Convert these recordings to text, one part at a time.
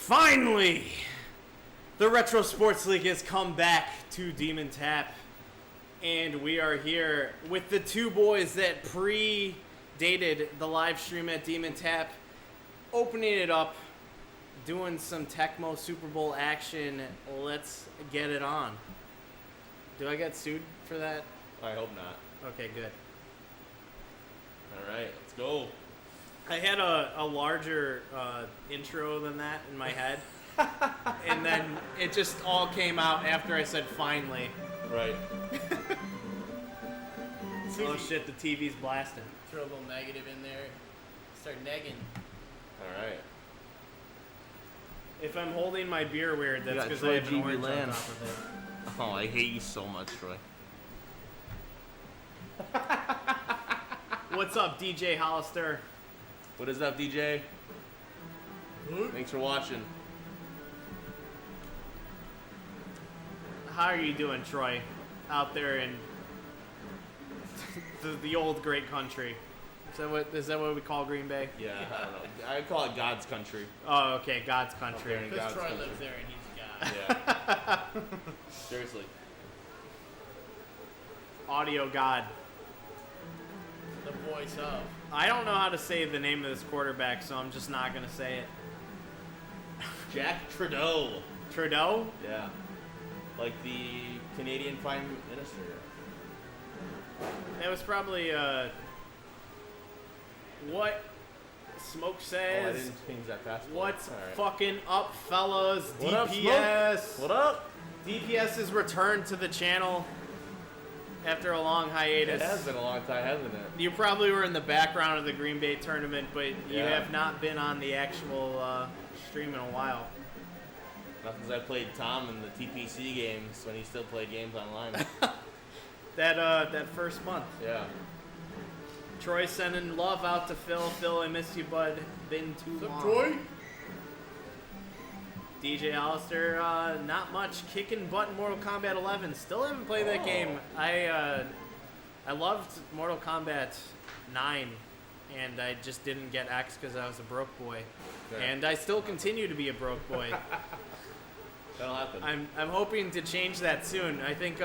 Finally, the Retro Sports League has come back to Demon Tap, and we are here with the two boys that predated the live stream at Demon Tap, opening it up, doing some Tecmo Super Bowl action. Let's get it on. Do I get sued for that? I hope not. Okay, good. All right, let's go. I had a larger intro than that in my head, and then it just all came out after I said finally. Right. Oh shit, the TV's blasting. Throw a little negative in there. Start negging. All right. If I'm holding my beer weird, that's because I have an orange on top of it. Oh, I hate you so much, Troy. What's up, DJ Hollister? What is up, DJ? Thanks for watching. How are you doing, Troy? Out there in the old great country. Is that what we call Green Bay? Yeah, I don't know. I call it God's country. Oh, okay, God's country. Okay. Because God's Troy country. lives there and he's God. Yeah. Seriously. Audio God. The voice of. I don't know how to say the name of this quarterback, so I'm just not gonna say it. Jack Trudeau. Trudeau? Yeah. Like the Canadian Prime Minister. That was probably what Smoke Oh, I says. didn't change that fast. What's All right. fucking up, fellas? What up, DPS. Smoke? What up? DPS has returned to the channel after a long hiatus. It has been a long time, hasn't it? You probably were in the background of the Green Bay tournament, but you Yeah. have not been on the actual stream in a while. Not since I played Tom in the TPC games when he still played games online. That first month. Yeah. Troy sending love out to Phil. Phil, I miss you, bud. Been too long. Troy? DJ Hollister, not much. Kicking butt in Mortal Kombat 11. Still haven't played that game. I loved Mortal Kombat 9, and I just didn't get X because I was a broke boy. Yeah. And I still continue to be a broke boy. That'll happen. I'm hoping to change that soon. I think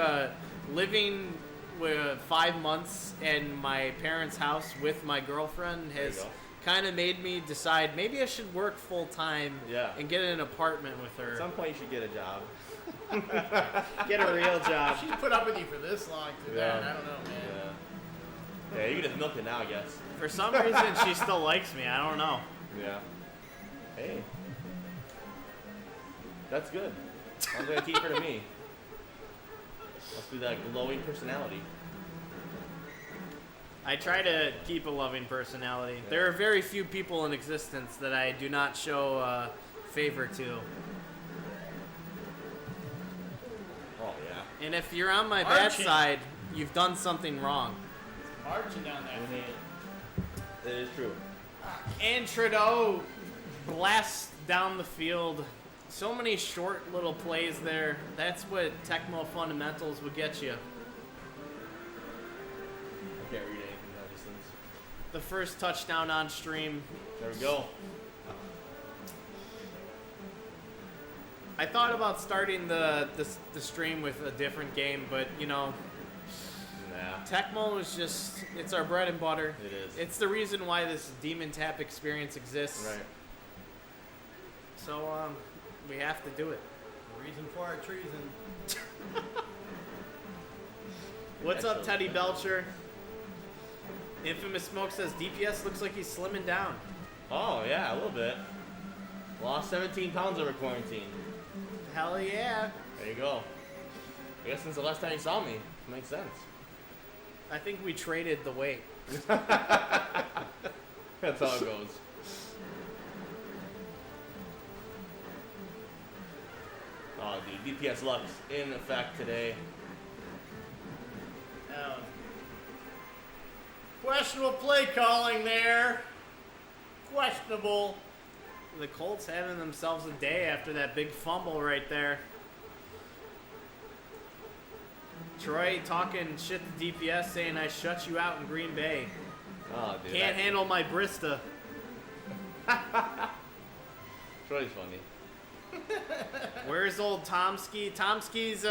living with 5 months in my parents' house with my girlfriend has kind of made me decide maybe I should work full time and get an apartment with her. At some point you should get a job. Get a real job. She's put up with you for this long, too, man. I don't know, man. Yeah, you can just milk it now, I guess. For some reason, she still likes me. I don't know. Yeah. Hey. That's good. I'm going to keep her to me. Must be that glowing personality. I try to keep a loving personality. Yeah. There are very few people in existence that I do not show favor to. Oh, yeah. And if you're on my bad Marching. side, you've done something wrong. Marching down that field. It is true. And Trudeau blasts down the field. So many short little plays there. That's what Tecmo fundamentals would get you. I can't read anything from that distance. The first touchdown on stream. There we go. I thought about starting the stream with a different game, but you know, Nah. Tecmo is just, it's our bread and butter. It is. It's the reason why this Demon Tap experience exists. Right. So, we have to do it. The reason for our treason. What's up, Excellent. Teddy Belcher? Infamous Smoke says DPS looks like he's slimming down. Oh, yeah, a little bit. Lost 17 pounds over quarantine. Hell yeah. There you go. I guess since the last time you saw me. Makes sense. I think we traded the weight. That's how it goes. Oh, dude, DPS Lux in effect today. Questionable play calling there. Questionable. The Colts having themselves a day after that big fumble right there. Troy talking shit to DPS, saying I shut you out in Green Bay. Oh, dude. Can't handle my Brista. Troy's funny. Where's old Tomsky? Tomsky's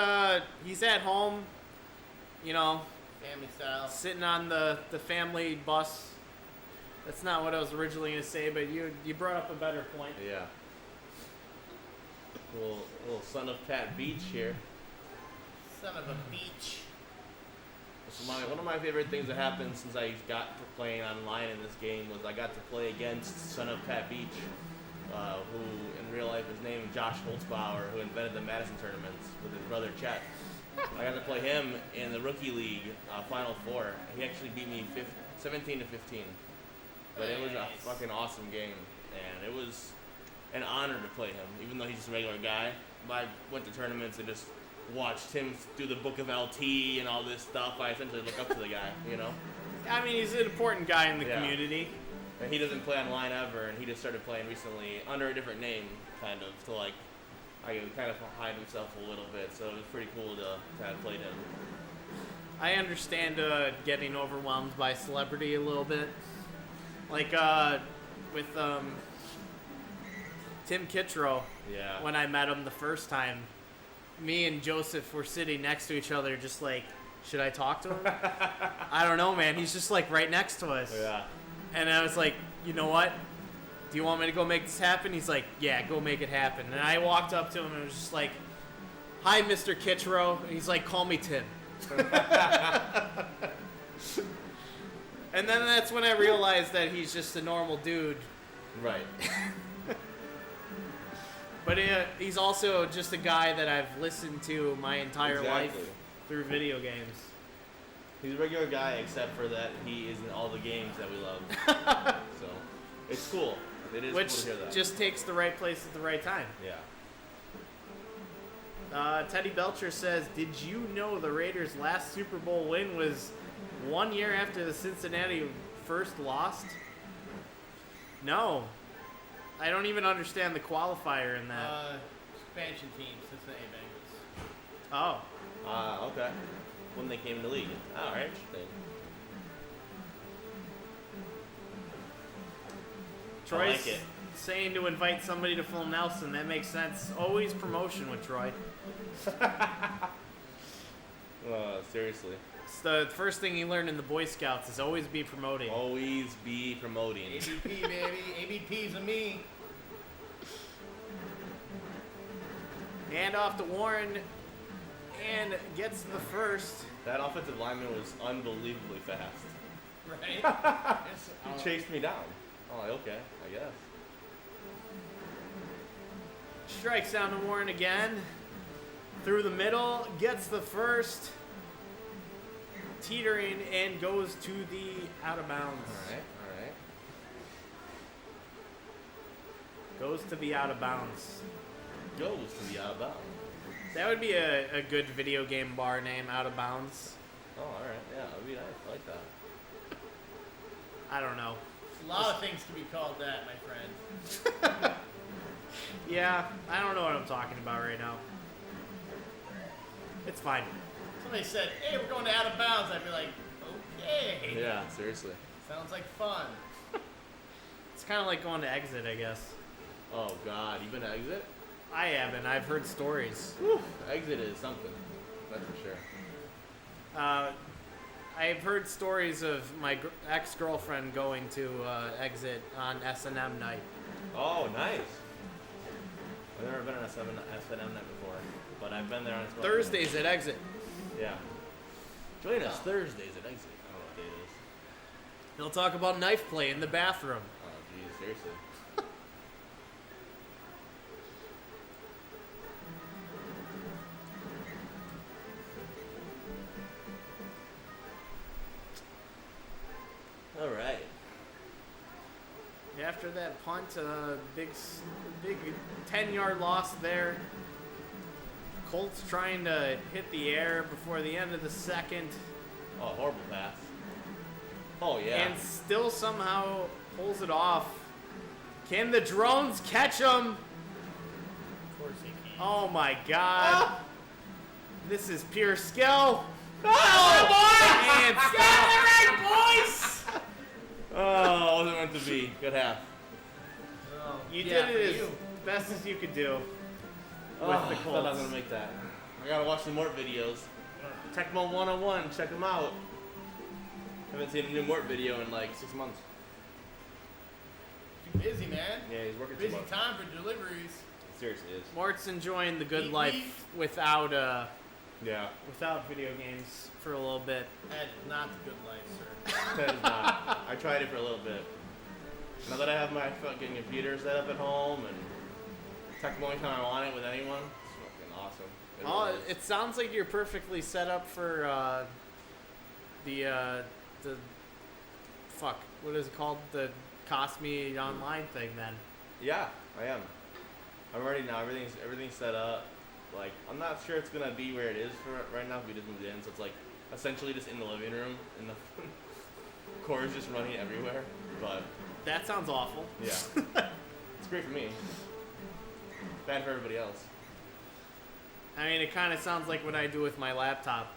he's at home, you know, Family style. sitting on the family bus. That's not what I was originally gonna say, but you brought up a better point. Yeah. Little son of Pat Beach here. Son of a beach. So one of my favorite things that happened since I got to playing online in this game was I got to play against son of Pat Beach, who in real life is named Josh Holtzbauer, who invented the Madison tournaments with his brother Chet. I got to play him in the Rookie League Final Four. He actually beat me 17 to 15. But it was a fucking awesome game, and it was an honor to play him, even though he's just a regular guy. I went to tournaments and just watched him do the Book of LT and all this stuff. I essentially look up to the guy, you know? I mean, he's an important guy in the Yeah. community. And he doesn't play online ever, and he just started playing recently under a different name, kind of, to like, I could kind of hide himself a little bit, so it was pretty cool to have played him. I understand getting overwhelmed by celebrity a little bit. Like with Tim Kittro, Yeah. when I met him the first time, me and Joseph were sitting next to each other just like, should I talk to him? I don't know, man. He's just like right next to us. Yeah. And I was like, you know what? Do you want me to go make this happen? He's like, yeah, go make it happen. And I walked up to him and was just like, hi, Mr. Kittro. And he's like, call me Tim. And then that's when I realized that he's just a normal dude. Right. But he's also just a guy that I've listened to my entire life Exactly. through video games. He's a regular guy, except for that he is in all the games that we love. So, it's cool. It is Which cool to hear that. just takes the right place at the right time. Yeah. Teddy Belcher says, did you know the Raiders' last Super Bowl win was 1 year after the Cincinnati first lost? No. I don't even understand the qualifier in that. Expansion team, Cincinnati Bengals. Oh. Okay. When they came in the league. All right. Interesting. Troy's like it. saying to invite somebody to full Nelson. That makes sense. Always promotion with Troy. Seriously. It's the first thing you learn in the Boy Scouts is always be promoting. Always be promoting. ABP, baby. ABP's a me. Hand off to Warren and gets the first. That offensive lineman was unbelievably fast. Right? He chased me down. Oh, okay. I guess. Strikes down to Warren again. Through the middle, gets the first. Teetering and goes to the out of bounds. All right. Goes to the out of bounds. Goes to the out of bounds. That would be a good video game bar name, Out of Bounds. Oh, all right. Yeah, that'd be nice. I like that. I don't know. A lot of things can be called that, my friend. Yeah, I don't know what I'm talking about right now. It's fine. Somebody said, hey, we're going to out of bounds. I'd be like, okay. Yeah, seriously. Sounds like fun. It's kind of like going to Exit, I guess. Oh, God. You been to Exit? I haven't. I've heard stories. Whew. Exit is something. That's for sure. I've heard stories of my ex-girlfriend going to Exit on S&M night. Oh, nice. I've never been on a S&M night before, but I've been there on Thursdays at Exit. Yeah. Join us Thursdays at Exit. I don't know what day it is. They'll talk about knife play in the bathroom. Oh, geez, seriously. All right. After that punt, big 10-yard loss there. Colts trying to hit the air before the end of the second. Oh, horrible pass. Oh, yeah. And still somehow pulls it off. Can the drones catch him? Of course he can. Oh my god. This is pure skill. Oh, And boy! stop. Get it right, boys! Oh, wasn't meant to be. Good half. Oh, You yeah, did for it as you. best as you could do. the I thought I was Colts. gonna make that. I gotta watch some more videos. Tecmo 101, check them out. Haven't seen a new Mort video in like 6 months. You're busy, man. Yeah, he's working too Busy much. time for deliveries. It seriously is. Mort's enjoying the good Beep, life without Yeah. without video games for a little bit. That is not the good life, sir. That is not. I tried it for a little bit. Now that I have my fucking computer set up at home and Tecmo anytime I want it with anyone, it's fucking awesome. It Oh, really is. it sounds like you're perfectly set up for the fuck, what is it called? The Cost Me Online thing then. Yeah, I am. I'm ready now. Everything's set up. Like, I'm not sure it's gonna be where it is for right now. We just moved in, so it's like essentially just in the living room, and the core is just running everywhere. But That sounds awful. yeah, it's great for me. Bad for everybody else. I mean, it kind of sounds like what I do with my laptop,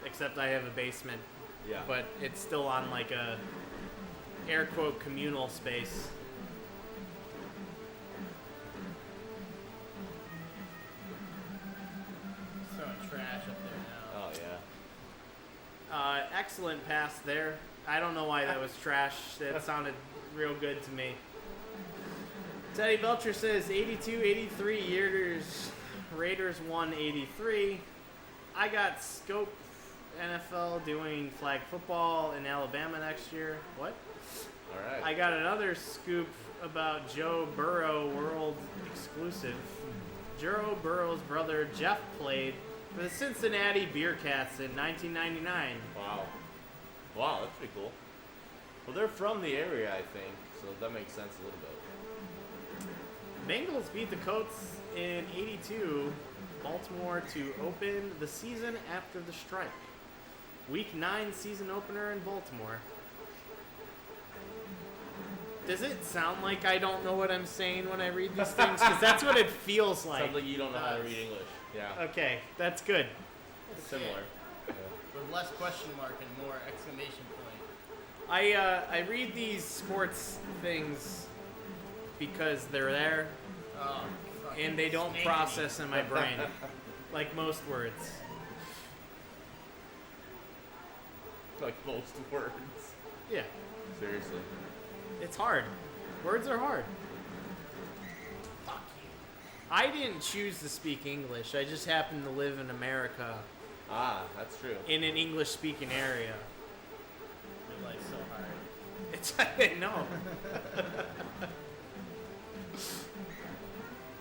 except I have a basement, Yeah. but it's still on like a air quote communal space. Throwing trash up there now. Oh yeah. Excellent pass there. I don't know why that was trash. That sounded real good to me. Teddy Belcher says 82-83 Raiders won 83. I got scope NFL doing flag football in Alabama next year. What? All right. I got another scoop about Joe Burrow world exclusive. Joe Burrow's brother Jeff played for the Cincinnati Bearcats in 1999. Wow. Wow, that's pretty cool. Well, they're from the area, I think, so that makes sense a little bit. Bengals beat the Colts in 82, Baltimore to open the season after the strike. Week 9 season opener in Baltimore. Does it sound like I don't know what I'm saying when I read these things? Because that's what it feels like. Sounds like you don't know how to read English. Yeah. Okay, that's good. It's similar. With less question mark and more exclamation point. I read these sports things because they're there Oh, fucking and they don't snake process in my brain, like most words. Like most words. Yeah, Seriously. it's hard. Words are hard. Fuck you. I didn't choose to speak English. I just happen to live in America Ah, that's true. in an English-speaking area. Your life's so hard. It's I know.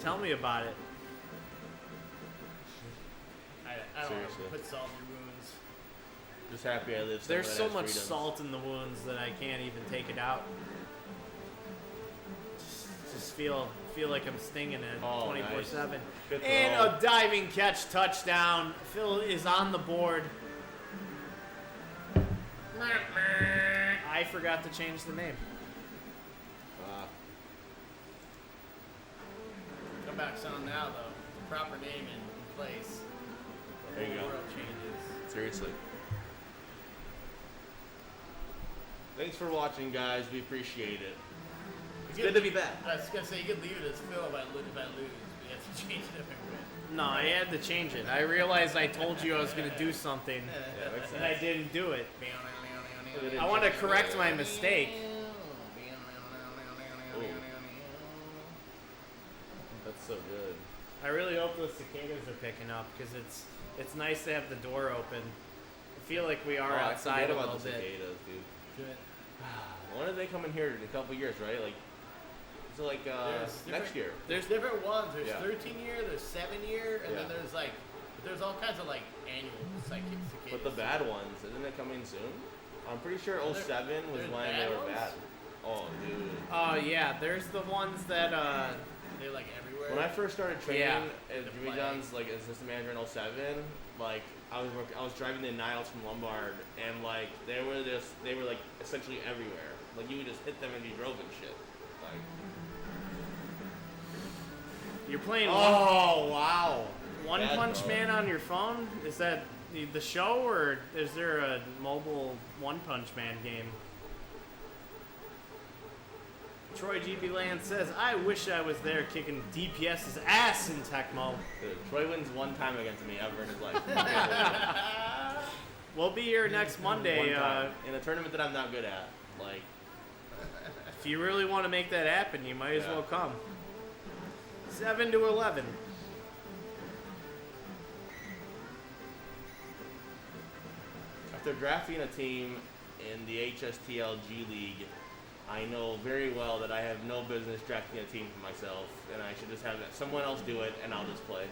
Tell me about it. I don't Seriously. want to put salt in your wounds. Just happy I live somewhere There's that so has much freedoms. salt in the wounds that I can't even take it out. Just feel like I'm stinging it Oh, 24/7. Good And throw. a diving catch touchdown. Phil is on the board. I forgot to change the name. Ah, Come back sound now, though. The proper name in place. The There you whole go. world changes. seriously. Thanks for watching, guys. We appreciate it. It's good to be back. I was going to say, you could leave it as Phil if I lose. We have to change it if I win. No, I had to change it. I realized I told you I was going to do something, Yeah, makes and I sense. didn't do it. Look at I want to correct my mistake. Ooh. That's so good. I really hope those cicadas are picking up because it's nice to have the door open. I feel like we are I outside forget a about little the bit. cicadas, dude. Good. When did they come in here? In a couple years, right? Like, is it like There's next year? There's different ones. There's Yeah. 13 year, there's 7 year, and Yeah. then there's all kinds of like annual cicadas. But the bad ones, isn't it coming soon? I'm pretty sure Are there- 07 was there's when bad they were ones? bad. Oh, dude. Oh yeah, there's the ones that They're like everywhere. When I first started training Yeah. at The Jimmy flag. John's, like as assistant manager in 07, like I was driving the Niles from Lombard, and like they were like essentially everywhere. Like you would just hit them and you drove and shit. Like, you're playing oh wow. One Bad Punch throw. Man on your phone. Is that the show or is there a mobile One Punch Man game? Troy GB Land says, I wish I was there kicking DPS's ass in Tecmo. Dude, Troy wins one time against me ever in his life. We'll be here next Monday. One time. In a tournament that I'm not good at. Like, If you really want to make that happen, you might as Yeah. well come. 7-11. after drafting a team in the HSTL G League, I know very well that I have no business drafting a team for myself, and I should just have someone else do it, and I'll just play.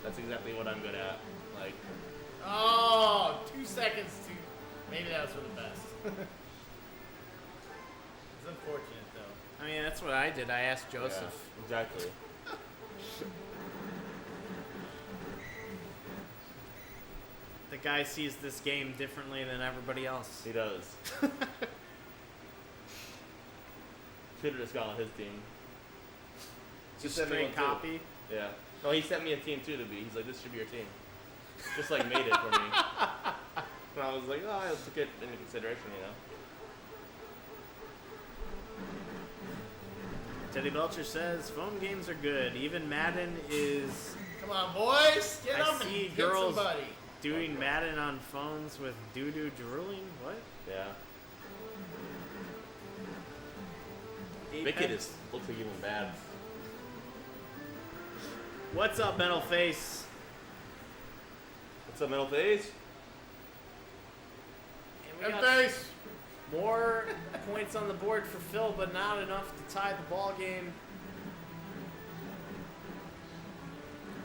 That's exactly what I'm good at. Like, Oh, 2 seconds to. Maybe that was for the best. It's unfortunate though. I mean, that's what I did. I asked Joseph. yeah, exactly. The guy sees this game differently than everybody else. He does. Should have just gone with his team. Just sent me straight one, too. copy. Yeah. No, he sent me a team too to be. He's like, this should be your team. Just like made it for me. And I was like, oh, I took it into consideration, you know. Teddy Belcher says, phone games are good. Even Madden is Come on, boys, get I up and see hit girls- somebody. doing Madden on phones with doo-doo drooling. What? Yeah. Apex? Bickett is looks like even bad. What's up, Mental Face? What's up, middle face? And we And got face. more points on the board for Phil, but not enough to tie the ball game.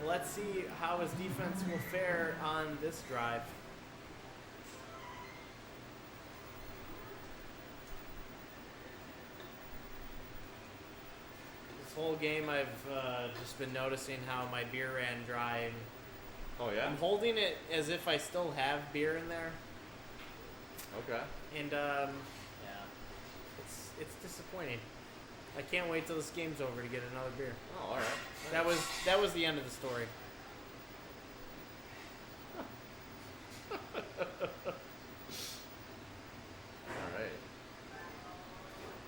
Let's see how his defense will fare on this drive. This whole game, I've just been noticing how my beer ran dry. And Oh yeah. I'm holding it as if I still have beer in there, Okay. and yeah, it's disappointing. I can't wait till this game's over to get another beer. Oh, all right. That was the end of the story. All right.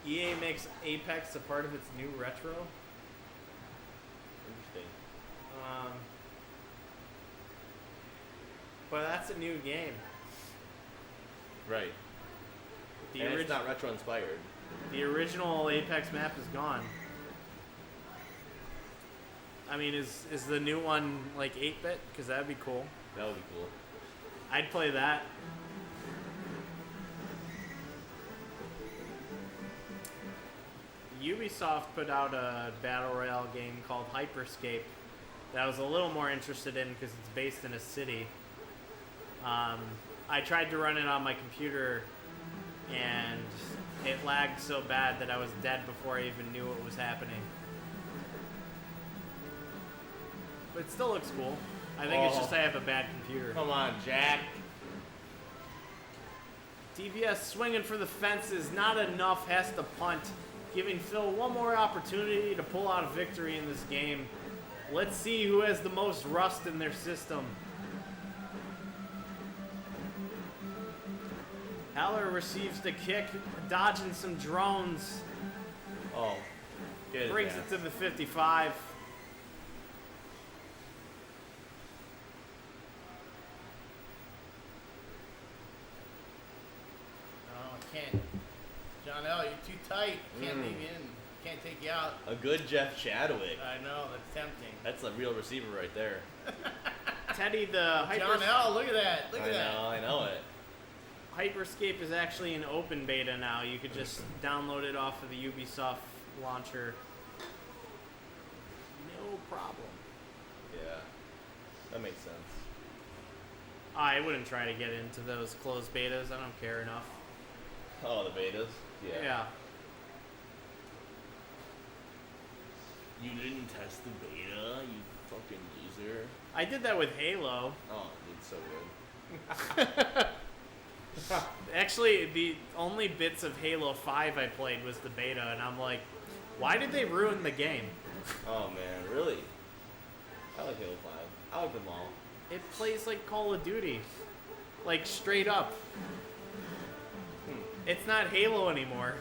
EA makes Apex a part of its new retro. Interesting. But that's a new game. Right. The, And it's not retro inspired. the original Apex map is gone. I mean, is the new one like 8-bit? Because that'd be cool. That would be cool. I'd play that. Ubisoft put out a battle royale game called Hyperscape that I was a little more interested in because it's based in a city. I tried to run it on my computer and it lagged so bad that I was dead before I even knew what was happening. But it still looks cool. I think it's Oh. just I have a bad computer. Come on, Jack. DBS swinging for the fences, not enough, has to punt, giving Phil one more opportunity to pull out a victory in this game. Let's see who has the most rust in their system. Haller receives the kick, dodging some drones, Oh. Get brings it it to the 55. Oh, I can't. John L., you're too tight. Can't leave you in. Can't take you out. A good Jeff Chadwick. I know, that's tempting. That's a real receiver right there. Teddy, the John L., look at that. Look at that. I know it. Hyperscape is actually in open beta now. You could just download it off of the Ubisoft launcher. No problem. Yeah. That makes sense. I wouldn't try to get into those closed betas. I don't care enough. Oh, the betas? Yeah. You didn't test the beta, you fucking loser. I did that with Halo. Oh, it's so good. Actually, the only bits of Halo 5 I played was the beta, and I'm like, why did they ruin the game? Oh man, really? I like Halo 5. I like them all. It plays like Call of Duty. Like, straight up. It's not Halo anymore.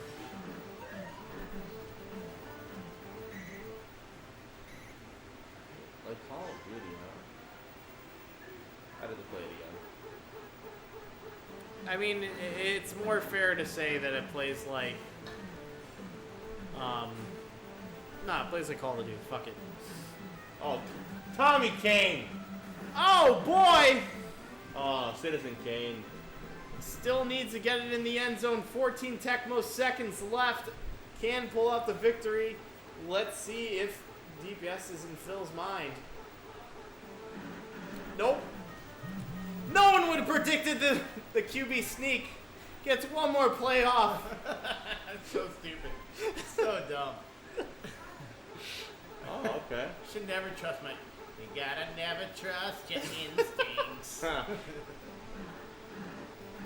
Like Call of Duty, huh? I'd have to play it again. I mean, it's more fair to say that it plays like, it plays like Call of Duty. Fuck it. Oh, Tommy Kane! Oh boy! Oh, Citizen Kane. Still needs to get it in the end zone. 14 Tecmo seconds left. Can pull out the victory. Let's see if DPS is in Phil's mind. Nope. No one would have predicted the QB sneak. Gets one more play off. That's so stupid. So dumb. Oh, okay. Should never trust my. You gotta never trust your instincts.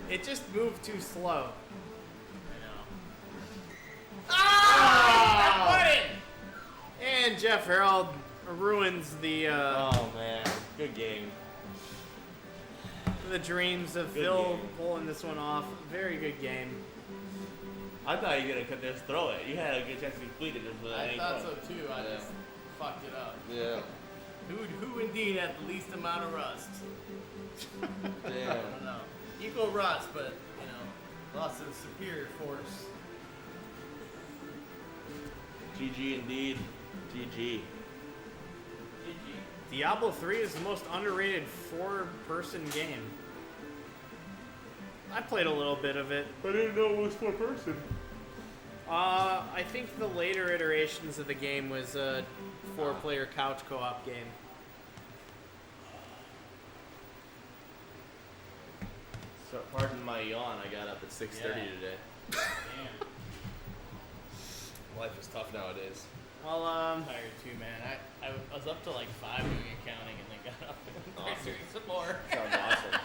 It just moved too slow. I know. Ah! That button! And Jeff Harold ruins the Oh, man. Good game. the dreams of Good Phil game. pulling this one off. Very good game. I thought you were going to just throw it. You had a good chance to complete it. Just I thought so too. I Yeah. just fucked it up. Yeah. Who indeed had the least amount of rust? I Damn. don't know. Equal rust, but lost of superior force. GG indeed. GG. GG. Diablo 3 is the most underrated 4-person game. I played a little bit of it. I didn't know it was per person. I think the later iterations of the game was a 4-player couch co-op game. So, pardon my yawn. I got up at 6:30 Yeah. today. Damn. Life is tough nowadays. Well, Tired too, man. I was up to like 5 doing accounting and then got up and started Awesome. doing some more. Sounds awesome.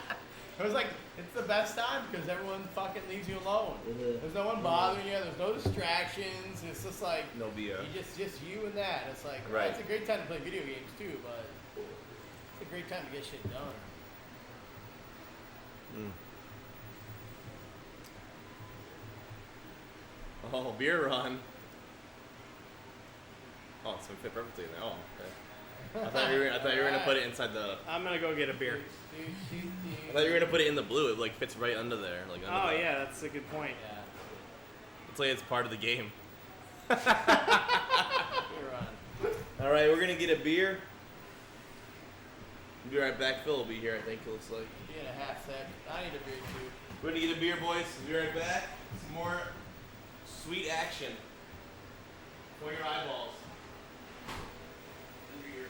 It was like, it's the best time because everyone fucking leaves you alone. Mhm. There's no one bothering you. There's no distractions. It's just like, No BS. just you and that. It's like, Right. it's a great time to play video games too, but it's a great time to get shit done. Oh, beer run. Oh, it's gonna fit perfectly in there. Oh, okay. I thought you were gonna put it inside the. I'm gonna go get a beer. I thought you were gonna put it in the blue. It like fits right under there, like. Under Oh the, yeah, that's a good point. Yeah. It's like it's part of the game. Beer run. All right, we're gonna get a beer. We'll be right back. Phil will be here. I think it looks like. Be in a half sec. I need a beer too. We're gonna get a beer, boys. We'll be right back. Some more sweet action for your eyeballs. And your earballs.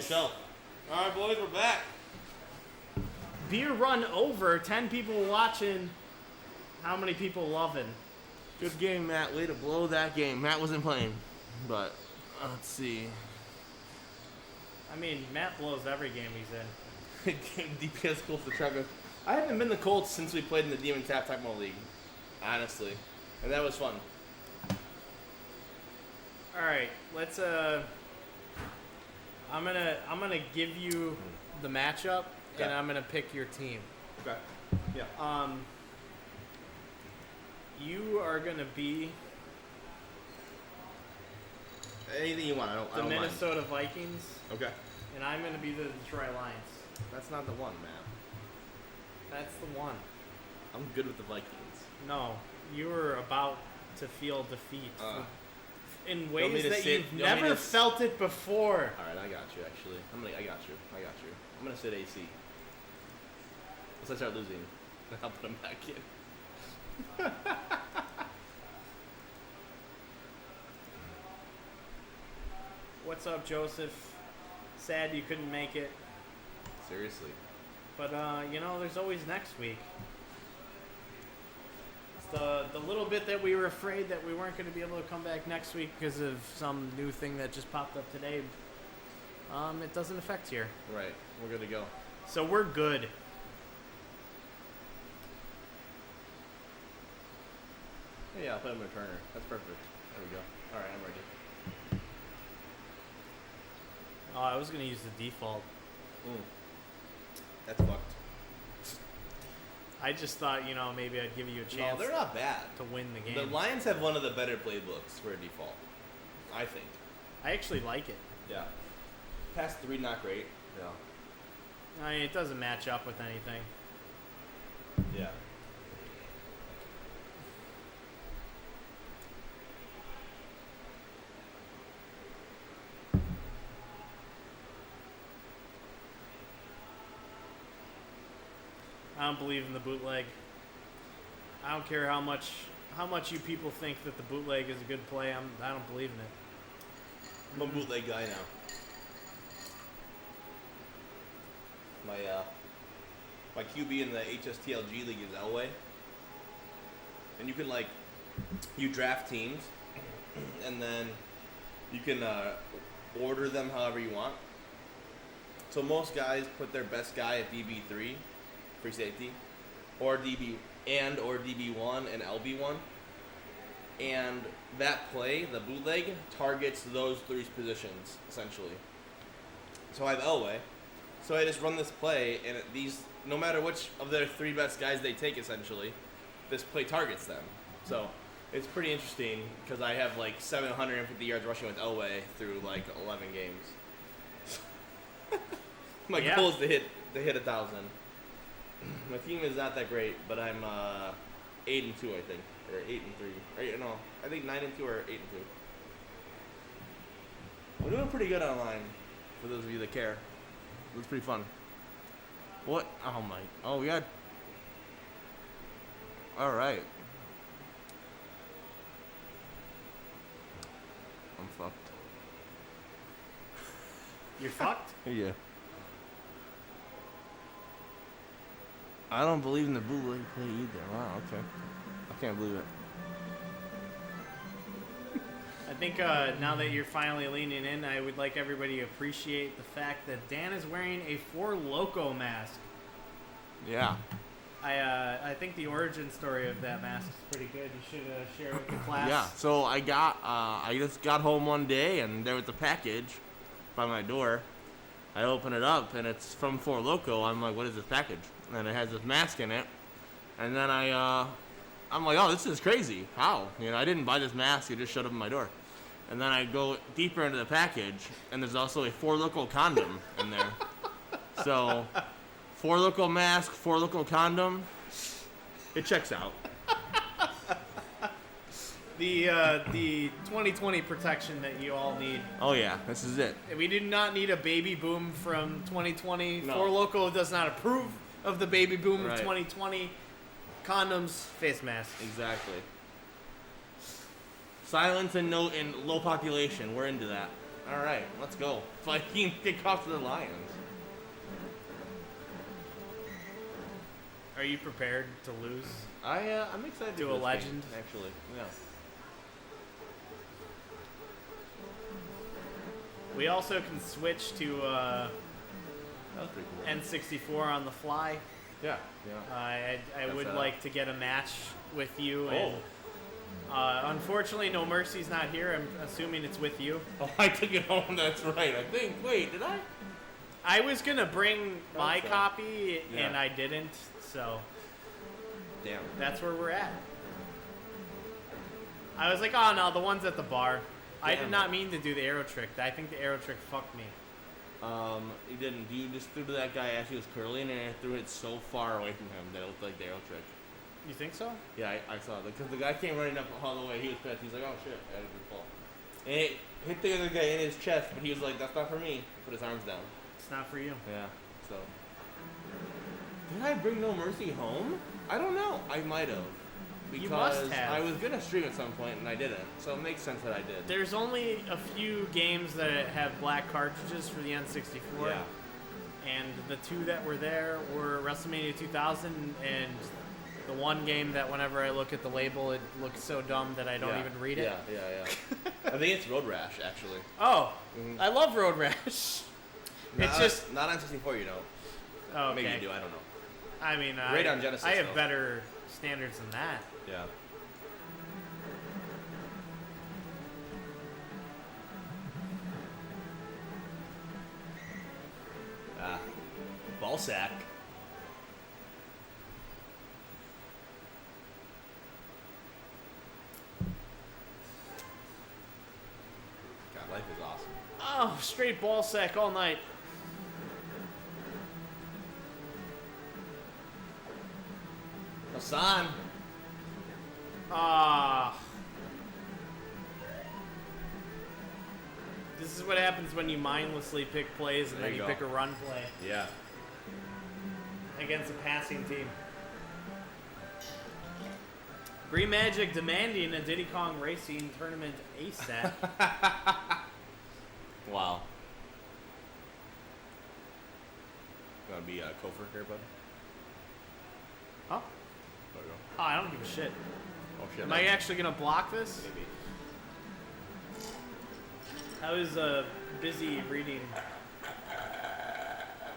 boys. All right, boys, we're back. Beer run over. 10 people watching. How many people loving? Good game, Matt. Way to blow that game. Matt wasn't playing, but let's see. I mean, Matt blows every game he's in. DPS Colts to Trevor. I haven't been the Colts since we played in the Demon Tap Tecmo League, honestly, and that was fun. All right, let's. I'm gonna give you the matchup, Okay. and I'm gonna pick your team. Okay. Yeah. You are gonna be Anything you want. I the don't mind. Minnesota Vikings, Okay. and I'm gonna be the Detroit Lions. That's not the one, Matt. That's the one. I'm good with the Vikings. No, you were about to feel defeat in want me ways to that sit- you've you want me never to s- felt it before. All right, I got you. Actually, I got you. I'm gonna sit AC. Once I start losing, then I'll put him back in. What's up, Joseph? Sad you couldn't make it, Seriously. but there's always next week. It's the little bit that we were afraid that we weren't going to be able to come back next week because of some new thing that just popped up today. It doesn't affect here, Right. We're good to go. so we're good. Yeah, I'll put him in returner. That's perfect. There we go. All right, I'm ready. Oh, I was going to use the default. That's fucked. I just thought, maybe I'd give you a No, chance they're not bad. to win the The game. Lions have one of the better playbooks for a default. I think. I actually like it. Yeah. Past 3, not great. Yeah. I mean, it doesn't match up with anything. Yeah. I don't believe in the bootleg. I don't care how much you people think that the bootleg is a good play. I don't believe in it. I'm a bootleg guy now. My QB in the HSTLG league is Elway. And you can you draft teams and then you can order them however you want. So most guys put their best guy at DB3, free safety, or DB1 and LB1. And that play, the bootleg, targets those 3 positions, essentially. So I have Elway. So I just run this play, and no matter which of their 3 best guys they take, essentially, this play targets them. So it's pretty interesting, because I have 750 yards rushing with Elway through 11 games. My goal is to hit 1,000. My team is not that great, but I'm 8-2, I think, or 8-3. No, I think 9-2 or 8-2. We're doing pretty good online. For those of you that care, it was pretty fun. What? Oh my! Oh, we got. All right. I'm fucked. You're fucked? Yeah. I don't believe in the bootleg play either. Wow, okay. I can't believe it. I think now that you're finally leaning in, I would like everybody to appreciate the fact that Dan is wearing a For Loko mask. Yeah. I think the origin story of that mask is pretty good. You should share it with the class. Yeah. So I just got home one day and there was a package by my door. I open it up and it's from For Loko. I'm like, what is this package? And it has this mask in it. And then I'm like, oh, this is crazy. How? I didn't buy this mask. It just showed up at my door. And then I go deeper into the package, and there's also a For Loko condom in there. So, For Loko mask, For Loko condom, it checks out. The 2020 protection that you all need. Oh yeah, this is it. We do not need a baby boom from 2020. No. For Loko does not approve of the baby boom Right. of 2020. Condoms, face masks. Exactly. Silence and low population. We're into that. All right, let's go. Viking kickoff to the Lions. Are you prepared to lose? I'm excited To for a this legend? game, actually. Yeah. We also can switch to That was pretty cool. N64 on the fly. Yeah. Yeah. I That's would that. like to get a match with you. And, Oh. unfortunately, No Mercy's not here. I'm assuming it's with you. Oh, I took it home. That's right. I think. Wait, did I? I was gonna bring my so. copy, Yeah. and I didn't. So Damn. that's where we're at. I was like, oh no, the one's at the bar. I did Damn. not mean to do the arrow trick. I think the arrow trick fucked me. You didn't. You just threw to that guy as he was curling, and I threw it so far away from him that it looked like the arrow trick. You think so? Yeah, I saw that because the guy came running up all the way. He was pissed. He's like, "Oh shit, I had a good ball." And it hit the other guy in his chest, but he was like, "That's not for me." Put his arms down. It's not for you. Yeah. So. Did I bring No Mercy home? I don't know. I might have. Because You must have. I was gonna stream at some point and I didn't, so it makes sense that I did. There's only a few games that have black cartridges for the N64. Yeah. And the two that were there were WrestleMania 2000 and the one game that whenever I look at the label, it looks so dumb that I don't even read it. Yeah. I think it's Road Rash, actually. Oh, Mhm. I love Road Rash. It's just not on 64, you don't. oh, okay. Maybe you do. I don't know. I mean, Great on Genesis, I have though. better standards than that. Yeah. Ball sack. God, life is awesome. Oh, straight ball sack all night. Hassan. Ah. This is what happens when you mindlessly pick plays and There then you you go. pick a run play Yeah. against a passing team. Green Magic demanding a Diddy Kong Racing Tournament ASAP. Wow. You want to be a Kofer here, bud? Huh? There you go. Oh, I don't give a shit. Oh, shit. Am I actually gonna block this? Maybe. I was busy reading.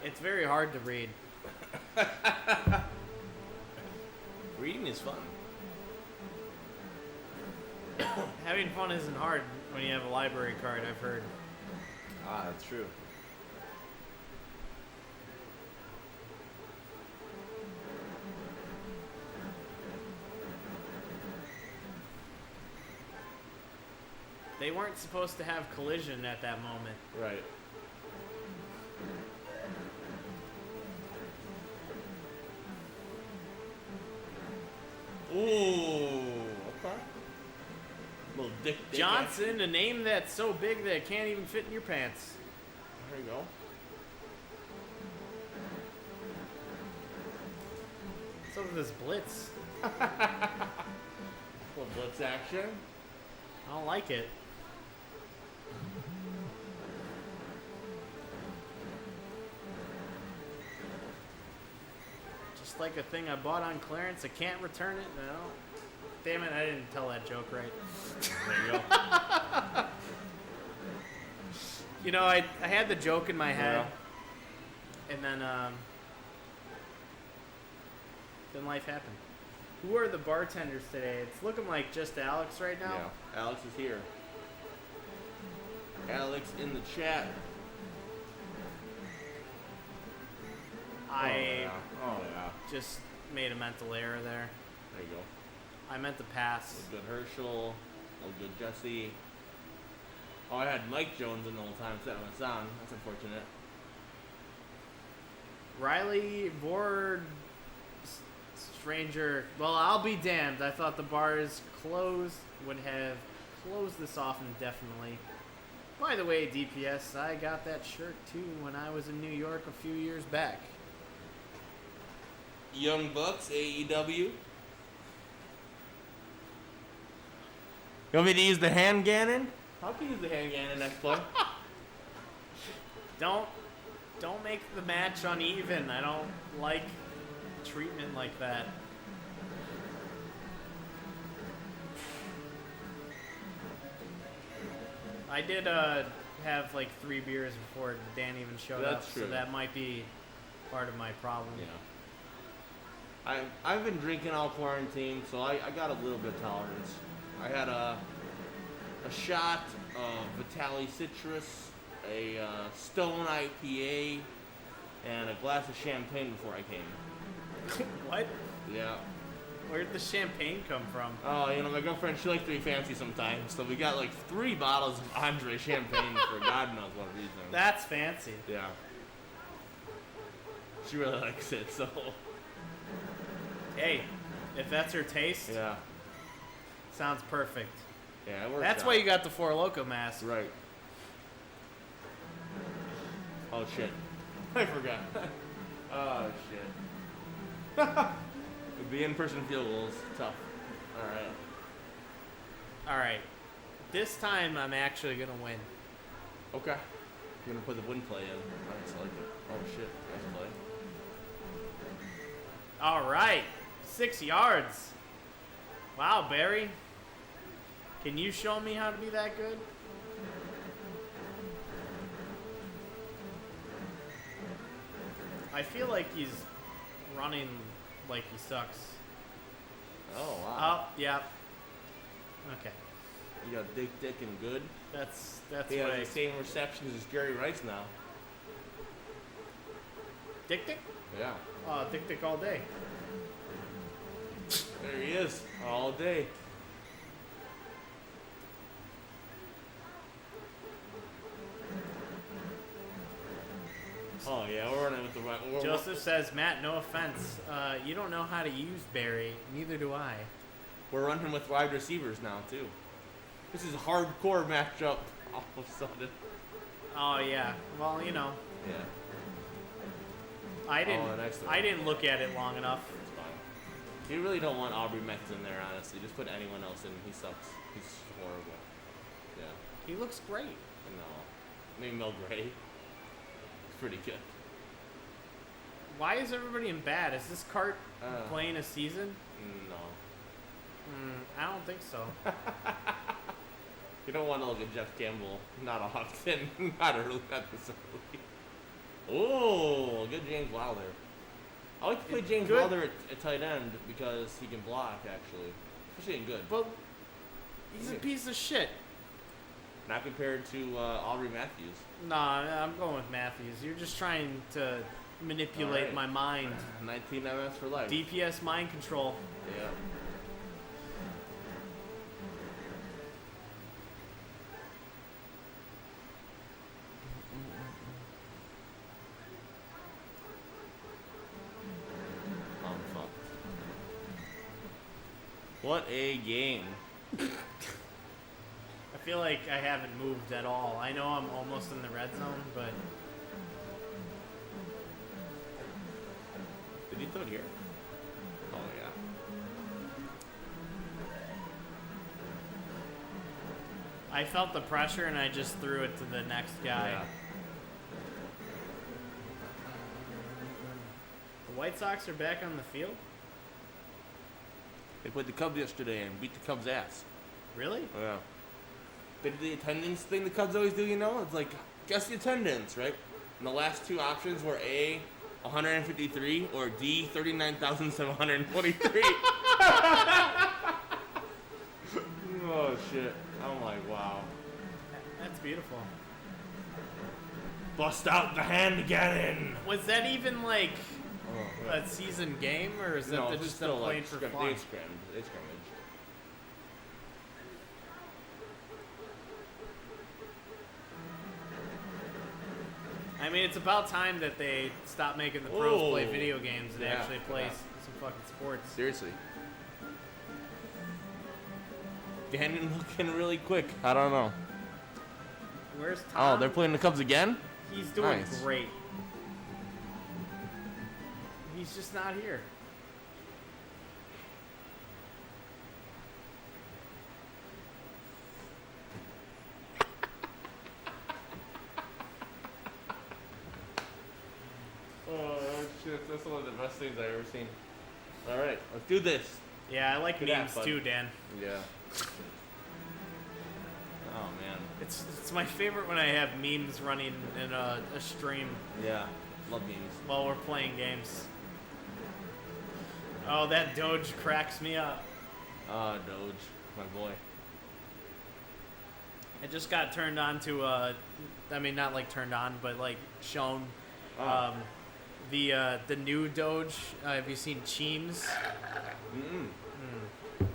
It's very hard to read. Reading is fun. Having fun isn't hard when you have a library card, I've heard. Ah, that's true. They weren't supposed to have collision at that moment. Right. Ooh, okay. Little dick Johnson, a name that's so big that it can't even fit in your pants. There you go. So this blitz. Little blitz action. I don't like it. Just like a thing I bought on clearance, I can't return it. No. Damn it, I didn't tell that joke right. There you go. You know, I had the joke in my head, and then life happened. Who are the bartenders today? It's looking like just Alex right now. Yeah. Alex is here. Alex in the chat. I Oh yeah. just made a mental error there. There you go. I meant to pass. A good Herschel. A good Jesse. Oh, I had Mike Jones in the whole time instead of Hassan. That's unfortunate. Riley Board Stranger. Well, I'll be damned. I thought the bars closed would have closed this off indefinitely. By the way, DPS, I got that shirt too when I was in New York a few years back. Young Bucks, AEW. You want me to use the hand cannon? How can you use the hand cannon next play? Don't make the match uneven. I don't like treatment like that. I did have like 3 beers before Dan even showed up, That's true. so that might be part of my problem. Yeah. I've been drinking all quarantine, so I got a little bit of tolerance. I had a shot of Vitali Citrus, a Stone IPA, and a glass of champagne before I came. What? Yeah. Where'd the champagne come from? Oh, you know, my girlfriend, she likes to be fancy sometimes, so we got like 3 bottles of Andre champagne for God knows what reason. That's fancy. Yeah. She really likes it, so. Hey, if that's her taste, Yeah. sounds perfect. Yeah, it works That's out. why you got the Four Loko mask. Right. Oh, shit. I forgot. Oh, shit. The in-person field goals, tough. Alright. All right. This time I'm actually going to win. Okay. You're gonna put the win play in. Nice, I like it. Oh, shit. Nice play. All right. 6 yards. Wow, Barry. Can you show me how to be that good? I feel like he's running like he sucks. Oh, wow. Oh, yeah. Okay. You got Dick, and Good. That's He what has I... the same receptions as Gary Rice now. Dick? Yeah. Oh, Dick all day. There he is. All day. Oh, yeah, we're running with the right. Joseph says, Matt, no offense. You don't know how to use Barry. Neither do I. We're running with wide receivers now, too. This is a hardcore matchup all of a sudden. Oh, yeah. Well, you know. Yeah, I didn't. the next one. I didn't look at it long enough. it's fine. You really don't want Aubrey Metz in there, honestly. Just put anyone else in. He sucks. He's horrible. Yeah. He looks great. No. Maybe Mel Gray. It's pretty good. Why is everybody in bad? Is this cart playing a season? No. I don't think so. You don't want to look at Jeff Campbell. Not often. Not early. Not this early. Oh, good James Wilder. I like to play James Good. Wilder at tight end because he can block, actually. Especially in good. But he's a piece of shit. Not compared to Aubrey Matthews. Nah, I'm going with Matthews. You're just trying to manipulate Alright. my mind. 19 MS for life. DPS mind control. Yeah. I'm fucked. What a game. I feel like I haven't moved at all. I know I'm almost in the red zone, but Did he throw it here? Oh, yeah. I felt the pressure and I just threw it to the next guy. Yeah. The White Sox are back on the field? They played the Cubs yesterday and beat the Cubs' ass. Really? Yeah. They did the attendance thing the Cubs always do, you know? It's like, guess the attendance, right? And the last 2 options were A, 153, or D, 39,723. Oh, shit. I'm like, wow. That's beautiful. Bust out the hand cannon! Was that even like Oh, a season game, or is that no, they it's just still playing like for scrim- fun? they scrimmaged. I mean, it's about time that they stop making the pros play Oh. video games and Yeah, actually play yeah. some fucking sports. Seriously. Gannon looking really quick. I don't know. Where's Tom? Oh, they're playing the Cubs again? He's doing Nice. great. He's just not here. That's one of the best things I've ever seen. All right, let's do this. Yeah, I like Good memes app, bud. too, Dan. Yeah. Oh man. It's my favorite when I have memes running in a stream Yeah. Love memes. while we're playing games. Oh, that Doge cracks me up. Ah, Doge, my boy. I just got turned on to, I mean, not like turned on, but like shown Oh. the new Doge. Have you seen Cheems?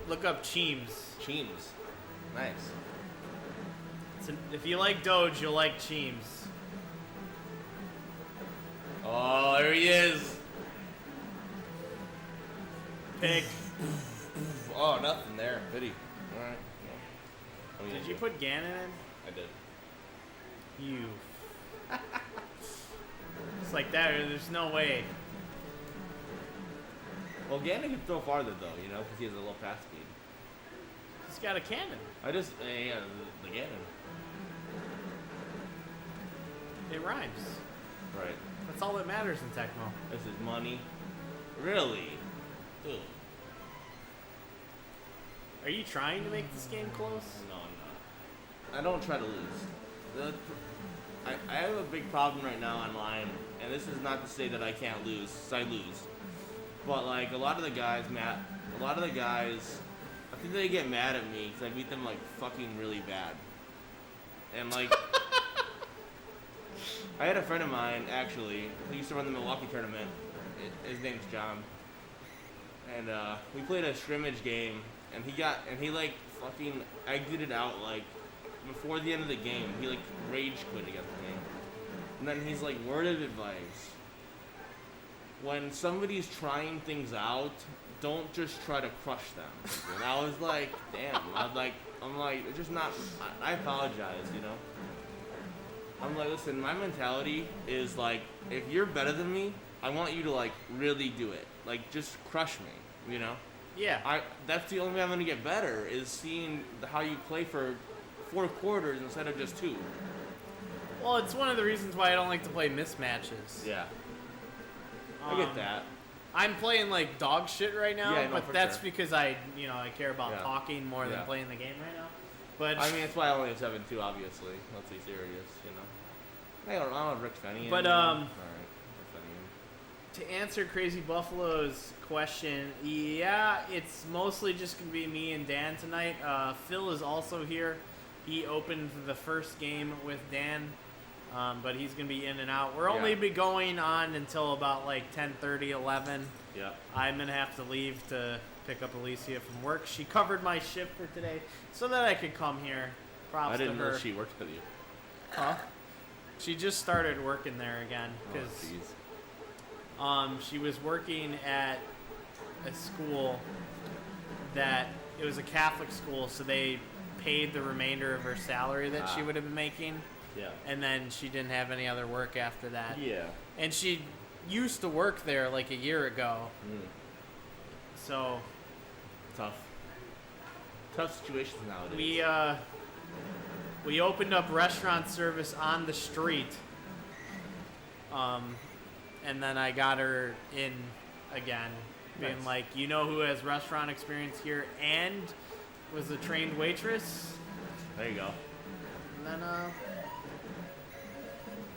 Look up Cheems. Cheems. Nice. If you like Doge, you'll like Cheems. Oh, there he is. Pig. Oh, nothing there. Pity. All right. No. Did you put Ganon in? I did. You. It's like that. There's no way. Well, Ganon can throw farther though, you know, because he has a low pass speed. He's got a cannon. I just, yeah, the Ganon. It rhymes. Right. That's all that matters in Tecmo. This is money. Really? Dude. Are you trying to make this game close? No, I'm not. I don't try to lose. I have a big problem right now online, and this is not to say that I can't lose, 'cause I lose. But like a lot of the guys, I think they get mad at me because I beat them like fucking really bad. And like, I had a friend of mine actually who used to run the Milwaukee tournament. His name's John, and we played a scrimmage game, and he like fucking exited out like before the end of the game. He like rage quit against me, and then he's like, word of advice: when somebody's trying things out, don't just try to crush them. And I was like, damn. I'm like, it's just not. I apologize, you know. I'm like, listen, my mentality is like, if you're better than me, I want you to like really do it. Like, just crush me, you know. Yeah. That's the only way I'm gonna get better is seeing how you play for 4 quarters instead of just 2. Well, it's one of the reasons why I don't like to play mismatches. Yeah. I get that. I'm playing like dog shit right now, Yeah, no, but for that's sure. because I care about Yeah. talking more than Yeah. playing the game right now. But I mean, that's why I only have 7-2, obviously. Let's be serious, you know. I don't know, Rick Fenny. But, Alright, Rick Fenny. to answer Crazy Buffalo's question, yeah, it's mostly just gonna be me and Dan tonight. Phil is also here. He opened the first game with Dan, but he's gonna be in and out. We're only Yeah. be going on until about like 10:30, 11. Yeah. I'm gonna have to leave to pick up Alicia from work. She covered my shift for today so that I could come here. Props I didn't to her. know she worked with you. Huh? She just started working there again Oh, because jeez. she was working at a school that it was a Catholic school, so they paid the remainder of her salary that she would have been making, Yeah. and then she didn't have any other work after that. Yeah. And she used to work there like a year ago, so Tough. Tough situations nowadays. we opened up restaurant service on the street, and then I got her in again, being Nice. like, you know who has restaurant experience here and was a trained waitress? There you go. And then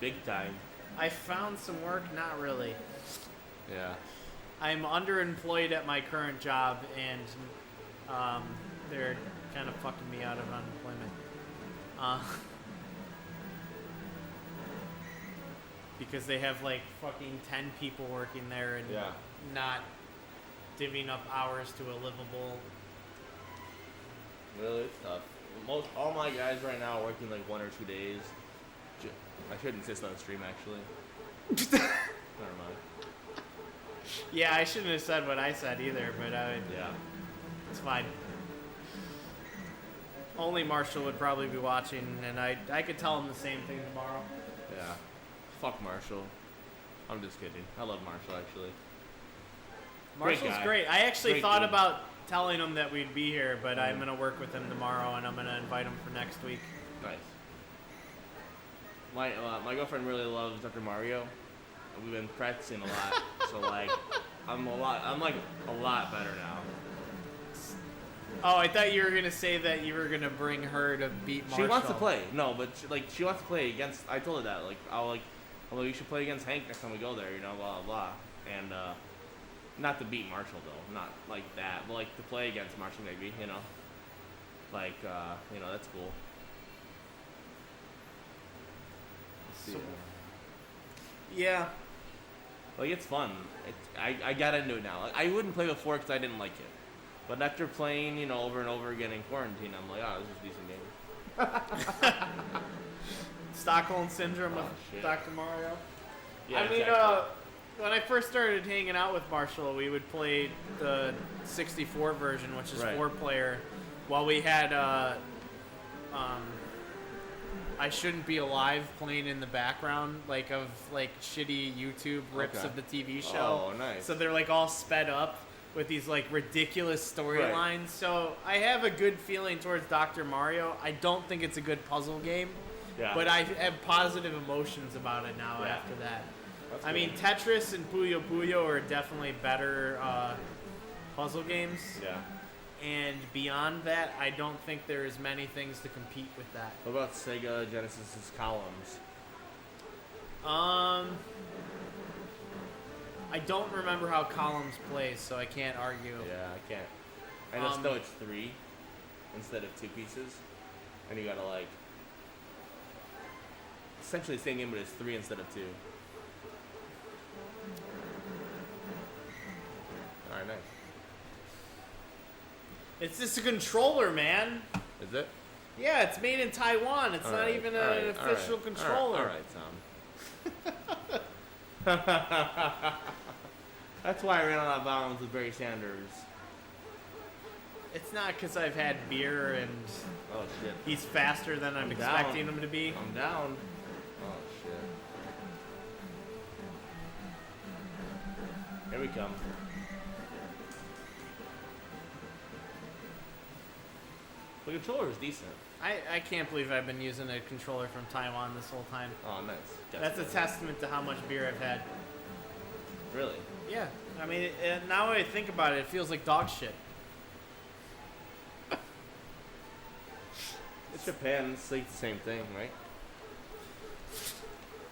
Big time. I found some work. Not really. Yeah. I'm underemployed at my current job, and they're kind of fucking me out of unemployment. Because they have like fucking 10 people working there and Yeah. not divvying up hours to a livable. Really, it's tough. All my guys right now are working like 1 or 2 days. I should insist on the stream actually. Never mind. Yeah, I shouldn't have said what I said either, but Yeah. it's fine. Only Marshall would probably be watching, and I could tell him the same thing tomorrow. Yeah. Fuck Marshall. I'm just kidding. I love Marshall actually. Marshall's guy. great. I actually Great thought dude. about telling him that we'd be here, but I'm gonna work with him tomorrow, and I'm gonna invite him for next week. Nice. My girlfriend really loves Dr. Mario. we've been practicing a lot. So like, I'm like a lot better now. Oh, I thought you were gonna say that you were gonna bring her to beat Marshall. She wants to play. No, but she wants to play against. I told her that. Like, you should play against Hank next time we go there. You know, blah blah blah. And not to beat Marshall though, not like that, but like to play against Marshall maybe. You know, like that's cool. So, yeah. Like it's fun. I got into it now. Like, I wouldn't play before because I didn't like it. But after playing, over and over again in quarantine, I'm like, oh, this is a decent game. Stockholm Syndrome of shit. Dr. Mario. Yeah, I mean, exactly. when I first started hanging out with Marshall, we would play the 64 version, which is Right. 4-player, while we had I Shouldn't Be Alive playing in the background, like of shitty YouTube rips Okay. of the TV show. Oh, nice. So they're like all sped up with these like ridiculous storylines. Right. So I have a good feeling towards Dr. Mario. I don't think it's a good puzzle game, Yeah. but I have positive emotions about it now Yeah. after that. That's I mean, cool. Tetris and Puyo Puyo are definitely better puzzle games. Yeah. And beyond that, I don't think there is many things to compete with that. What about Sega Genesis's Columns? I don't remember how Columns plays, so I can't argue. Yeah, I can't. I just know it's 3 instead of 2 pieces, and you gotta like essentially the same game, but it's 3 instead of 2. All right, nice. It's just a controller, man. Is it? Yeah, it's made in Taiwan. It's All not right, even all an right, all official right, controller. All right, Tom. That's why I ran out of bounds with Barry Sanders. It's not because I've had beer and Oh shit. he's faster than I'm I'm expecting down. him to be. I'm down. Oh shit. Here we come. The controller is decent. I can't believe I've been using a controller from Taiwan this whole time. Oh, nice. That's a testament to how much beer I've had. Really? Yeah, I mean, now that I think about it, it feels like dog shit. It's Japan. It's like the same thing, right?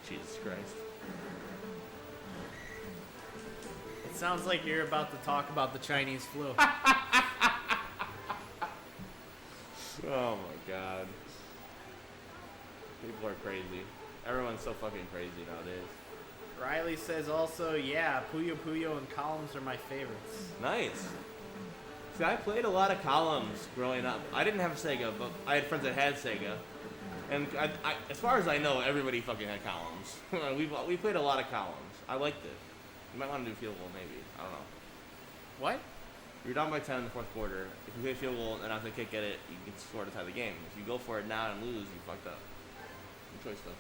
Jesus Christ. It sounds like you're about to talk about the Chinese flu. Oh my god. People are crazy. Everyone's so fucking crazy nowadays. Riley says also, yeah, Puyo Puyo and Columns are my favorites. Nice. See, I played a lot of Columns growing up. I didn't have a Sega, but I had friends that had Sega. And I, as far as I know, everybody fucking had Columns. we played a lot of Columns. I liked it. You might want to do field goal, maybe. I don't know. What? You're down by 10 in the fourth quarter. If you hit field goal and after the kick get it, you can score to tie the game. If you go for it now and lose, you fucked up. Good choice, though.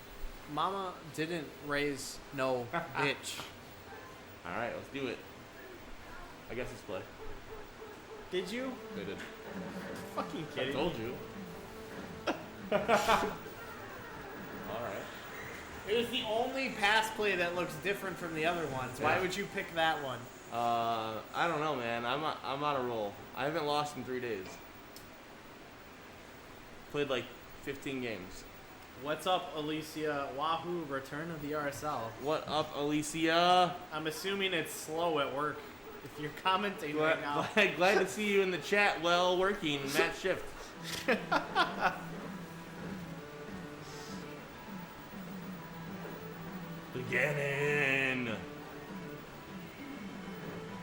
Mama didn't raise no bitch. All right, let's do it. I guess let's play. Did you? They did. Fucking I kidding. told you. All right. It was the only pass play that looks different from the other ones. Why Yeah. would you pick that one? I don't know, man. I'm on a roll. I haven't lost in 3 days. Played like 15 games. What's up, Alicia? Wahoo, return of the RSL. What up, Alicia? I'm assuming it's slow at work. If you're commenting right now. Glad to see you in the chat. Well, working. Matt Shift. Beginning.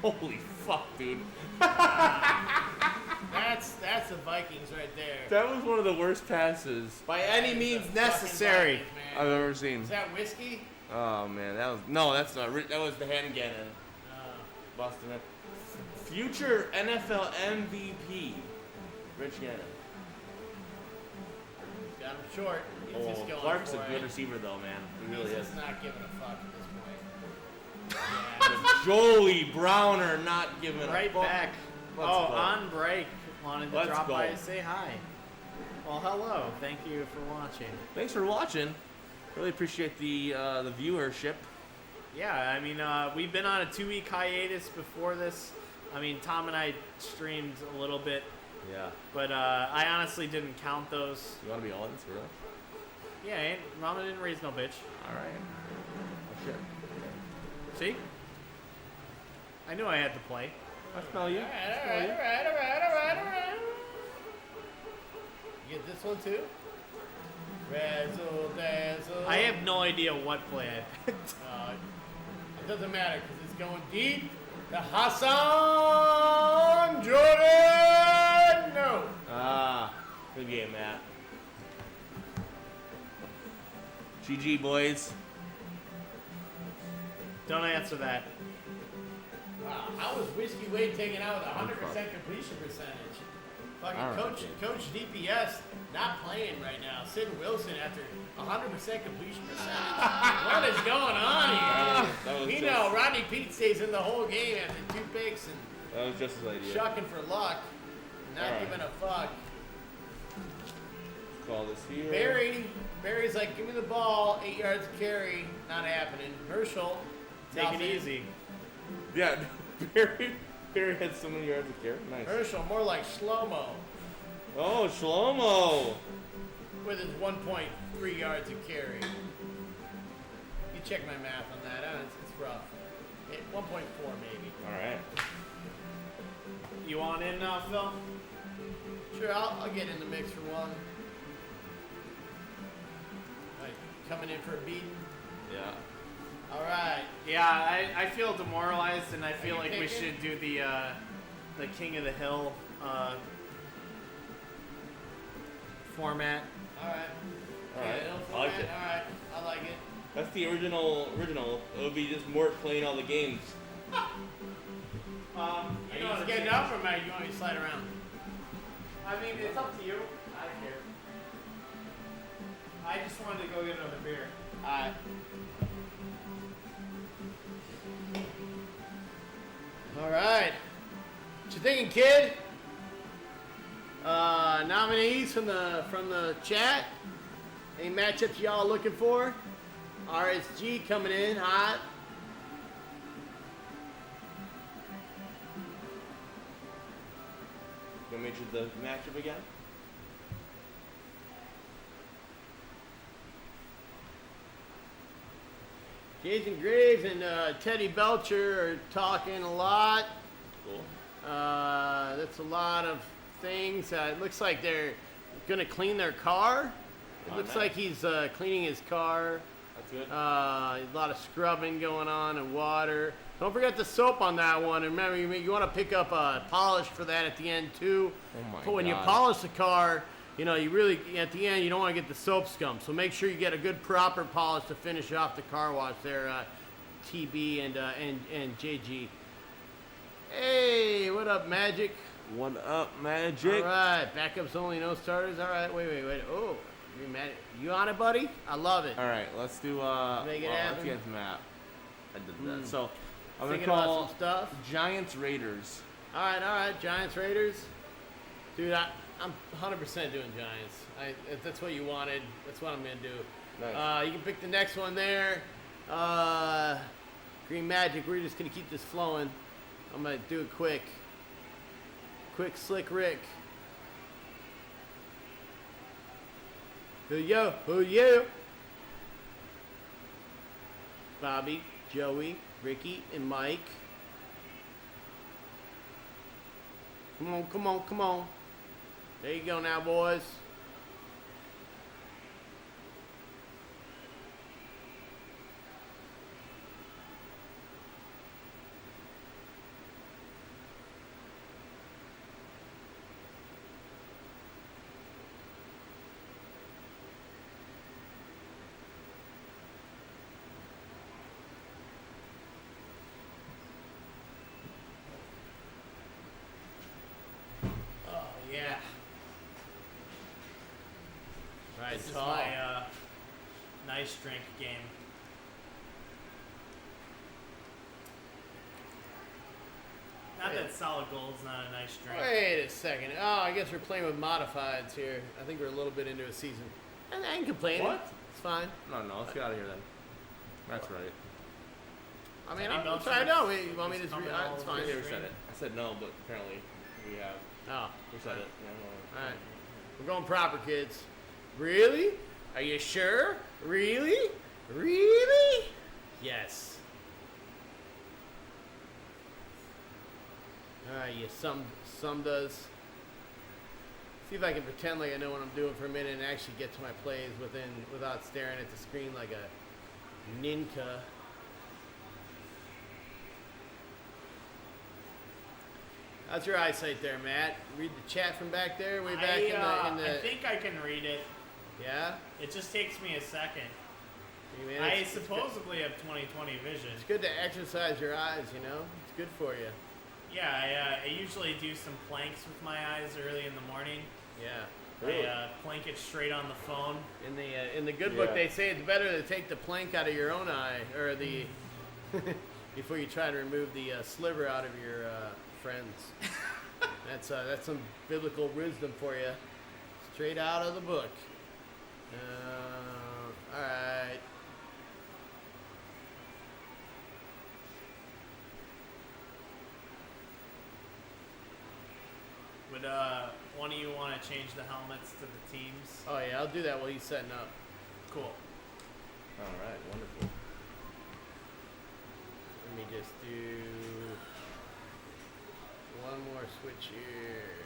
Holy fuck, dude. That's the Vikings right there. That was one of the worst passes By any means Fucking necessary. Vikings, man. I've ever seen. Is that whiskey? Oh man, that was that's not. That was the hand cannon. Boston. Future NFL MVP, Rich Gannon. Got him short. He's just going Clark's a for good it. receiver though, man. He He's really is. just not giving a fuck at this point. Yeah. Joey Browner not giving a Right fuck. back. Let's Oh, go. on break. Wanted to Let's drop go. by and say hi. Well, hello. Thank you for watching. Thanks for watching. Really appreciate the viewership. Yeah, I mean, we've been on a 2-week hiatus before this. I mean, Tom and I streamed a little bit, Yeah. but I honestly didn't count those. You want to be on this, real? Yeah, Mama didn't raise no bitch. All right. Oh, shit. See? I knew I had to play. I smell you. All right. You get this one too? Razzle dazzle. I have no idea what play I picked. It doesn't matter because it's going deep. The Hassan Jordan. No. Ah, good game, Matt. GG, boys. Don't answer that. Wow, how was Whiskey Wade taken out with 100% completion percentage? Fucking All right, Coach DPS not playing right now. Sid Wilson after 100% completion percentage. What is going on here? That was You just- know, Rodney Pete stays in the whole game after 2 picks and That was just his idea. shucking for luck. Not All right. giving a fuck. Call this here. Barry's like, give me the ball, 8 yards carry. Not happening. Herschel, Take nothing. it easy. Yeah, Barry had so many yards of carry. Nice. Herschel, more like Shlomo Oh, Shlomo. with his 1.3 yards of carry. You check my math on that. It's rough. 1.4 maybe. All right. You want in, Phil? Sure, I'll get in the mix for one. Like, coming in for a beating. Yeah. All right. Yeah, I feel demoralized, and I feel you like we picking? should do the King of the Hill format. All right. All right. Yeah, I like it. All right. I like it. That's the original. It would be just Mort playing all the games. Are you know just the getting team. up or Matt, you want me to slide around? I mean, it's up to you. I don't care. I just wanted to go get another beer. All right. All right. What you thinking, kid? Nominees from the chat. Any matchups y'all looking for? RSG coming in hot. You want me to do the matchup again? Jason Graves and Teddy Belcher are talking a lot. Cool. That's a lot of things. It looks like they're gonna clean their car. It Oh, looks nice. like he's cleaning his car. That's good. A lot of scrubbing going on and water. Don't forget the soap on that one. And remember, you want to pick up a polish for that at the end too. Oh my But when you God. polish the car, you know, you really, at the end, you don't want to get the soap scum. So make sure you get a good proper polish to finish off the car wash there, TB and JG. Hey, what up, Magic? What up, Magic? All right, backups only, no starters. All right, wait. Oh, you on it, buddy? I love it. All right, let's do. Make it let's happen. get the map. I did that. So I'm gonna Thinking about call some stuff. Giants Raiders. All right, Giants, Raiders. Dude, I'm 100% doing Giants. If that's what you wanted, that's what I'm going to do. Nice. You can pick the next one there. Green Magic, we're just going to keep this flowing. I'm going to do it quick. Quick, slick Rick. Who you? Bobby, Joey, Ricky, and Mike. Come on. There you go now, boys. Oh yeah. Right, This is tall. my nice drink game. Not that solid gold's not a nice drink. Wait a second. Oh, I guess we're playing with modifieds here. I think we're a little bit into a season. And I ain't complaining. What? It's fine. No, let's get out of here then. That's right. I mean, Teddy I'm Belcher trying to know. is You want me to? coming It's all fine. I never over said it. I said no, but apparently we have. Oh, We said it. Yeah, all right. We're going proper, kids. Really? Are you sure? Really? Really? Yes. All right, you some does. See if I can pretend like I know what I'm doing for a minute and actually get to my plays without staring at the screen like a ninja. How's your eyesight there, Matt? Read the chat from back there, way back in the. I think I can read it. Yeah. It just takes me a second. Hey, man, I it's good. supposedly have 20/20 vision. It's good to exercise your eyes, you know? It's good for you. Yeah, I usually do some planks with my eyes early in the morning. Yeah. Really? I plank it straight on the phone. In the good book, Yeah. they say it's better to take the plank out of your own eye, or the before you try to remove the sliver out of your friends. That's some biblical wisdom for you, straight out of the book. All right. Would one of you want to change the helmets to the teams? Oh yeah, I'll do that while he's setting up. Cool. All right, wonderful. Let me just do one more switch here.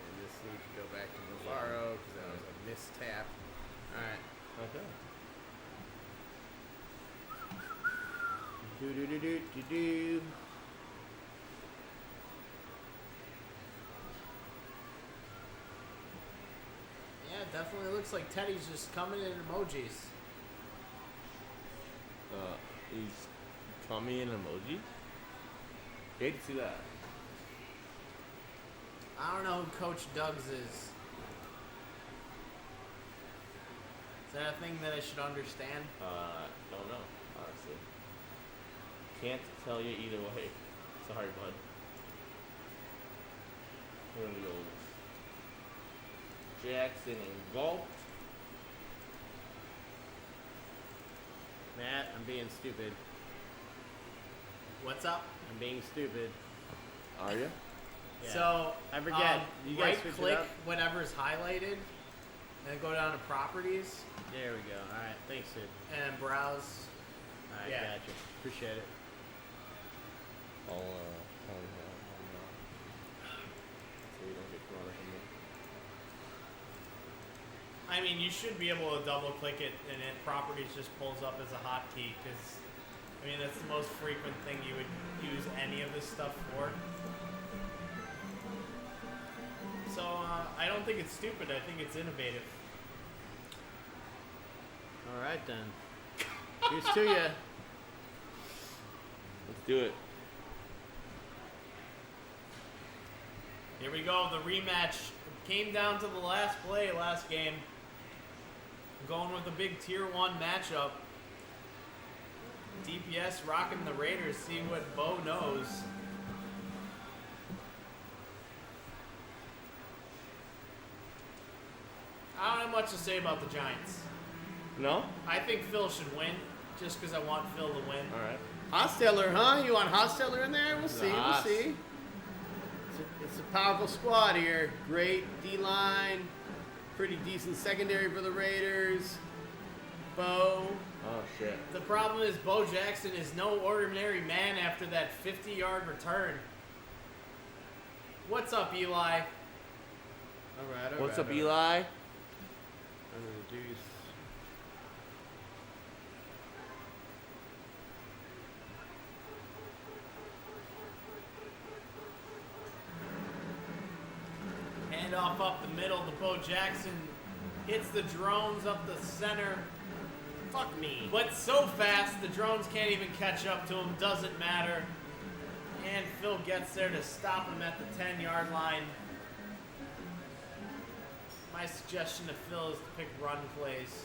And this needs to go back to Navarro because that was a mistap. Alright. Okay. Do do do do do do. Yeah, it definitely looks like Teddy's just coming in emojis. He's coming in emoji. Hate to see that. I don't know who Coach Doug's is. Is that a thing that I should understand? Don't know, honestly. Can't tell you either way. Sorry, bud. We're gonna go Jackson and Galt. Matt, I'm being stupid. What's up? I'm being stupid. Are you? Yeah. So I forget. You guys right switch it click up? whatever's highlighted, and then go down to properties, There we go. Alright, thanks, Sid. and browse. Alright, Yeah. gotcha. Appreciate it. I'll so you don't get corona from me. I mean, you should be able to double click it, and it properties just pulls up as a hotkey. Because I mean, that's the most frequent thing you would use any of this stuff for. So I don't think it's stupid. I think it's innovative. Alright then. Here's to ya. Let's do it. Here we go. The rematch came down to the last play last game. Going with a big tier 1 matchup. DPS rocking the Raiders. See what Bo knows. I don't have much to say about the Giants. No? I think Phil should win, just because I want Phil to win. All right. Hostetler, huh? You want Hostetler in there? We'll see. We'll Haas. see. It's a powerful squad here. Great D-line. Pretty decent secondary for the Raiders. Bo. Oh shit. The problem is Bo Jackson is no ordinary man after that 50-yard return. What's up, Eli? All right. What's up, Eli? I'm gonna do. Handoff up the middle to Bo Jackson. Hits the drones up the center. Fuck me. But so fast, the drones can't even catch up to him. Doesn't matter. And Phil gets there to stop him at the 10-yard line. My suggestion to Phil is to pick run plays.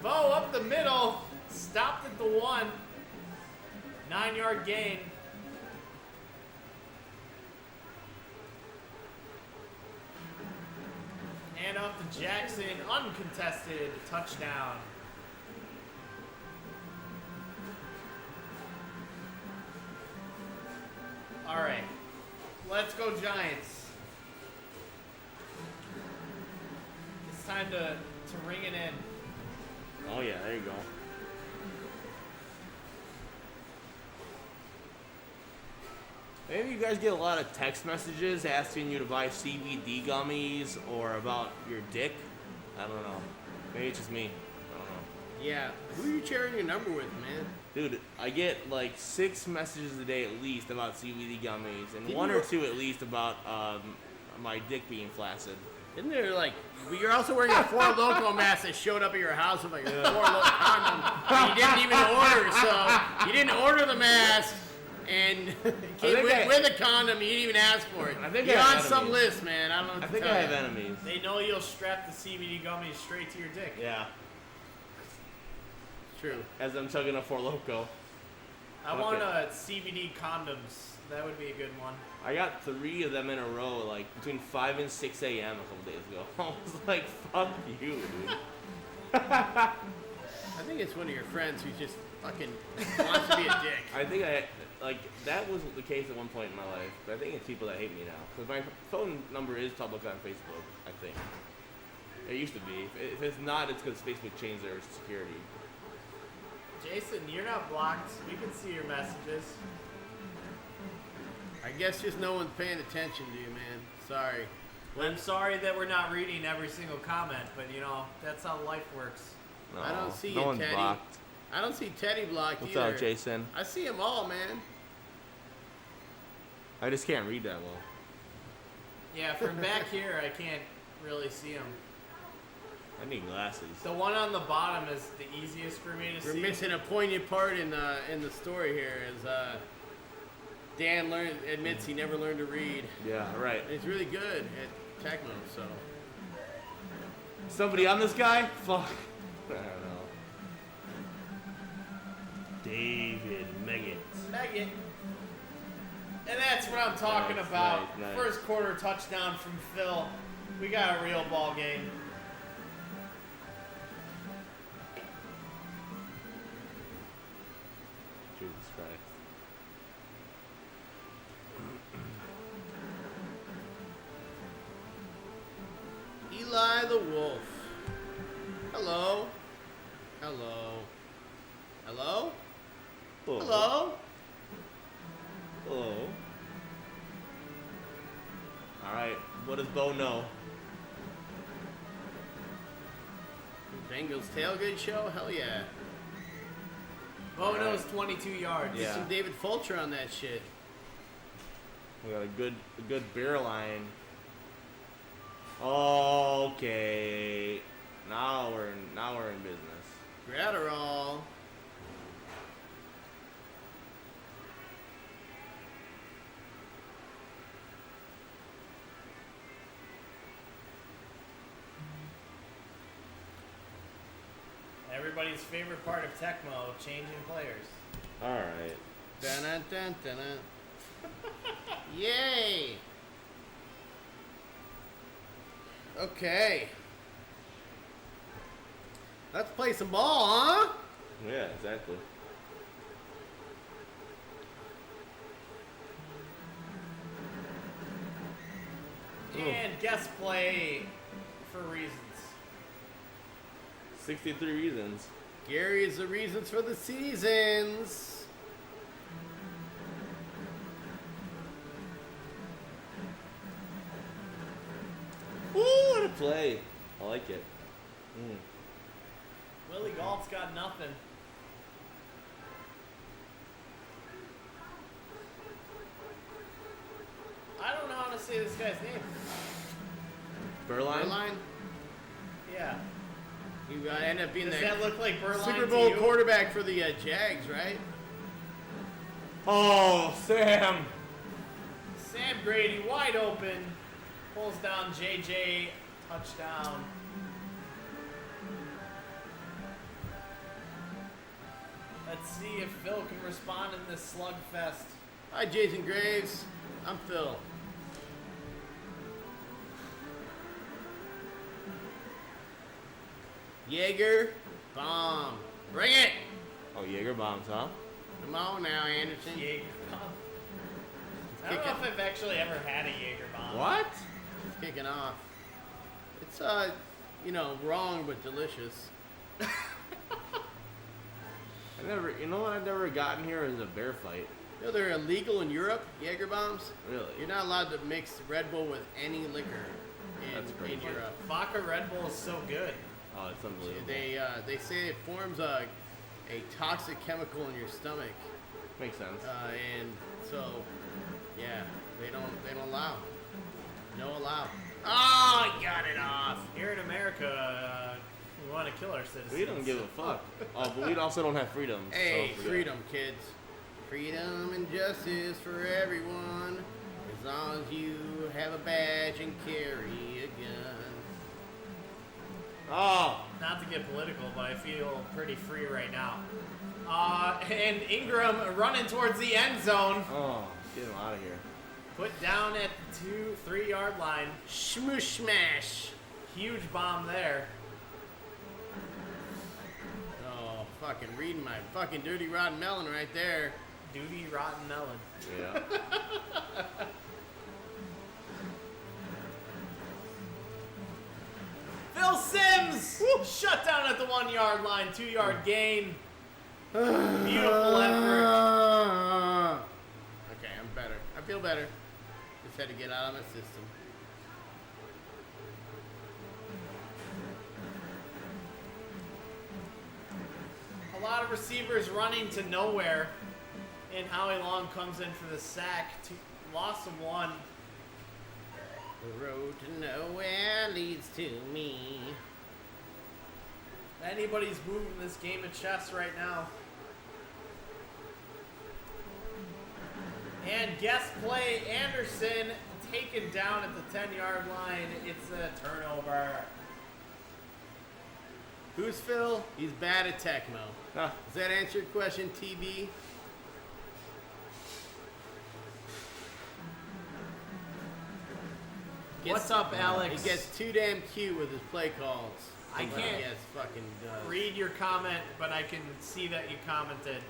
Bo up the middle. Stopped at the 1. 9-yard gain. Hand off to Jackson, uncontested touchdown. All right, let's go Giants. It's time to ring it in. Oh yeah, there you go. Maybe you guys get a lot of text messages asking you to buy CBD gummies or about your dick. I don't know. Maybe it's just me. I don't know. Yeah. Who are you sharing your number with, man? Dude, I get like 6 messages a day at least about CBD gummies, and Didn't 1 you- or 2 at least about my dick being flaccid. Isn't there like, but you're also wearing a Four Loko mask that showed up at your house with like a Four Loko condom that you didn't even order. So you didn't order the mask and it came with a condom. You didn't even ask for it. I think you're I on have some enemies. list, man. I don't know what I to think tell I have you. enemies. They know you'll strap the CBD gummies straight to your dick. Yeah, True. as I'm chugging a Four Loko. I want CBD condoms. That would be a good one. I got 3 of them in a row, like between 5 and 6 a.m. a couple days ago. I was like, fuck you, dude. I think it's one of your friends who just fucking wants to be a dick. I think that was the case at one point in my life. But I think it's people that hate me now. Because my phone number is public on Facebook, I think. It used to be. If it's not, it's because Facebook changed their security. Jason, you're not blocked. We can see your messages. I guess just no one's paying attention to you, man. Sorry. I'm sorry that we're not reading every single comment, but you know, that's how life works. No, I don't see no you, one's Teddy. blocked. I don't see Teddy blocked What's either. up, Jason? I see them all, man. I just can't read that well. Yeah, from back here, I can't really see them. I need glasses. The one on the bottom is the easiest for me to We're see. missing a poignant part in the story here. Is Dan admits he never learned to read. Yeah, right. And he's really good at Tecmo, so. Somebody on this guy? Fuck. I don't know. David Meggett. Megan. And that's what I'm talking Nice, about. nice. First quarter touchdown from Phil. We got a real ball game. Jesus Christ. Eli the Wolf. Hello. Hello. Hello? Oh. Hello? Hello. Alright, what does Bo know? Bengals tailgate show? Hell yeah. Bo knows 22 yards. Get Yeah. some David Fulcher on that shit. We got a good beer line. Okay. Now we're in business. Gratterall. Everybody's favorite part of Tecmo, changing players. Alright. Dun dun dun dun. Yay! Okay. Let's play some ball, huh? Yeah, exactly. And guest play for reasons. 63 reasons. Gary is the reasons for the seasons. Ooh, what a play. I like it. Willie Galt's got nothing. I don't know how to say this guy's name. Burline? Berline? Yeah. You end up being Does the that look like Berline Super to Bowl you? quarterback for the Jags, right? Oh, Sam! Sam Grady wide open. Pulls down JJ. Touchdown. Let's see if Phil can respond in this slugfest. Hi, Jason Graves. I'm Phil. Jaeger bomb. Bring it. Oh, Jaeger bombs, huh? Come on now, Anderson. Jaeger bomb. I don't know if I've actually ever had a Jaeger bomb. What? It's kicking off. It's wrong but delicious. You know what I've never gotten here is a bear fight. You know they're illegal in Europe, Jaeger bombs. Really? You're not allowed to mix Red Bull with any liquor That's crazy. in Europe. Vodka Red Bull is so good. Oh, it's unbelievable. They say it forms a toxic chemical in your stomach, Makes sense. and so yeah, they don't allow. No allow. Oh, I got it off. Here in America, we want to kill our citizens. We don't give a fuck. Oh, but we also don't have freedom. Hey, so freedom, kids. Freedom and justice for everyone, as long as you have a badge and carry a gun. Oh! Not to get political, but I feel pretty free right now. And Ingram running towards the end zone. Oh, get him out of here. Put down at the 2-3 yard line. Smoosh smash. Huge bomb there. Oh, fucking reading my fucking dirty rotten melon right there. Duty rotten melon. Yeah. Phil Simms! Shut down at the 1 yard line, 2 yard gain. Beautiful effort. Okay, I'm better. I feel better. Just had to get out of my system. A lot of receivers running to nowhere. And Howie Long comes in for the sack. Loss of 1. The road to nowhere leads to me. Anybody's moving this game of chess right now. And guest play, Anderson taken down at the 10 yard line. It's a turnover. Who's Phil? He's bad at Tecmo. Huh. Does that answer your question, TB? What's up, Alex? He gets too damn cute with his play calls. I He can't gets fucking does. read your comment, but I can see that you commented.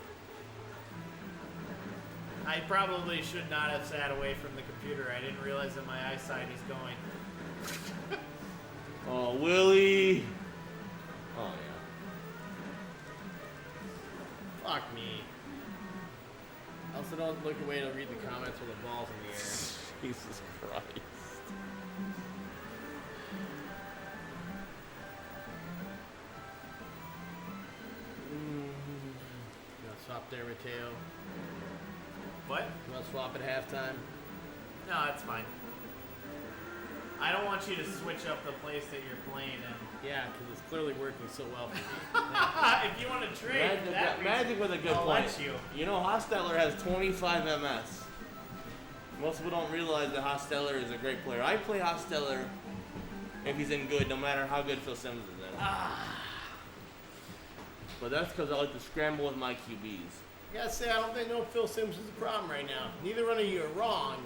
I probably should not have sat away from the computer. I didn't realize that my eyesight is going. Oh, Willie. Oh, yeah. Fuck me. I also don't look away to read the comments when the ball's in the air. Jesus Christ. You want to swap there, Mateo? What? You want to swap at halftime? No, that's fine. I don't want you to switch up the place that you're playing in. Yeah, because it's clearly working so well for me. If you want to trade, Magic with a good I'll point. let you. You know, Hosteller has 25 MS. Most people don't realize that Hosteller is a great player. I play Hosteller if he's in good, no matter how good Phil Simms is in. But that's because I like to scramble with my QBs. I gotta say, I don't think Phil Simms is the problem right now. Neither one of you are wrong,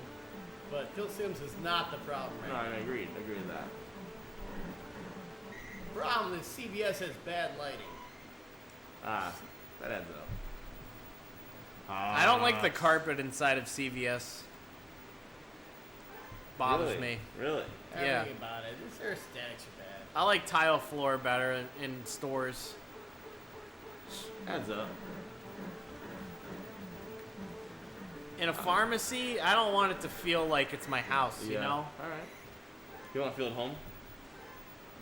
but Phil Simms is not the problem right No, now. I agree with that. The problem is CBS has bad lighting. Ah, that adds up. I don't like the carpet inside of CVS. Bothers Really? me. Really? Yeah. Everything about it. Their aesthetics are bad. I like tile floor better in stores. Adds up. In a pharmacy, I don't want it to feel like it's my house, you know? Alright. You want to feel at home?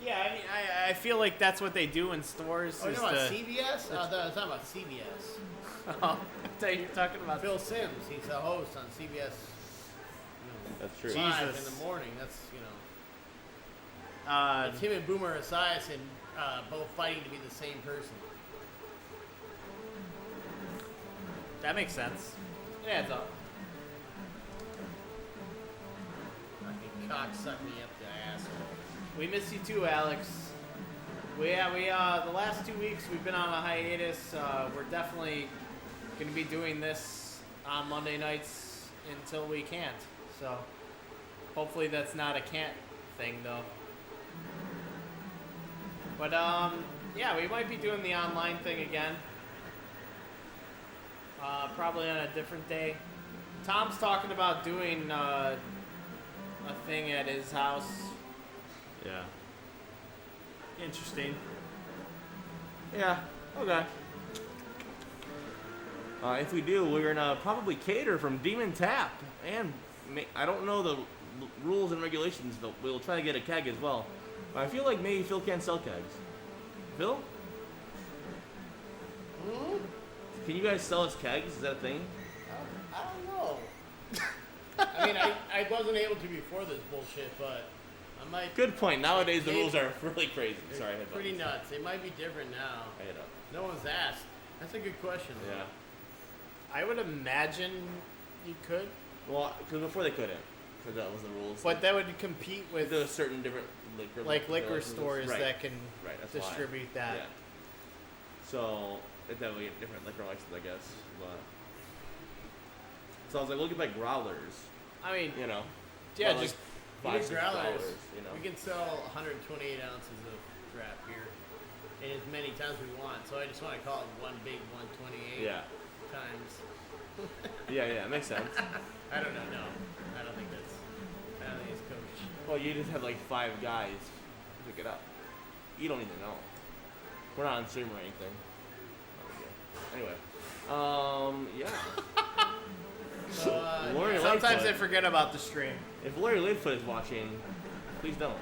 Yeah, I mean, I feel like that's what they do in stores. Oh, you is know about to- CBS? Oh, I was talking about CBS. Oh, I thought you were talking about Phil Simms, he's a host on CBS. That's true. Jesus. 5 in the morning. That's, it's him and Boomer Esiason both fighting to be the same person. That makes sense. It adds up. Fucking cock suck me up the asshole. We miss you too, Alex. We the last 2 weeks we've been on a hiatus. We're definitely gonna be doing this on Monday nights until we can't. So hopefully that's not a can't thing though. But Yeah, we might be doing the online thing again. Probably on a different day. Tom's talking about doing a thing at his house. Yeah. Interesting. Yeah. Okay. If we do, we're gonna probably cater from Dmen Tap, and I don't know the rules and regulations, but we'll try to get a keg as well. I feel like maybe Phil can't sell kegs. Phil? Hmm? Can you guys sell us kegs? Is that a thing? I don't know. I mean, I wasn't able to before this bullshit, but I might. Good point. Nowadays the rules are really crazy. They're Sorry, I hit pretty buttons. nuts. They might be different now. I hit up. No one's asked. That's a good question. Yeah. I would imagine you could, Well, because before they couldn't, because that was the rules. but that would compete with There's certain different liquor liquor stores right. that can Right, that's why. distribute that. Yeah. So that we get different liquor licenses, I guess. But so I was like, look at like growlers, I mean, you know. yeah, About, just like, With $5-6, growlers, you know. we can sell 128 ounces of draft beer in as many times we want. So I just want to call it one big 128 Yeah. times. Yeah, it makes sense. I don't know. No, I don't think it's coach. Well, you just have like 5 guys pick it up. You don't even know. We're not on stream or anything. Anyway, yeah. So, Lori sometimes I Lightfoot, forget about the stream. if Lori Lightfoot is watching, please don't.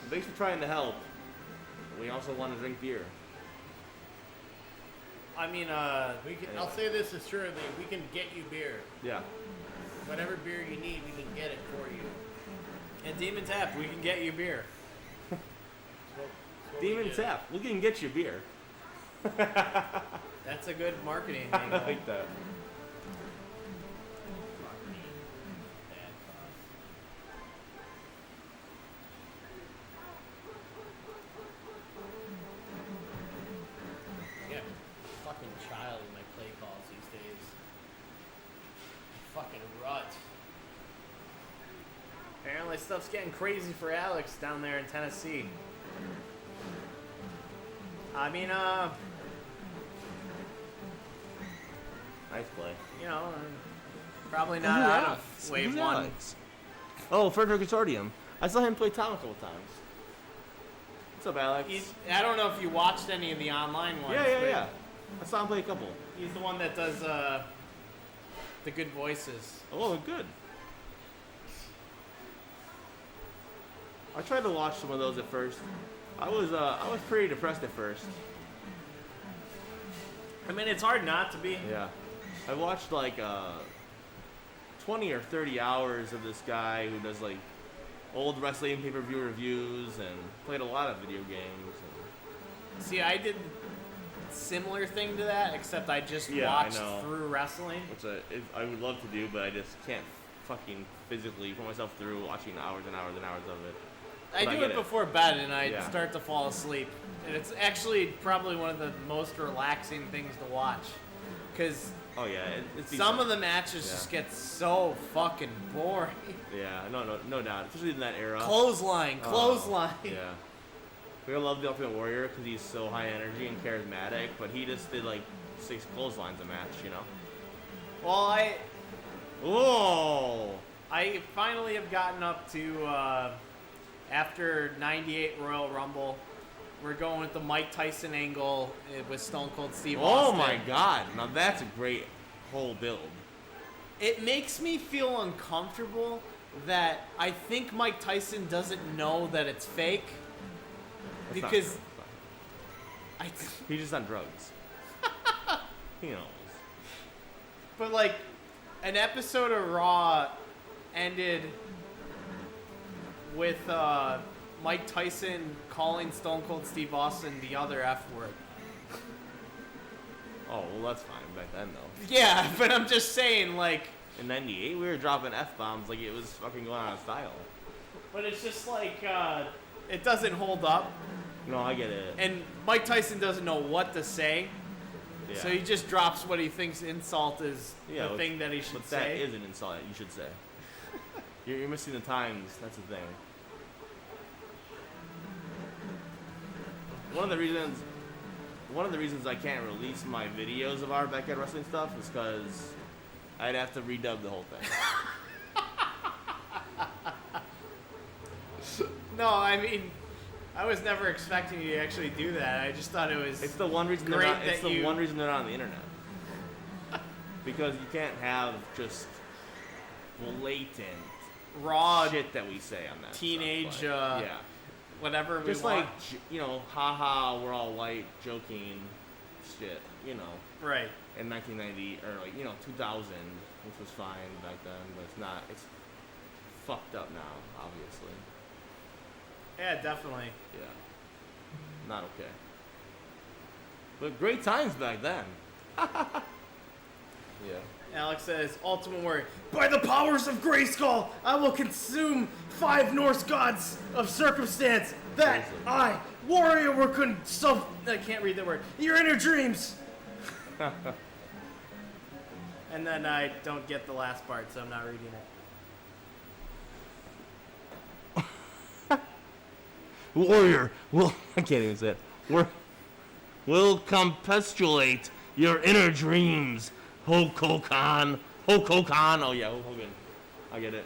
Thanks for trying to help. We also want to drink beer. I mean, we can. I'll say this assuredly: we can get you beer. Yeah. Whatever beer you need, we can get it for you. at Dmen Tap, we can get you beer. That's what we Dmen do. Tap, we can get you beer. That's a good marketing I angle. like that. Yeah, fucking child in my play calls these days. Fucking rut. Apparently stuff's getting crazy for Alex down there in Tennessee. I mean, Nice play. you know, probably not out of wave Who's one. Alex? Oh, Frederick Consortium. I saw him play Tom a couple times. What's up, Alex? I don't know if you watched any of the online ones. but Yeah. I saw him play a couple. He's the one that does the good voices. Oh, good. I tried to watch some of those at first. I was pretty depressed at first. I mean, it's hard not to be. Yeah. I watched like 20 or 30 hours of this guy who does like old wrestling pay-per-view reviews and played a lot of video games. See, I did a similar thing to that, except I just Yeah, I watched know. through wrestling. Which I would love to do, but I just can't fucking physically put myself through watching hours and hours and hours of it. I But I do get it it. before bed, and I Yeah. start to fall asleep. And it's actually probably one of the most relaxing things to watch, because Oh yeah, it's some decent. of the matches Yeah. just get so fucking boring. Yeah, no doubt, especially in that era. Clothesline, Oh, clothesline. Yeah. We all love the Ultimate Warrior because he's so high energy and charismatic, but he just did like 6 clotheslines a match, you know? Well, Oh! I finally have gotten up to after '98 Royal Rumble. We're going with the Mike Tyson angle with Stone Cold Steve Oh Austin. my god, now that's a great whole build. It makes me feel uncomfortable that I think Mike Tyson doesn't know that it's fake. That's not- Because he's just on drugs. He knows. but like an episode of Raw ended with Mike Tyson calling Stone Cold Steve Austin the other F word. Oh, well that's fine back then though. Yeah, but I'm just saying, like, In 98, we were dropping F-bombs like it was fucking going out of style. but it's just like it doesn't hold up, No, I get it. and Mike Tyson doesn't know what to say, Yeah. so he just drops what he thinks insult is Yeah, the thing that he should But that say. is an insult, you should say. You're missing the times, that's the thing. one of the reasons I can't release my videos of our backyard wrestling stuff is because I'd have to redub the whole thing. No, I mean, I was never expecting you to actually do that. I just thought it was. It's the one reason great they're not. that It's the you- one reason they're not on the internet. Because you can't have just blatant raw shit that we say on that. teenage, stuff. Like, yeah. whatever we Just want. like, haha, we're all white, joking shit, Right. in 1990, or 2000, which was fine back then, but it's fucked up now, obviously. Yeah, definitely. Yeah. Not okay. But great times back then. Yeah. Alex says, Ultimate Warrior, by the powers of Grayskull, I will consume 5 Norse gods of circumstance that Seriously. I, warrior, were I can't read that word. Your inner dreams. And then I don't get the last part, so I'm not reading it. Warrior, I can't even say it. We'll compostulate your inner dreams. Hulk Hogan. Oh yeah, Hulk Hogan. I get it.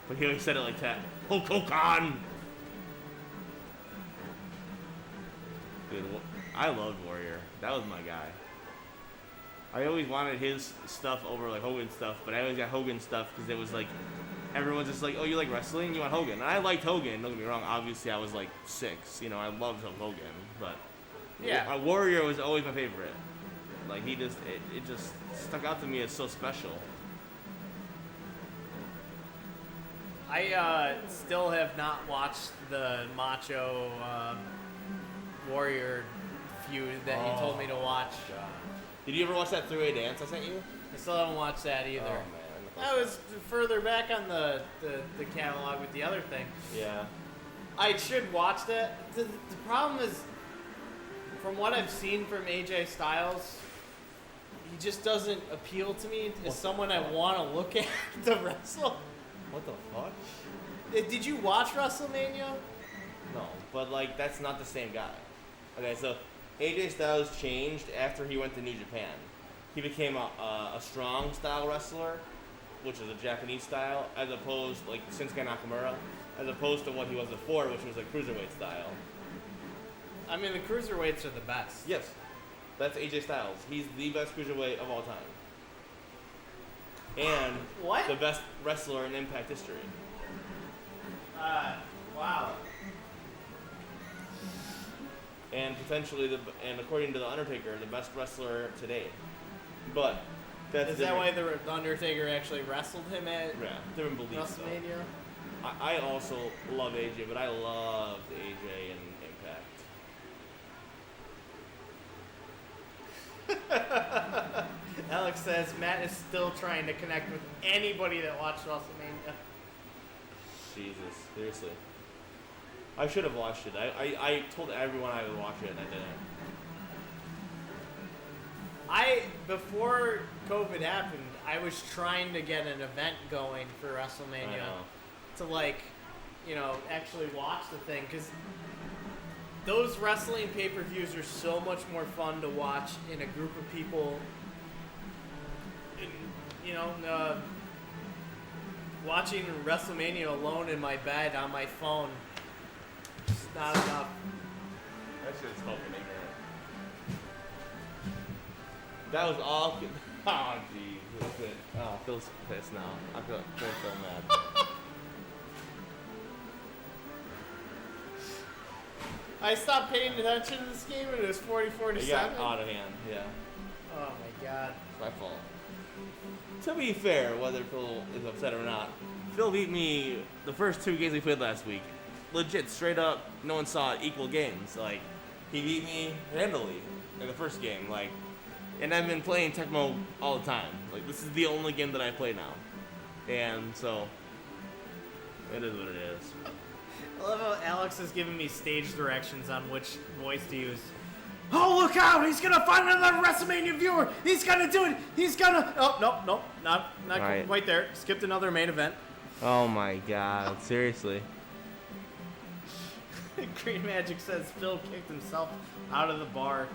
But he always said it like that. Hulk Hogan. Dude, I loved Warrior. That was my guy. I always wanted his stuff over like Hogan's stuff, but I always got Hogan's stuff because it was like everyone's just like, oh, you like wrestling? You want Hogan? And I liked Hogan. Don't get me wrong. Obviously, I was like 6. I loved Hulk Hogan, but Yeah. Warrior was always my favorite. Like it just stuck out to me as so special. I still have not watched the Macho Warrior feud that you told me to watch. Did you ever watch that 3-way dance I sent you? I still haven't watched that either. Oh man. That was further back on the catalog with the other thing. Yeah. I should watch that. The problem is, from what I've seen from AJ Styles, he just doesn't appeal to me as someone I want to look at to wrestle. What the fuck? Did you watch WrestleMania? No, but like that's not the same guy. Okay, so AJ Styles changed after he went to New Japan. He became a strong style wrestler, which is a Japanese style, as opposed like Shinsuke Nakamura, as opposed to what he was before, which was a cruiserweight style. I mean, the cruiserweights are the best. Yes, that's AJ Styles. He's the best cruiserweight of all time, and What? the best wrestler in Impact history. Wow. And potentially and according to the Undertaker, the best wrestler today. But that's Is that why the Undertaker actually wrestled him at different beliefs. WrestleMania? I also love AJ, but I loved AJ in Impact. Alex says Matt is still trying to connect with anybody that watched WrestleMania. Jesus, seriously. I should have watched it. I told everyone I would watch it, and I didn't. Before COVID happened, I was trying to get an event going for I WrestleMania know. to actually watch the thing, because those wrestling pay-per-views are so much more fun to watch in a group of people. Watching WrestleMania alone in my bed on my phone, it's not enough. That shit's fucking ignorant. That was all. Oh, jeez. Look at it. Oh, Phil's pissed now. I feel so mad. I stopped paying attention to this game and it was 44 to It 7. got out of hand, yeah. Oh my god. It's my fault. To be fair, whether Phil is upset or not, Phil beat me the first 2 games we played last week. Legit, straight up, no one saw it, equal games. Like, he beat me handily in the first game. Like, and I've been playing Tecmo all the time. Like, this is the only game that I play now. And so, it is what it is. I love how Alex is giving me stage directions on which voice to use. Oh, look out! He's gonna find another WrestleMania viewer! He's gonna do it! He's gonna... Oh, no, not Right. quite there. Skipped another main event. Oh my god, seriously. Green Magic says Phil kicked himself out of the bar.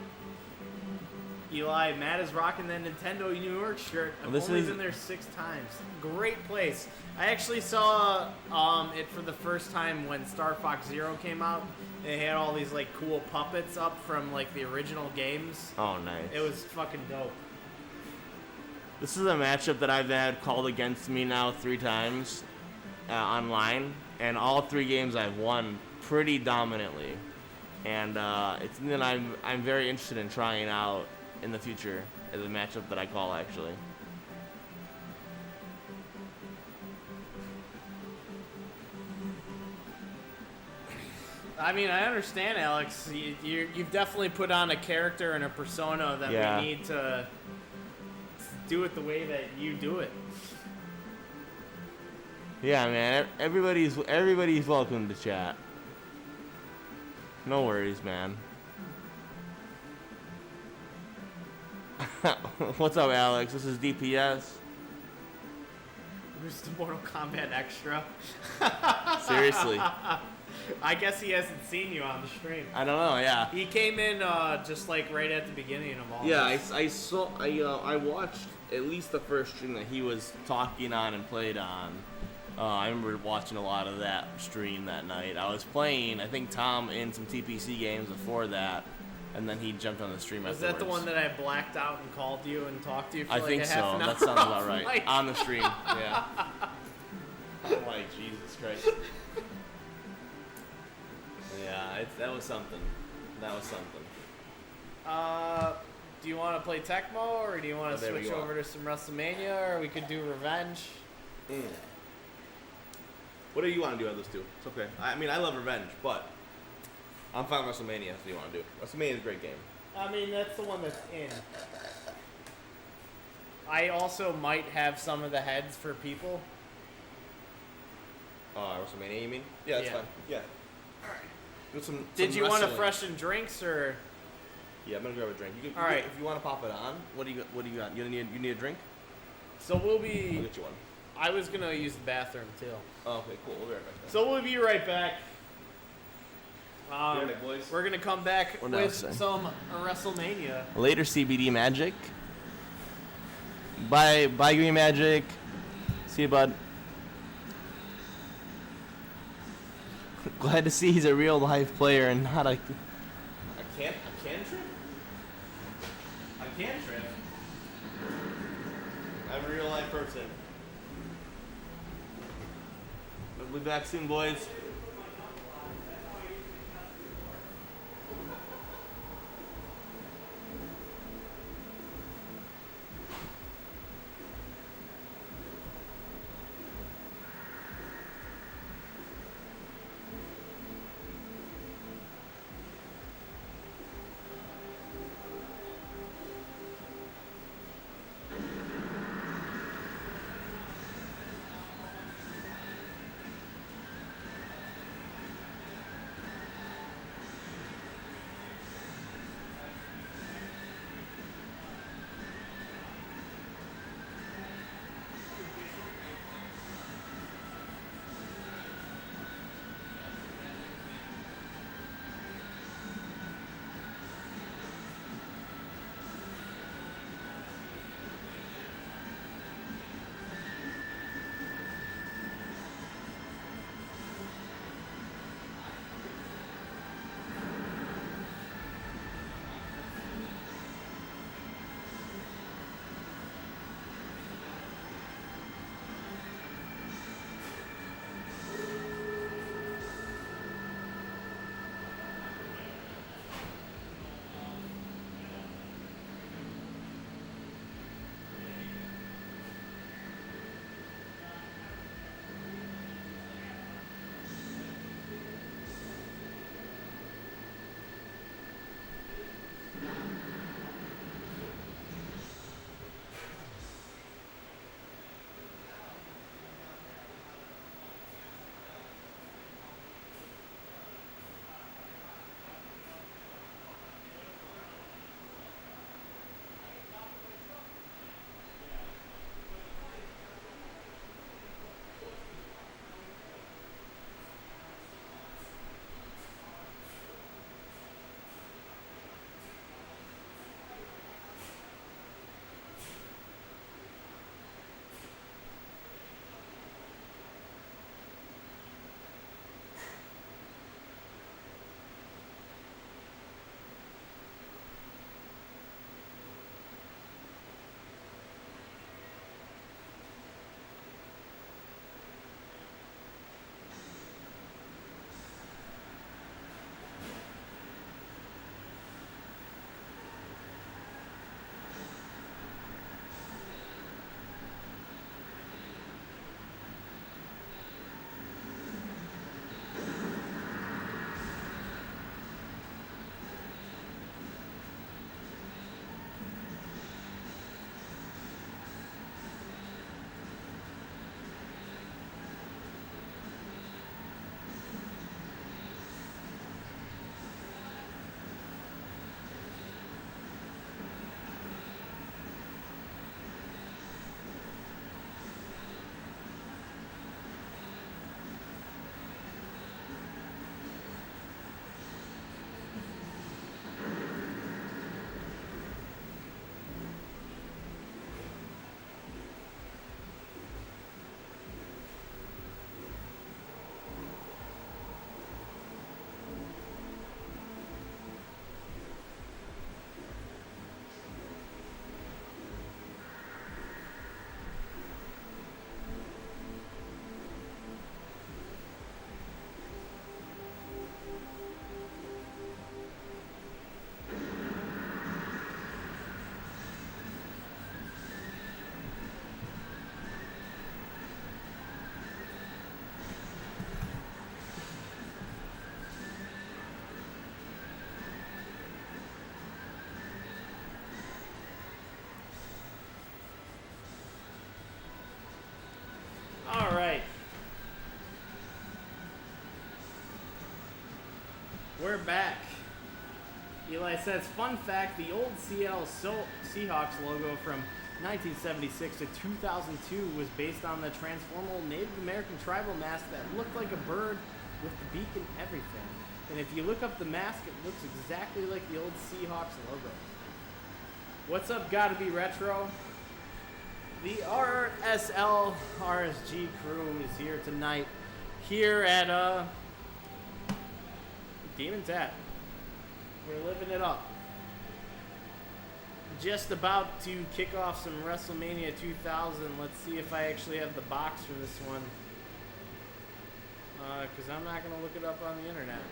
Eli, Matt is rocking that Nintendo New York shirt. I've only been there 6 times. Great place. I actually saw it for the first time when Star Fox Zero came out. They had all these like cool puppets up from like the original games. Oh, nice. It was fucking dope. This is a matchup that I've had called against me now 3 times online, and all 3 games I've won pretty dominantly. And it's something that I'm very interested in trying out in the future as a matchup that I call, actually. I mean, I understand, Alex. You've definitely put on a character and a persona that we need to do it the way that you do it. Yeah, man. Everybody's welcome to chat. No worries, man. What's up, Alex? This is DPS. Who's the Mortal Kombat extra? Seriously. I guess he hasn't seen you on the stream. I don't know. Yeah. He came in just like right at the beginning of all. Yeah, this. I watched at least the first stream that he was talking on and played on. I remember watching a lot of that stream that night. I was playing, I think, Tom in some TPC games before that, and then he jumped on the stream Was afterwards. that the one that I blacked out and called you and talked to you for I like think a so. half an hour? That sounds about right. Like, On the stream, yeah. I'm like, Jesus Christ. Yeah, that was something. That was something. Do you want to play Tecmo, or do you want to There we switch go. over to some WrestleMania, or we could do Revenge? What do you want to do out of those 2? It's okay. I mean, I love Revenge, but I'm fine with WrestleMania. That's what you want to do. WrestleMania is a great game. I mean, that's the one that's in. I also might have some of the heads for people. WrestleMania, you mean? Yeah, that's Yeah. fine. Yeah. Alright. Did you want to freshen drinks, or? Yeah, I'm gonna grab a drink. You can, All right. If you want to pop it on, what do you got? You need a drink? So we'll I'll be. get you one. I was gonna use the bathroom too. Oh, okay, cool. We'll be right back then. So we'll be right back. Be right back, boys. We're gonna come back What with else? some WrestleMania. Later, CBD Magic. Bye, Green Magic. See you, bud. Glad to see he's a real life player and not a. I can't trip. I can trip. I'm a real life person. We'll be back soon, boys. we're back. Eli says, fun fact, the old Seattle Seahawks logo from 1976 to 2002 was based on the transformable Native American tribal mask that looked like a bird with the beak and everything. And if you look up the mask, it looks exactly like the old Seahawks logo. What's up, Gotta Be Retro? The RSL RSG crew is here tonight, here at Dmen Tap. We're living it up. Just about to kick off some WrestleMania 2000. Let's see if I actually have the box for this one. Because I'm not going to look it up on the internet.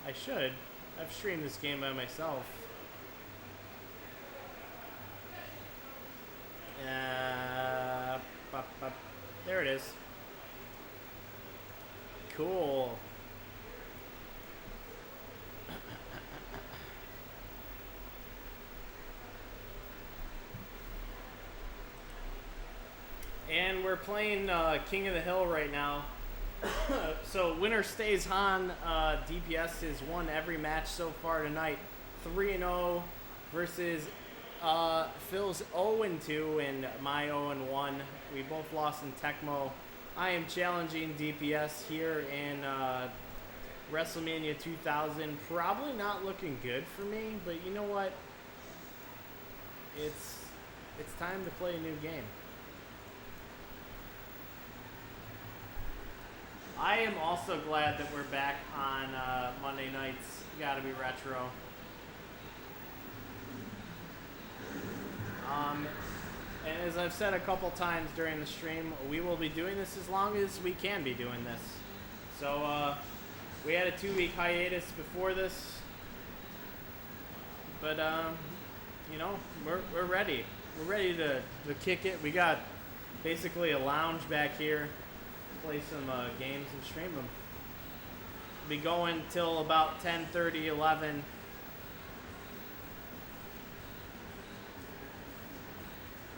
I should. I've streamed this game by myself. There it is. Cool. And we're playing King of the Hill right now. So winner stays on. DPS has won every match so far tonight. 3-0 versus Phil's 0-2 and my 0-1. We both lost in Tecmo. I am challenging DPS here in WrestleMania 2000. Probably not looking good for me, but you know what? It's time to play a new game. I am also glad that we're back on Monday nights. Gotta Be Retro. And as I've said a couple times during the stream, we will be doing this as long as we can be doing this. So we had a 2-week hiatus before this, but you know, we're ready. We're ready to kick it. We got basically a lounge back here. Play some games and stream them. Be going till about 10:30, 11.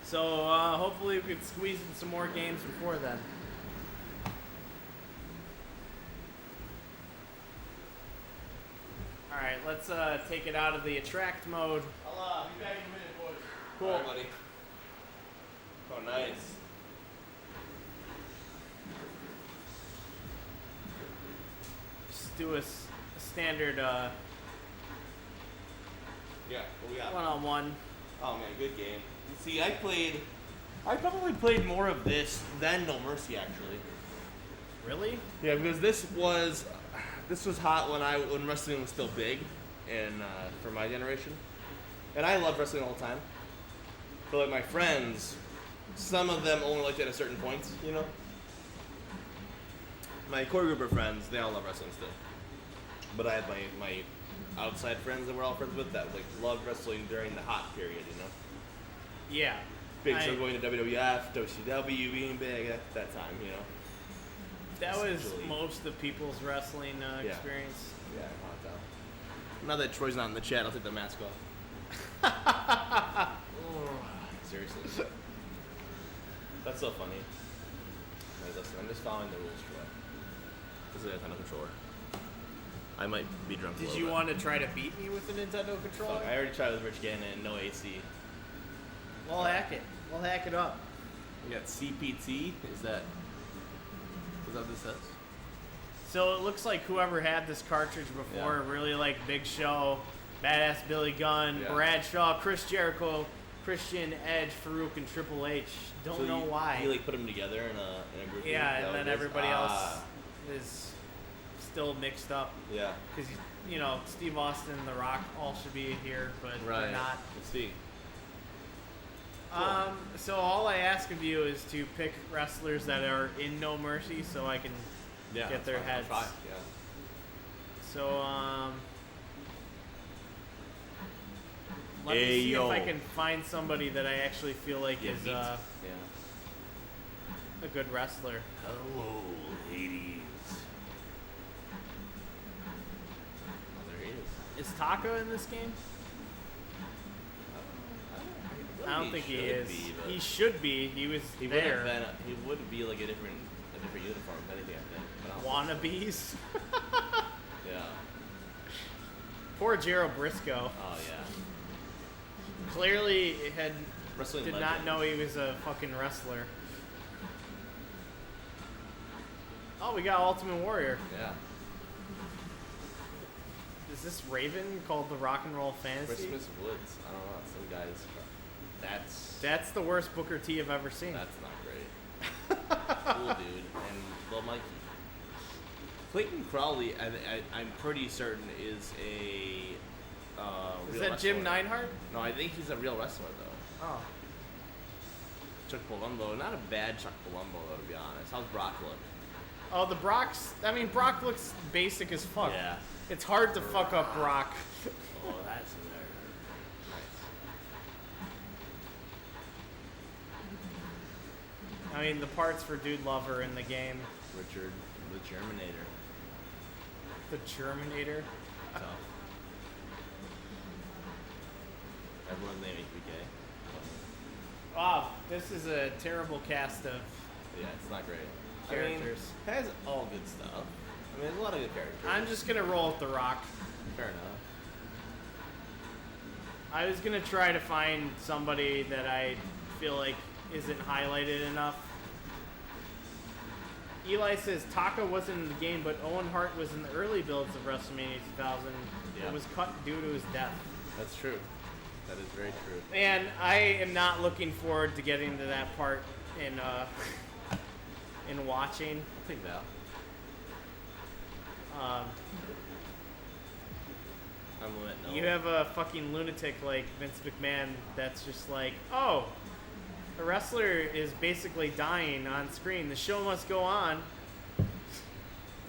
So hopefully we can squeeze in some more games before then. All right, let's take it out of the attract mode. I'll be back in a minute, boys. Cool. All right, buddy. Oh, nice. Just do a standard Yeah, what we got? one-on-one. Oh man, good game. You see, I probably played more of this than No Mercy actually. Really? Yeah, because this was hot when wrestling was still big, and for my generation, and I loved wrestling all the time. But like my friends, some of them only liked it at certain points, you know. My core group of friends, they all love wrestling still. But I had my outside friends that we're all friends with that like loved wrestling during the hot period, you know. Yeah. Big so going to WWF, WCW being big at that time, you know. That was most of people's wrestling experience. Yeah, hot towel. Now that Troy's not in the chat, I'll take the mask off. Seriously. That's so funny. Like, listen, I'm just following the rules, Troy. This is a Nintendo controller. I might be drunk. Did you want to try to beat me with the Nintendo controller? Fuck, I already tried with Rich Gannon and no AC. We'll hack it. We'll hack it up. We got CPT. Is that what this says? So it looks like whoever had this cartridge before really liked Big Show, Badass Billy Gunn, Bradshaw, Chris Jericho, Christian, Edge, Farouk, and Triple H. Don't know why. You like put them together in a group. Yeah, and then everybody else is still mixed up. Yeah. Because you know Steve Austin and The Rock all should be here, but they're not. Let's see. Cool. So all I ask of you is to pick wrestlers that are in No Mercy, so I can get their heads. Yeah. So let me see if I can find somebody that I actually feel like is a good wrestler. Hello, ladies. Oh, there he is. Is Taka in this game? I don't think he is. He should be. He was there. He would be like a different different uniforms, anything I think. But I don't Wannabes. Yeah. Poor Gerald Briscoe. Oh yeah. Clearly Wrestling did legend. not know he was a fucking wrestler. Oh, we got Ultimate Warrior. Yeah. Is this Raven called the Rock and Roll Fantasy? Christmas Woods. I don't know. Some guys. That's the worst Booker T I've ever seen. That's not great. Cool dude. And Lil Mikey. Clayton Crowley, I'm pretty certain is a Is real that wrestler. Jim Neidhart? No, I think he's a real wrestler though. Oh. Chuck Palumbo, not a bad Chuck Palumbo though, to be honest. How's Brock look? Oh, Brock looks basic as fuck. Yeah. It's hard to fuck up Brock. Oh, that's nice. I mean, the parts for Dude Lover in the game. Richard, the Germinator. The Germinator. Tough. Everyone's name HBK. Wow, this is a terrible cast of Yeah, it's not great. characters. I mean, it has all good stuff. I mean, there's a lot of good characters. I'm just gonna roll with The Rock. Fair enough. I was gonna try to find somebody that I feel like isn't highlighted enough. Eli says Taka wasn't in the game, but Owen Hart was in the early builds of WrestleMania 2000. Yeah. It was cut due to his death. That's true. That is very true. And I am not looking forward to getting to that part in watching. I'll take that. I'm letting know. You have a fucking lunatic like Vince McMahon that's just like, oh, the wrestler is basically dying on screen. The show must go on.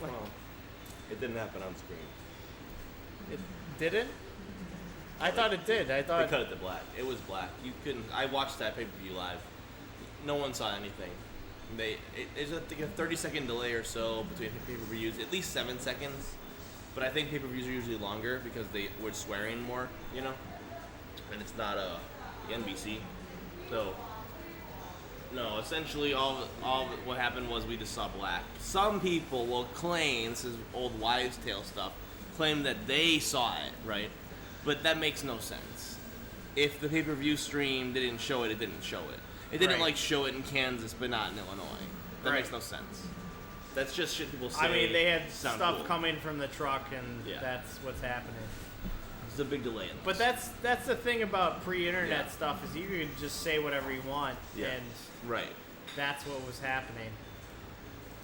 Well, it didn't happen on screen. It didn't? I thought it did. I They thought. cut it to black. It was black. You couldn't. I watched that pay-per-view live. No one saw anything. There's a 30-second delay or so between pay-per-views, at least 7 seconds. But I think pay-per-views are usually longer because they were swearing more, you know. And it's not the NBC. So no, essentially all what happened was we just saw black. Some people will claim, this is old wives' tale stuff, claim that they saw it, right? But that makes no sense. If the pay-per-view stream didn't show it, it didn't show it. It didn't Right. like show it in Kansas, but not in Illinois. That Right. makes no sense. That's just shit people say. I mean, they had sound stuff cool. coming from the truck, and Yeah. that's what's happening. There's a big delay in this. But that's the thing about pre-internet Yeah. stuff is you can just say whatever you want, Yeah. and right. that's what was happening.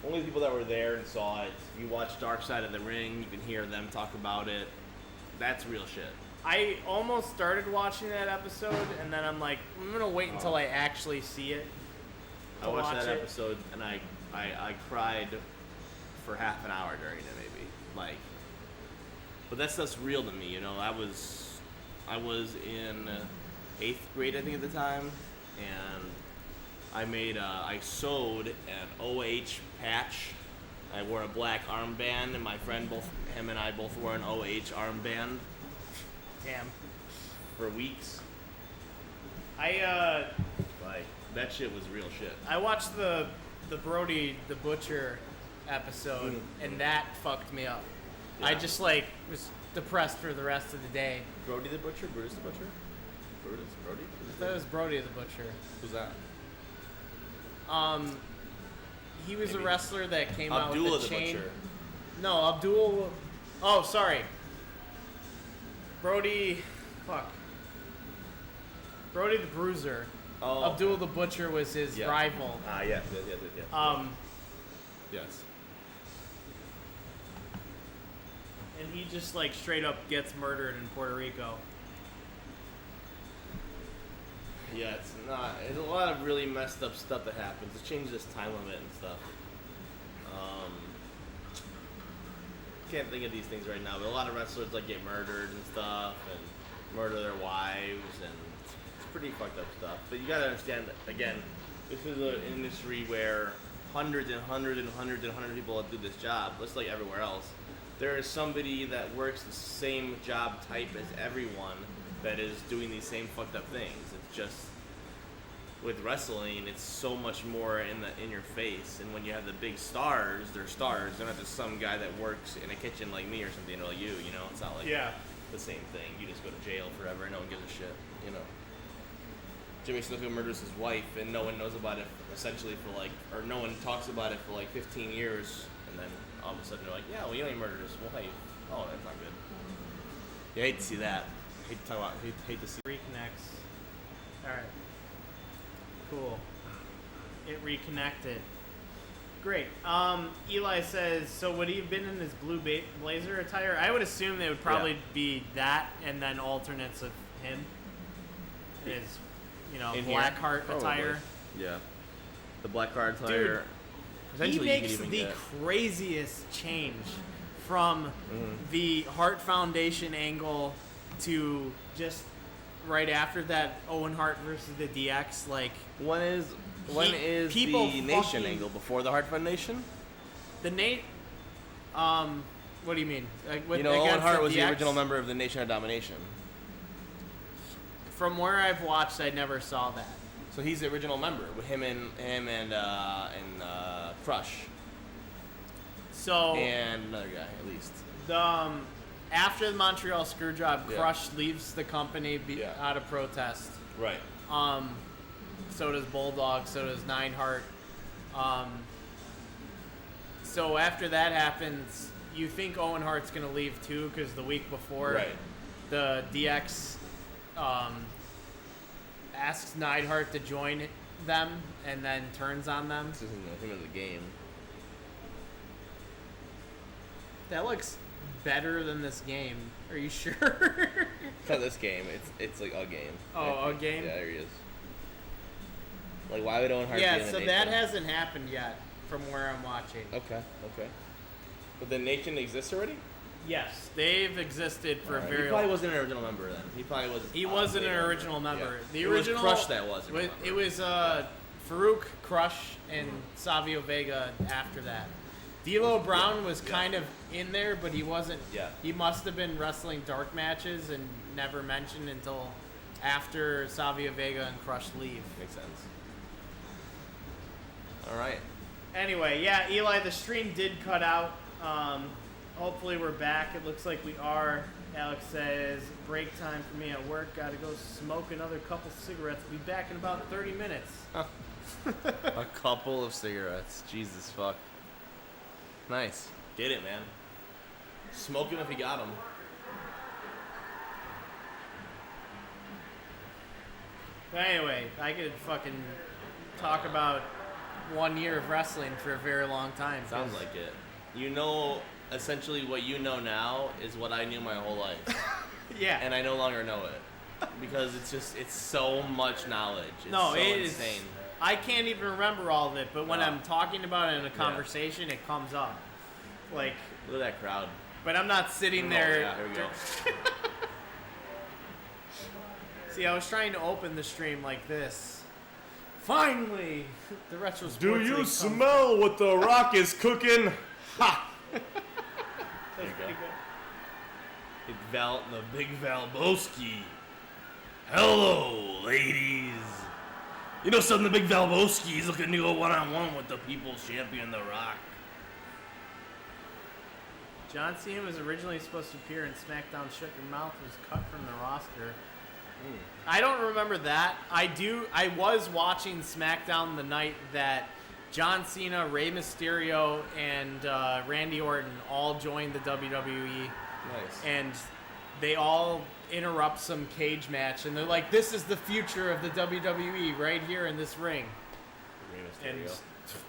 Only people that were there and saw it. You watch Dark Side of the Ring, you can hear them talk about it. That's real shit. I almost started watching that episode, and then I'm like, I'm gonna wait until I actually see it. I to watched watch that it. episode and I cried for half an hour during it, maybe. Like, but that stuff's real to me, you know. I was in 8th grade, I think, at the time, and I sewed an OH patch. I wore a black armband, and my friend, him and I both wore an OH armband Damn. for weeks. I Like, that shit was real shit. I watched the Brody the Butcher episode, and that fucked me up. I Yeah. just like was depressed for the rest of the day. Brody the Butcher? Bruce the Butcher? Brody? I thought it was Brody the Butcher. Who's that? He was Maybe. a wrestler that came out Abdullah with the the chain. Butcher. No, Abdul. Oh, sorry. Brody. Fuck. Brody the Bruiser. Oh, Abdul the Butcher was his Yeah. rival. Yes. Yes. And he just like straight up gets murdered in Puerto Rico. Yeah, it's not. There's a lot of really messed up stuff that happens. It changes this time limit and stuff. Can't think of these things right now, but a lot of wrestlers like get murdered and stuff, and murder their wives, and it's pretty fucked up stuff. But you gotta understand that, again, this is an industry where hundreds and hundreds and hundreds and hundreds of people do this job, just like everywhere else. There is somebody that works the same job type as everyone that is doing these same fucked up things. It's just with wrestling, it's so much more in your face. And when you have the big stars, they're stars. They're not just some guy that works in a kitchen like me or something, or like you. You know, it's not like the same thing. You just go to jail forever. No one gives a shit. You know. Jimmy Snuka murders his wife, and no one knows about it essentially for like, or no one talks about it for like 15 years, and then all of a sudden they're like, yeah, well, you know, he murdered his wife. Oh, that's not good. You hate to see that. Hate to talk about. Hate to see. Reconnects. All right. Cool. It reconnected. Great. Eli says, so would he have been in his blue blazer attire? I would assume they would probably be that, and then alternates of him. His, you know, In black here? heart Probably. attire. Yeah. The black card attire. Dude, he makes the craziest change from the Hart Foundation angle to just right after that Owen Hart versus the DX. Like, When is people the Nation fucking- angle? Before the Hart Foundation? the Nate. What do you mean? Like, You know, Owen Hart was the DX? original member of the Nation of Domination. From where I've watched, I never saw that. So he's the original member with him and Crush So and another guy at least. the after the Montreal Screwjob, Yeah. Crush leaves the company out of protest. Right. So does Bulldog. So does Nineheart. So after that happens, you think Owen Hart's gonna leave too, because the week before, the DX asks Neidhart to join them and then turns on them. This isn't the thing of the game. That looks better than this game. Are you sure? It's not this game. It's like a game. Oh, a game? Yeah, there he is. Like, why would Owen Hart be Yeah, in the so Nation? that hasn't happened yet from where I'm watching. Okay. But the Nation exists already? Yes, they've existed for a He very probably long. wasn't an original member then. He probably wasn't. He wasn't an original member. Yeah. The It original was Crush that was. It was Farouk, Crush, and Savio Vega after that. D'Lo Brown was kind of in there, but he wasn't. Yeah. He must have been wrestling dark matches and never mentioned until after Savio Vega and Crush leave. Makes sense. All right. Anyway, yeah, Eli, the stream did cut out. Hopefully we're back. It looks like we are. Alex says, break time for me at work. Gotta go smoke another couple cigarettes. Be back in about 30 minutes. A couple of cigarettes. Jesus fuck. Nice. Did it, man. Smoke him if you got him. But anyway, I could fucking talk about 1 year of wrestling for a very long time. Sounds like it. You know, essentially what you know now is what I knew my whole life. Yeah. And I no longer know it. Because it's so much knowledge. It's No, so it is. insane. I can't even remember all of it, but when No. I'm talking about it in a conversation, it comes up. Like, Look at that crowd. but I'm not sitting Oh, there. yeah, here we go. See, I was trying to open the stream like this. Finally, the retro sports. Do League you comes- smell what the Rock is cooking? Ha! That's There you go. pretty good. The big Valboski. Hello, ladies. You know something, the big Valboski's looking to go one-on-one with the People's Champion, The Rock. John Cena was originally supposed to appear in SmackDown Shut Your Mouth, was cut from the roster. I don't remember that. I was watching SmackDown the night that John Cena, Rey Mysterio, and Randy Orton all joined the WWE. Nice. And they all interrupt some cage match, and they're like, this is the future of the WWE right here in this ring. And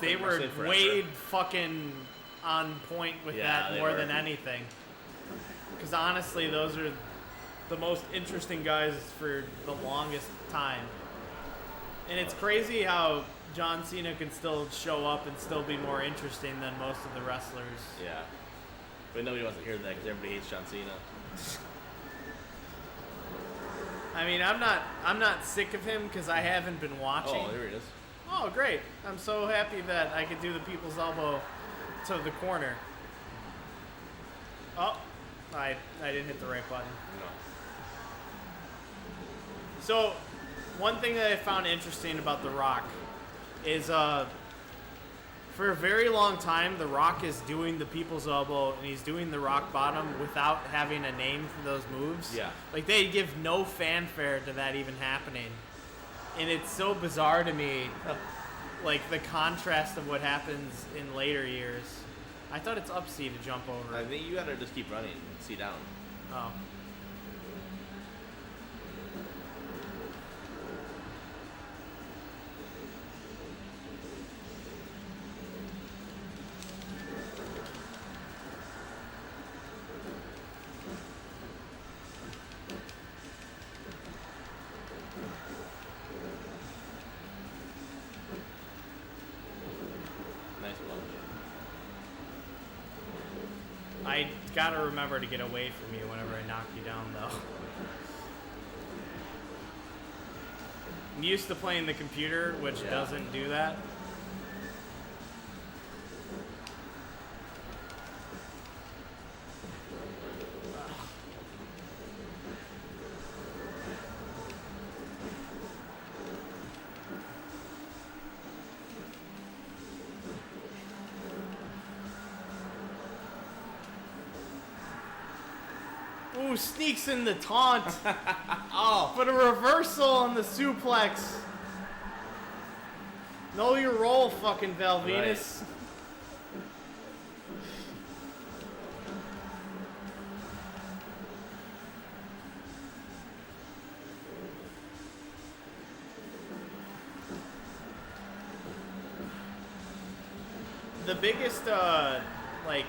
they were Wrestling forever. way fucking on point with Yeah, that they more were. than anything. Because honestly, those are the most interesting guys for the longest time. And it's crazy how John Cena can still show up and still be more interesting than most of the wrestlers. Yeah. But nobody wants to hear that because everybody hates John Cena. I mean, I'm not sick of him because I haven't been watching. Oh, here he is. Oh, great. I'm so happy that I could do the people's elbow to the corner. Oh, I didn't hit the right button. No. So, one thing that I found interesting about The Rock is for a very long time, The Rock is doing the People's Elbow and he's doing the Rock Bottom without having a name for those moves. Yeah. Like, they give no fanfare to that even happening. And it's so bizarre to me, like, the contrast of what happens in later years. I thought it's up C to jump over. I think you gotta just keep running, C down. Oh. Nice punch. I gotta remember to get away from you whenever I knock you down, though. I'm used to playing the computer, which Yeah. doesn't do that. Ooh, sneaks in the taunt. Oh! But a reversal on the suplex. Know your role, fucking Val Venus. The biggest, like,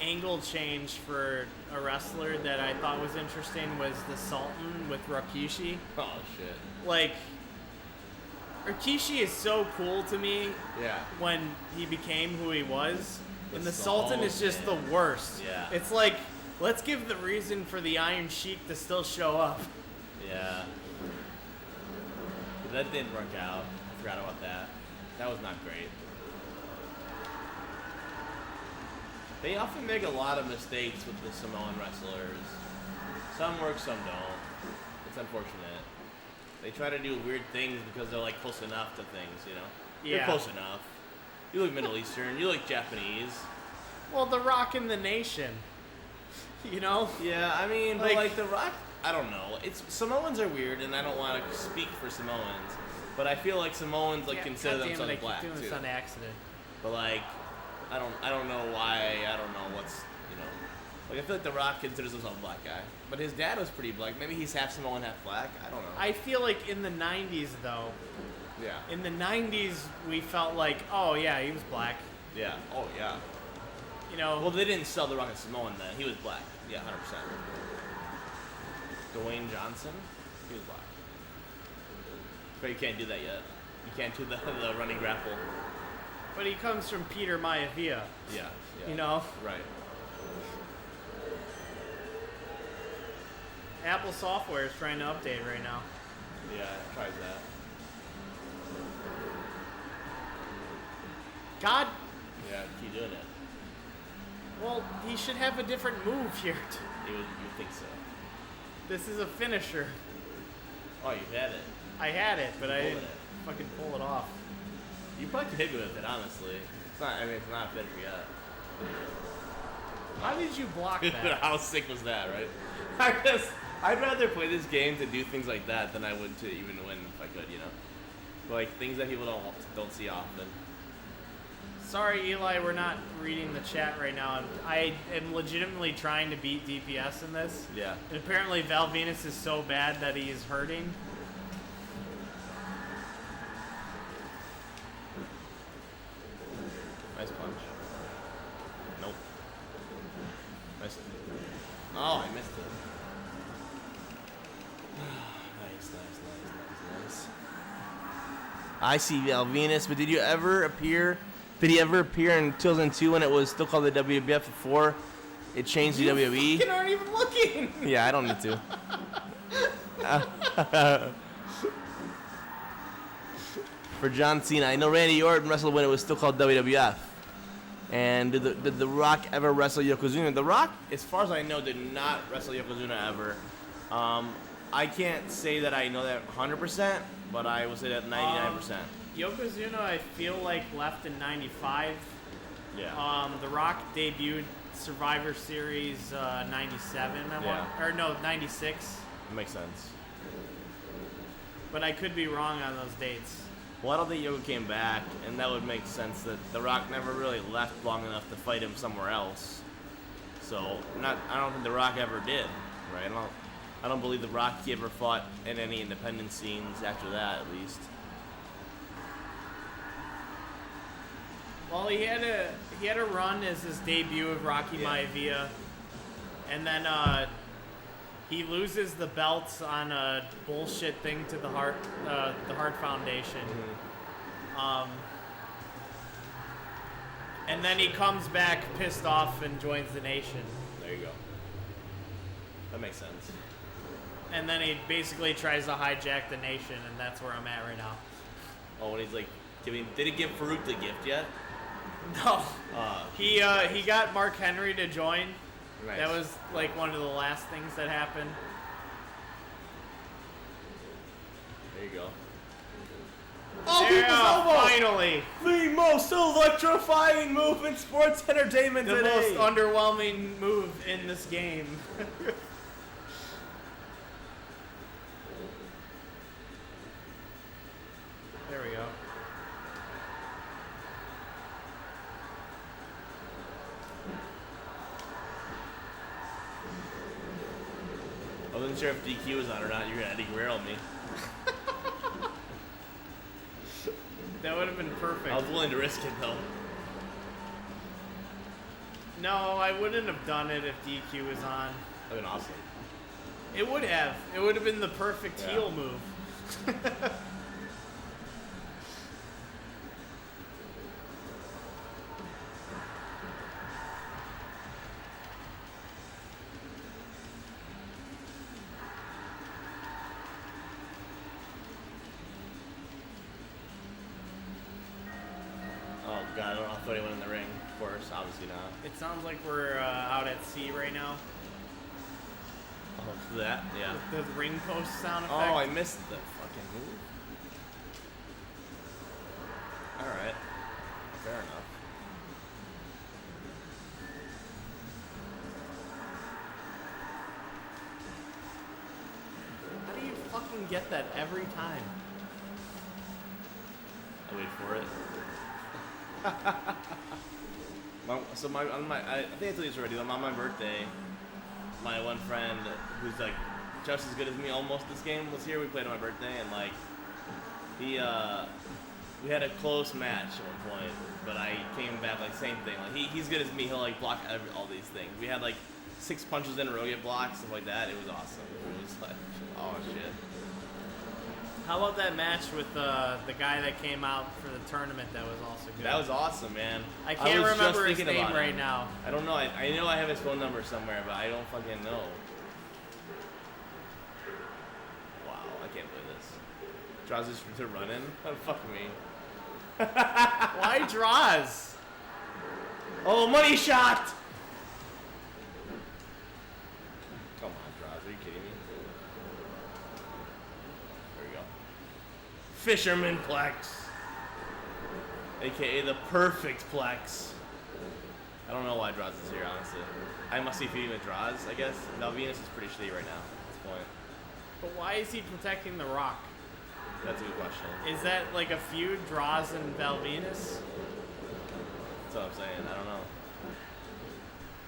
angle change for a wrestler that I thought was interesting was the Sultan with Rikishi. Oh, shit. Like, Rikishi is so cool to me Yeah. when he became who he was, and The the Sultan is just Sultan. the worst. Yeah. It's like, let's give the reason for the Iron Sheik to still show up. Yeah. That didn't work out. I forgot about that. That was not great. They often make a lot of mistakes with the Samoan wrestlers. Some work, some don't. It's unfortunate. They try to do weird things because they're like close enough to things, you know? Yeah. You're close enough. You look Middle Eastern, you look Japanese. Well, the Rock in the Nation. You know? Yeah, I mean, but Like- like The Rock, I don't know. It's Samoans are weird, and I don't want to speak for Samoans, but I feel like Samoans like Yeah, consider God damn it, themselves I keep black doing too. this on accident. But like, I don't know why. I don't know what's, you know. Like, I feel like The Rock considers himself a black guy, but his dad was pretty black. Maybe he's half Samoan, half black. I don't know. I feel like in the 90s, though, Yeah. in the 90s, we felt like, oh, yeah, he was black. Yeah. Oh yeah. You know? Well, they didn't sell The Rock as Samoan then. He was black. Yeah, 100%. Dwayne Johnson, he was black. But you can't do that yet. You can't do the running grapple. but he comes from Peter Maivia. Yeah. You know? Right. Apple software is trying to update right now. Yeah, it tries that. God, Yeah, keep doing it. well, he should have a different move here. You think so? This is a finisher. Oh, you had it. I had it, but I Pulling didn't it. fucking pull it off. You probably could hit me with it, honestly. It's not. I mean, it's not a finisher yet. How did you block that? How sick was that, right? I'd rather play this game to do things like that than I would to even win if I could, you know. Like things that people don't see often. Sorry, Eli, we're not reading the chat right now. I am legitimately trying to beat DPS in this. Yeah. And apparently Val Venus is so bad that he is hurting. Nice punch. Nope. Missed it. Oh, I missed it. Nice. I see Val Venus, but did he ever appear in 2002 when it was still called the WWF before it changed to WWE? You aren't even looking. Yeah, I don't need to. For John Cena, I know Randy Orton wrestled when it was still called WWF. And did the Rock ever wrestle Yokozuna? The Rock, as far as I know, did not wrestle Yokozuna ever. I can't say that I know that 100%, but I will say that 99%. Yokozuna, I feel like left in '95. Yeah. The Rock debuted Survivor Series '97. Or no, '96. That makes sense. But I could be wrong on those dates. Well, I don't think Yoko came back, and that would make sense that The Rock never really left long enough to fight him somewhere else. So, I don't think The Rock ever did, right? I don't believe The Rock ever fought in any independent scenes after that, at least. Well, he had a run as his debut of Rocky Maivia, and then he loses the belts on a bullshit thing to the Hart Foundation. Mm-hmm. And then he comes back pissed off and joins the Nation. There you go. That makes sense. And then he basically tries to hijack the Nation, and that's where I'm at right now. Oh, when he's like, did he give Farouk the gift yet? No. He got Mark Henry to join. Nice. That was like one of the last things that happened. There you go. Finally! The most electrifying move in sports entertainment The today. most underwhelming move in this game. There we go. I wasn't sure if DQ was on or not. You're gonna Eddie Guerrero me. That would have been perfect. I was willing to risk it though. No, I wouldn't have done it if DQ was on. That'd been awesome. It would have. It would have been the perfect heel move. Oh god, I don't know if anyone in the ring. Of course, obviously not. It sounds like we're out at sea right now. Oh, that? Yeah. The ring post sound effect. Oh, I missed the fucking move. Alright. Fair enough. How do you fucking get that every time? I wait for it. I think I told you this already. On my birthday, my one friend who's like just as good as me almost this game was here. We played on my birthday, and like we had a close match at one point, but I came back like same thing. Like he's good as me. He'll like block all these things. We had like 6 punches in a row, get blocked, stuff like that. It was awesome. It was like, oh shit. How about that match with the guy that came out for the tournament that was also good? That was awesome, man. I can't was remember just his thinking name about right it. now. I don't know. I know I have his phone number somewhere, but I don't fucking know. Wow, I can't believe this. Draws this to run in? Oh, fuck me. Why draws? Oh, money shot! Come on, Draws. Are you kidding me? There we go. Fisherman Plex. AKA the perfect Plex. I don't know why Draws is here, honestly. I must be feeding with Draws, I guess. Valvinus is pretty shitty right now at this point. But why is he protecting the Rock? That's a good question. Is that like a feud, Draws and Valvinus? That's what I'm saying. I don't know.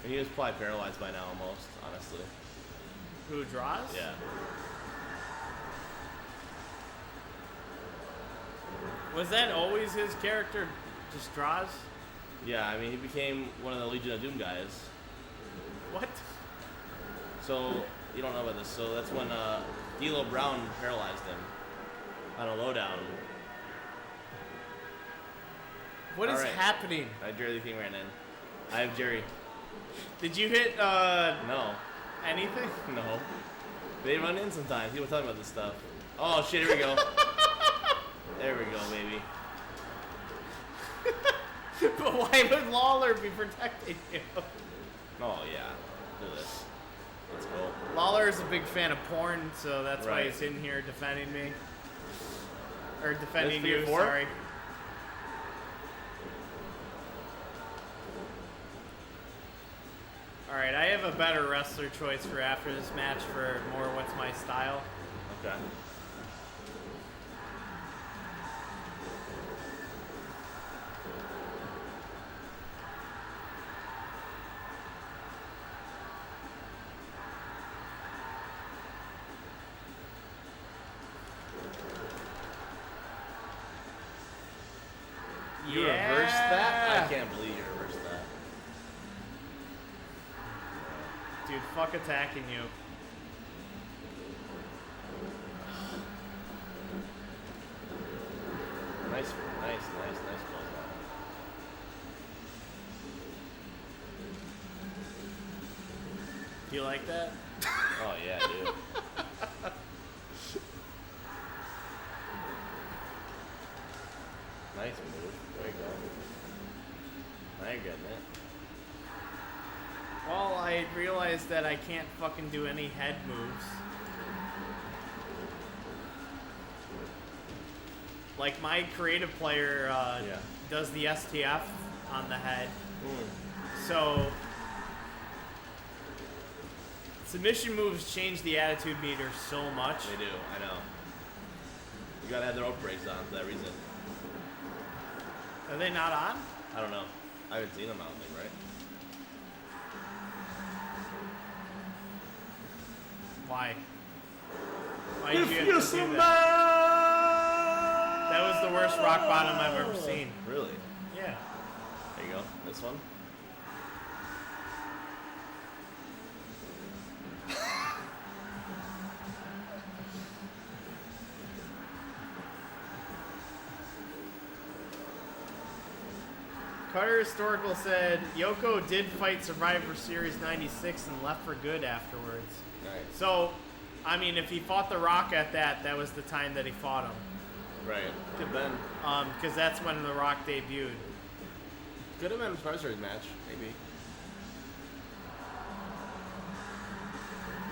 He was probably paralyzed by now almost, honestly. Who, Draws? Yeah. Was that always his character, just Draws? Yeah, I mean, he became one of the Legion of Doom guys. What? So, you don't know about this. So that's when D'Lo Brown paralyzed him on a lowdown. What is All right. happening? Jerry King ran in. I have Jerry. Did you hit No. anything? No. They run in sometimes. People tell me about this stuff. Oh, shit, here we go. There we go, baby. But why would Lawler be protecting you? Oh, yeah. Do this. Let's go. Lawler is a big fan of porn, so that's why Right. he's in here defending me. Or defending This for your you, four? sorry. Alright, I have a better wrestler choice for after this match for more what's my style. Okay. You reversed that? I can't believe you reversed that. Dude, fuck attacking you. Nice closeout. Do you like that? Oh yeah, dude. Nice move. There you go. Now you're getting it. Well, I realized that I can't fucking do any head moves. Like my creative player Yeah. does the STF on the head. Mm. So submission moves change the attitude meter so much. They do, I know. You gotta have the rope breaks on for that reason. Are they not on? I don't know. I haven't seen them, I don't think, right? Why? Why did you have to do that? That was the worst rock bottom I've ever seen. Really? Yeah. There you go. This one. Carter Historical said Yoko did fight Survivor Series 96 and left for good afterwards. Nice. So, I mean, if he fought The Rock at that was the time that he fought him. Right. Could have been. Because that's when The Rock debuted. Could have been a Survivor Series match, maybe.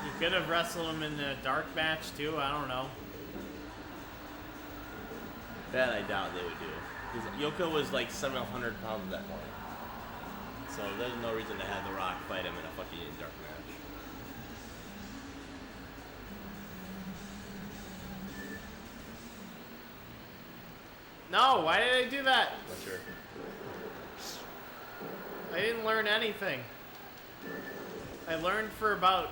You could have wrestled him in a dark match too. I don't know. That I doubt they would do. Because Yoko was like 700 pounds at that point. So there's no reason to have The Rock fight him in a fucking dark match. No, why did I do that? Not sure. I didn't learn anything. I learned for about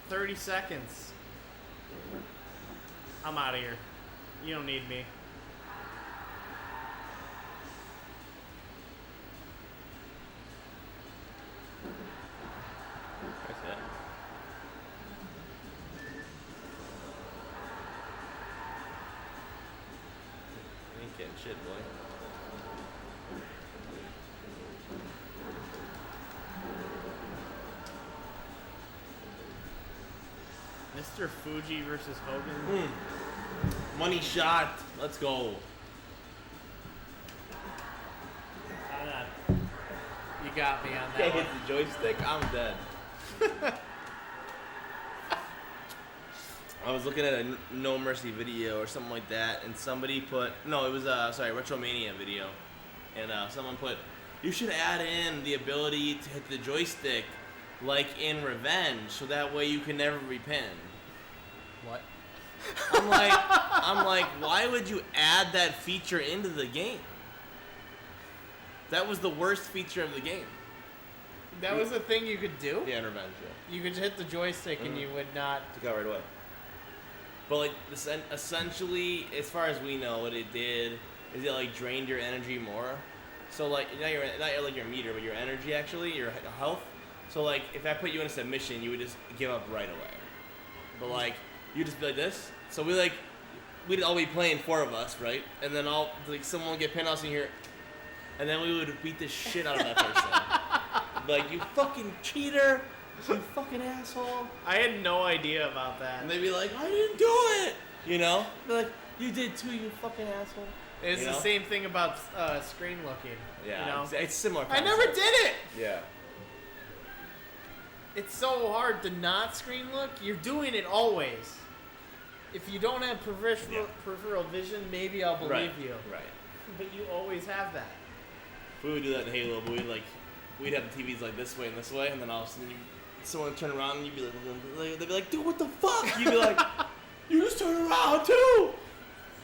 30 seconds. I'm out of here. You don't need me. That's it. You ain't getting shit, boy. Mr. Fuji versus Hogan. Money shot. Let's go. You got me on that Can't one. hit the joystick. I'm dead. I was looking at a No Mercy video or something like that, and somebody put it was Retromania video, and someone put, you should add in the ability to hit the joystick like in Revenge, so that way you can never be pinned. What? I'm like, why would you add that feature into the game? That was the worst feature of the game. That was a thing you could do? Yeah, in Revenge, yeah. You could hit the joystick and you would not... Took out right away. But like, essentially, as far as we know, what it did is it like drained your energy more. So like, not your meter, but your energy actually, your health. So like, if I put you in a submission, you would just give up right away. But like, you just be like this. So we'd all be playing, 4 of us, right? And then someone would get pinned off in here, and then we would beat the shit out of that person. Like, you fucking cheater. You fucking asshole. I had no idea about that. And they'd be like, I didn't do it. You know? They're like, you did too, you fucking asshole. It's You the know? same thing about screen looking. Yeah, You know? it's similar I concept. never did it! Yeah. It's so hard to not screen look. You're doing it always. If you don't have peripheral vision, maybe I'll believe you. Right. But you always have that. We would do that in Halo, but we'd have the TVs like this way, and then all of a sudden someone would turn around and you'd be like, they'd be like, dude, what the fuck? You'd be like, you just turn around too.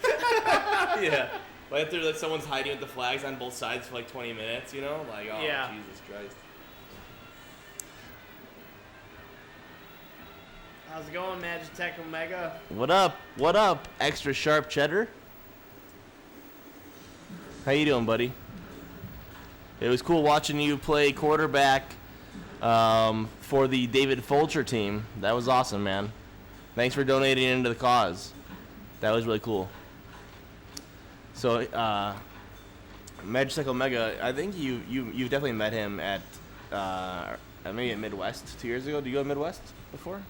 Yeah. Like if there's someone's hiding with the flags on both sides for 20 minutes, Like, oh, yeah. Jesus Christ. How's it going, Magitech Omega? What up? What up, extra sharp cheddar? How you doing, buddy? It was cool watching you play quarterback for the David Fulcher team. That was awesome, man. Thanks for donating into the cause. That was really cool. So, Magitech Omega, I think you've definitely met him at maybe at Midwest 2 years ago. Did you go to Midwest before?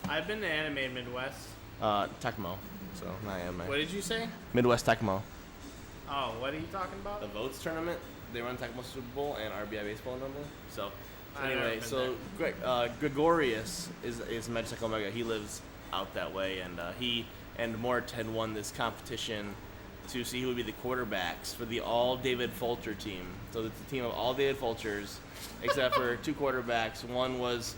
I've been to Anime Midwest. Tecmo. So, not anime. What did you say? Midwest Tecmo. Oh, what are you talking about? The Votes tournament. They run Tecmo Super Bowl and RBI baseball normally. So I've anyway, never been so Gregorius is Magitech Omega. He lives out that way, and he and Mort had won this competition to see who would be the quarterbacks for the all David Fulcher team. So it's a team of all David Fulchers, except for 2 quarterbacks. One was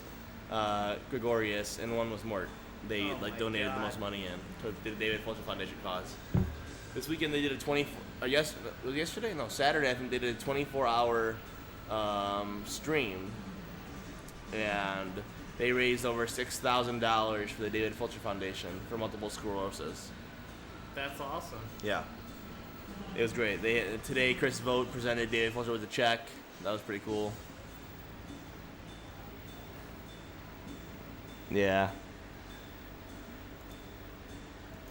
Gregorius, and one was Mort. They donated the most money in to the David Fulcher Foundation cause. This weekend they did a Saturday I think they did a 24-hour stream, and they raised over $6,000 for the David Fulcher Foundation for multiple sclerosis. That's awesome. Yeah. It was great. Today Chris Vogt presented David Fulcher with a check. That was pretty cool. Yeah.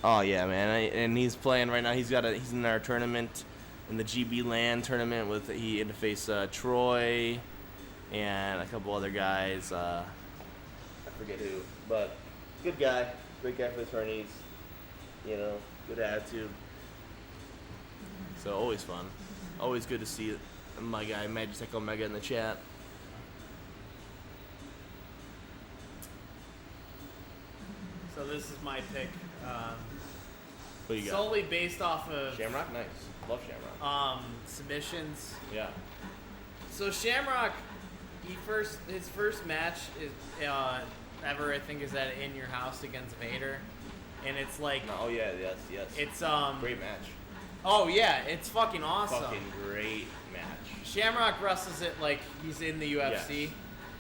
Oh yeah, man, and he's playing right now. He's in our tournament, in the GB Land tournament he had to face Troy, and a couple other guys. I forget who, but good guy, great guy for the tourneys. Good attitude. So always fun, always good to see my guy Magitech Omega in the chat. So this is my pick. What you got? Solely based off of Shamrock, nice. Love Shamrock. Submissions. Yeah. So Shamrock, his first match is ever, I think, is at In Your House against Vader, and it's like. Oh yeah, yes. It's great match. Oh yeah, it's fucking awesome. Fucking great match. Shamrock wrestles it like he's in the UFC. Yes.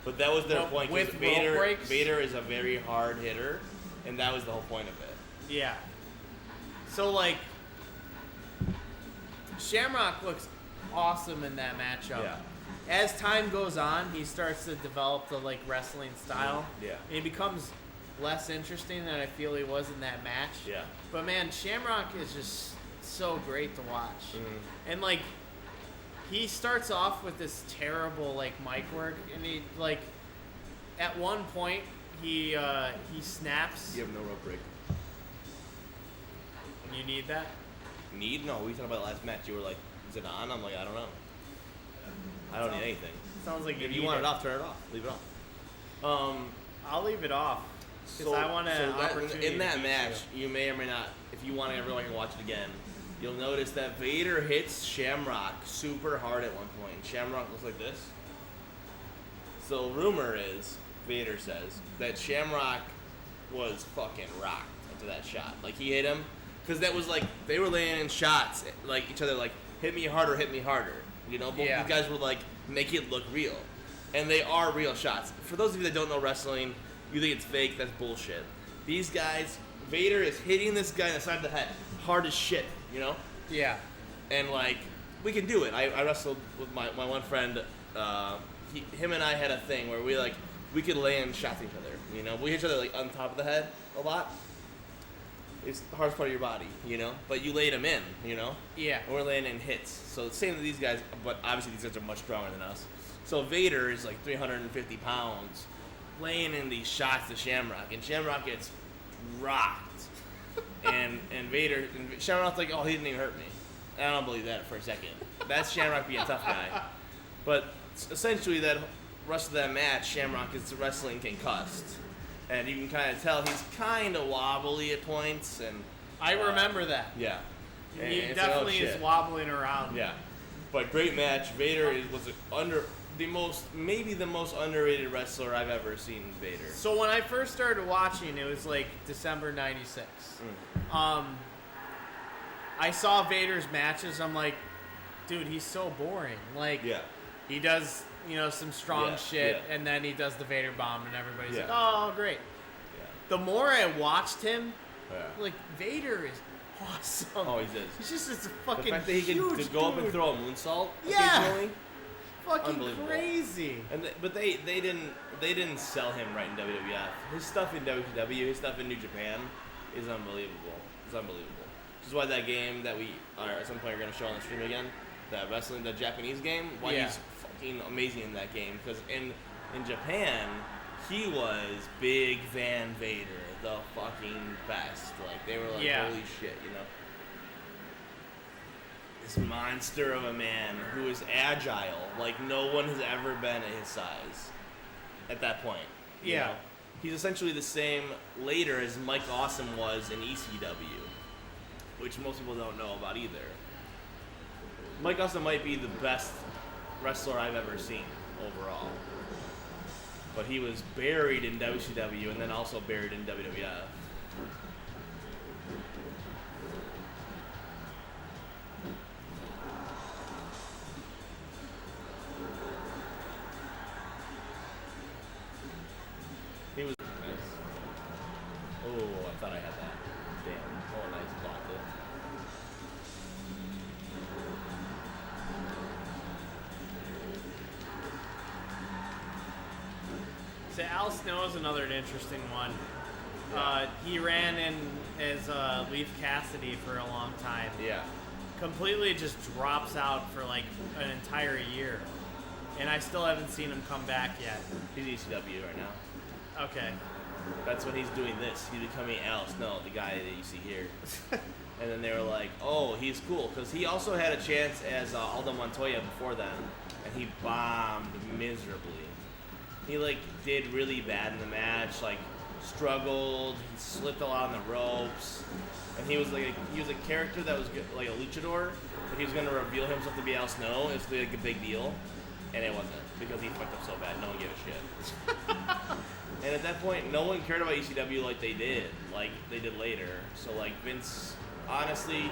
But that was their point. With Vader, rope breaks. Vader is a very hard hitter, and that was the whole point of it. Yeah. So Shamrock looks awesome in that matchup. Yeah. As time goes on, he starts to develop the wrestling style. Yeah. And he becomes less interesting than I feel he was in that match. Yeah. But man, Shamrock is just so great to watch. Mm-hmm. And he starts off with this terrible mic work, and he at one point he snaps. You have no rope break. You need that? No, we talked about last match. You were like, is it on? I'm like, I don't know. I don't need anything. Sounds like If you want it off, turn it off. Leave it off. I'll leave it off. Because I want an opportunity. In that match, you may or may not, if you want to ever watch it again, you'll notice that Vader hits Shamrock super hard at one point. And Shamrock looks like this. So rumor is, Vader says, that Shamrock was fucking rocked after that shot. He hit him. Because that was they were laying in shots, each other, hit me harder. Both Yeah. these guys were make it look real. And they are real shots. For those of you that don't know wrestling, you think it's fake, that's bullshit. These guys, Vader is hitting this guy in the side of the head, hard as shit, Yeah. And we can do it. I wrestled with my one friend, him and I had a thing where we could lay in shots at each other, We hit each other on top of the head a lot. It's the hardest part of your body, But you laid them in, Yeah. And we're laying in hits. So the same with these guys, but obviously these guys are much stronger than us. So Vader is 350 pounds, laying in these shots to Shamrock, and Shamrock gets rocked. and Shamrock's like, oh, he didn't even hurt me. I don't believe that for a second. That's Shamrock being a tough guy. But essentially that rest of that match, Shamrock is wrestling concussed. And you can kind of tell he's kind of wobbly at points. And I remember that. Yeah. He And definitely is wobbling around. Yeah. But great match. Vader was maybe the most underrated wrestler I've ever seen. Vader. So when I first started watching, it was like December '96. I saw Vader's matches. I'm like, dude, he's so boring. Like, he does, some strong shit, and then he does the Vader bomb, and everybody's like, oh, great. Yeah. The more I watched him, like, Vader is awesome. Oh, he is. He's just this fucking the fact that he can huge go up dude. and throw a moonsault Yeah. occasionally. Fucking crazy. And but they didn't sell him right in WWF. His stuff in WCW, his stuff in New Japan is unbelievable. It's unbelievable. Which is why that game that we at some point are gonna show on the stream again, the Japanese game, why he's fucking amazing in that game. Because in Japan, he was Big Van Vader, the fucking best. Like they were like, holy shit, This monster of a man who is agile, like no one has ever been at his size at that point. You know? He's essentially the same later as Mike Awesome was in ECW, which most people don't know about either. Mike Awesome might be the best wrestler I've ever seen overall. But he was buried in WCW and then also buried in WWF. He was nice. Oh, I thought I had that. Damn. Oh, nice. Blocked it. So Al Snow is another interesting one. He ran in as Leaf Cassidy for a long time. Yeah. Completely just drops out for like an entire year. And I still haven't seen him come back yet. He's ECW right now. Okay. That's when he's doing this. He's becoming Al Snow, the guy that you see here. And then they were like, oh, he's cool. Because he also had a chance as Aldo Montoya before then. And he bombed miserably. He, like, did really bad in the match. Like, struggled. He slipped a lot on the ropes. And he was a character that was like a luchador. But he was going to reveal himself to be Al Snow. It was like a big deal. And it wasn't. Because he fucked up so bad. No one gave a shit. And at that point, no one cared about ECW like they did later. So like Vince, honestly,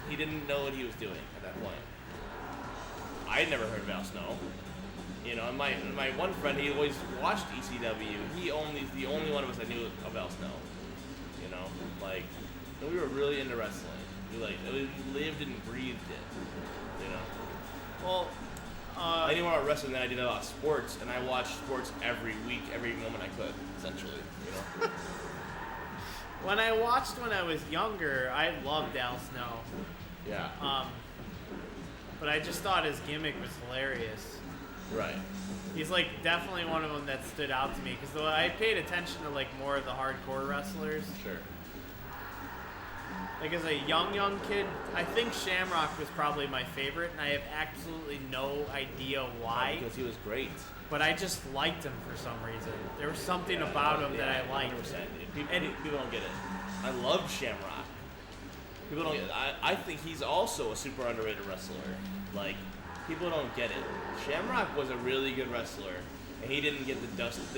he didn't know what he was doing at that point. I had never heard of Al Snow. And my one friend, he always watched ECW. He's the only one of us that knew of Al Snow. And we were really into wrestling. We lived and breathed it. Well, I didn't want to wrestle, and then I did a lot of sports, and I watched sports every week, every moment I could, essentially. when I watched when I was younger, I loved Al Snow. Yeah. But I just thought his gimmick was hilarious. Right. He's like definitely one of them that stood out to me because I paid attention to like more of the hardcore wrestlers. Sure. Like as a young kid, I think Shamrock was probably my favorite, and I have absolutely no idea why. Because he was great. But I just liked him for some reason. There was something about him that I liked. 100%. People don't get it. I loved Shamrock. People don't get it. I think he's also a super underrated wrestler. Like, people don't get it. Shamrock was a really good wrestler, and he didn't get the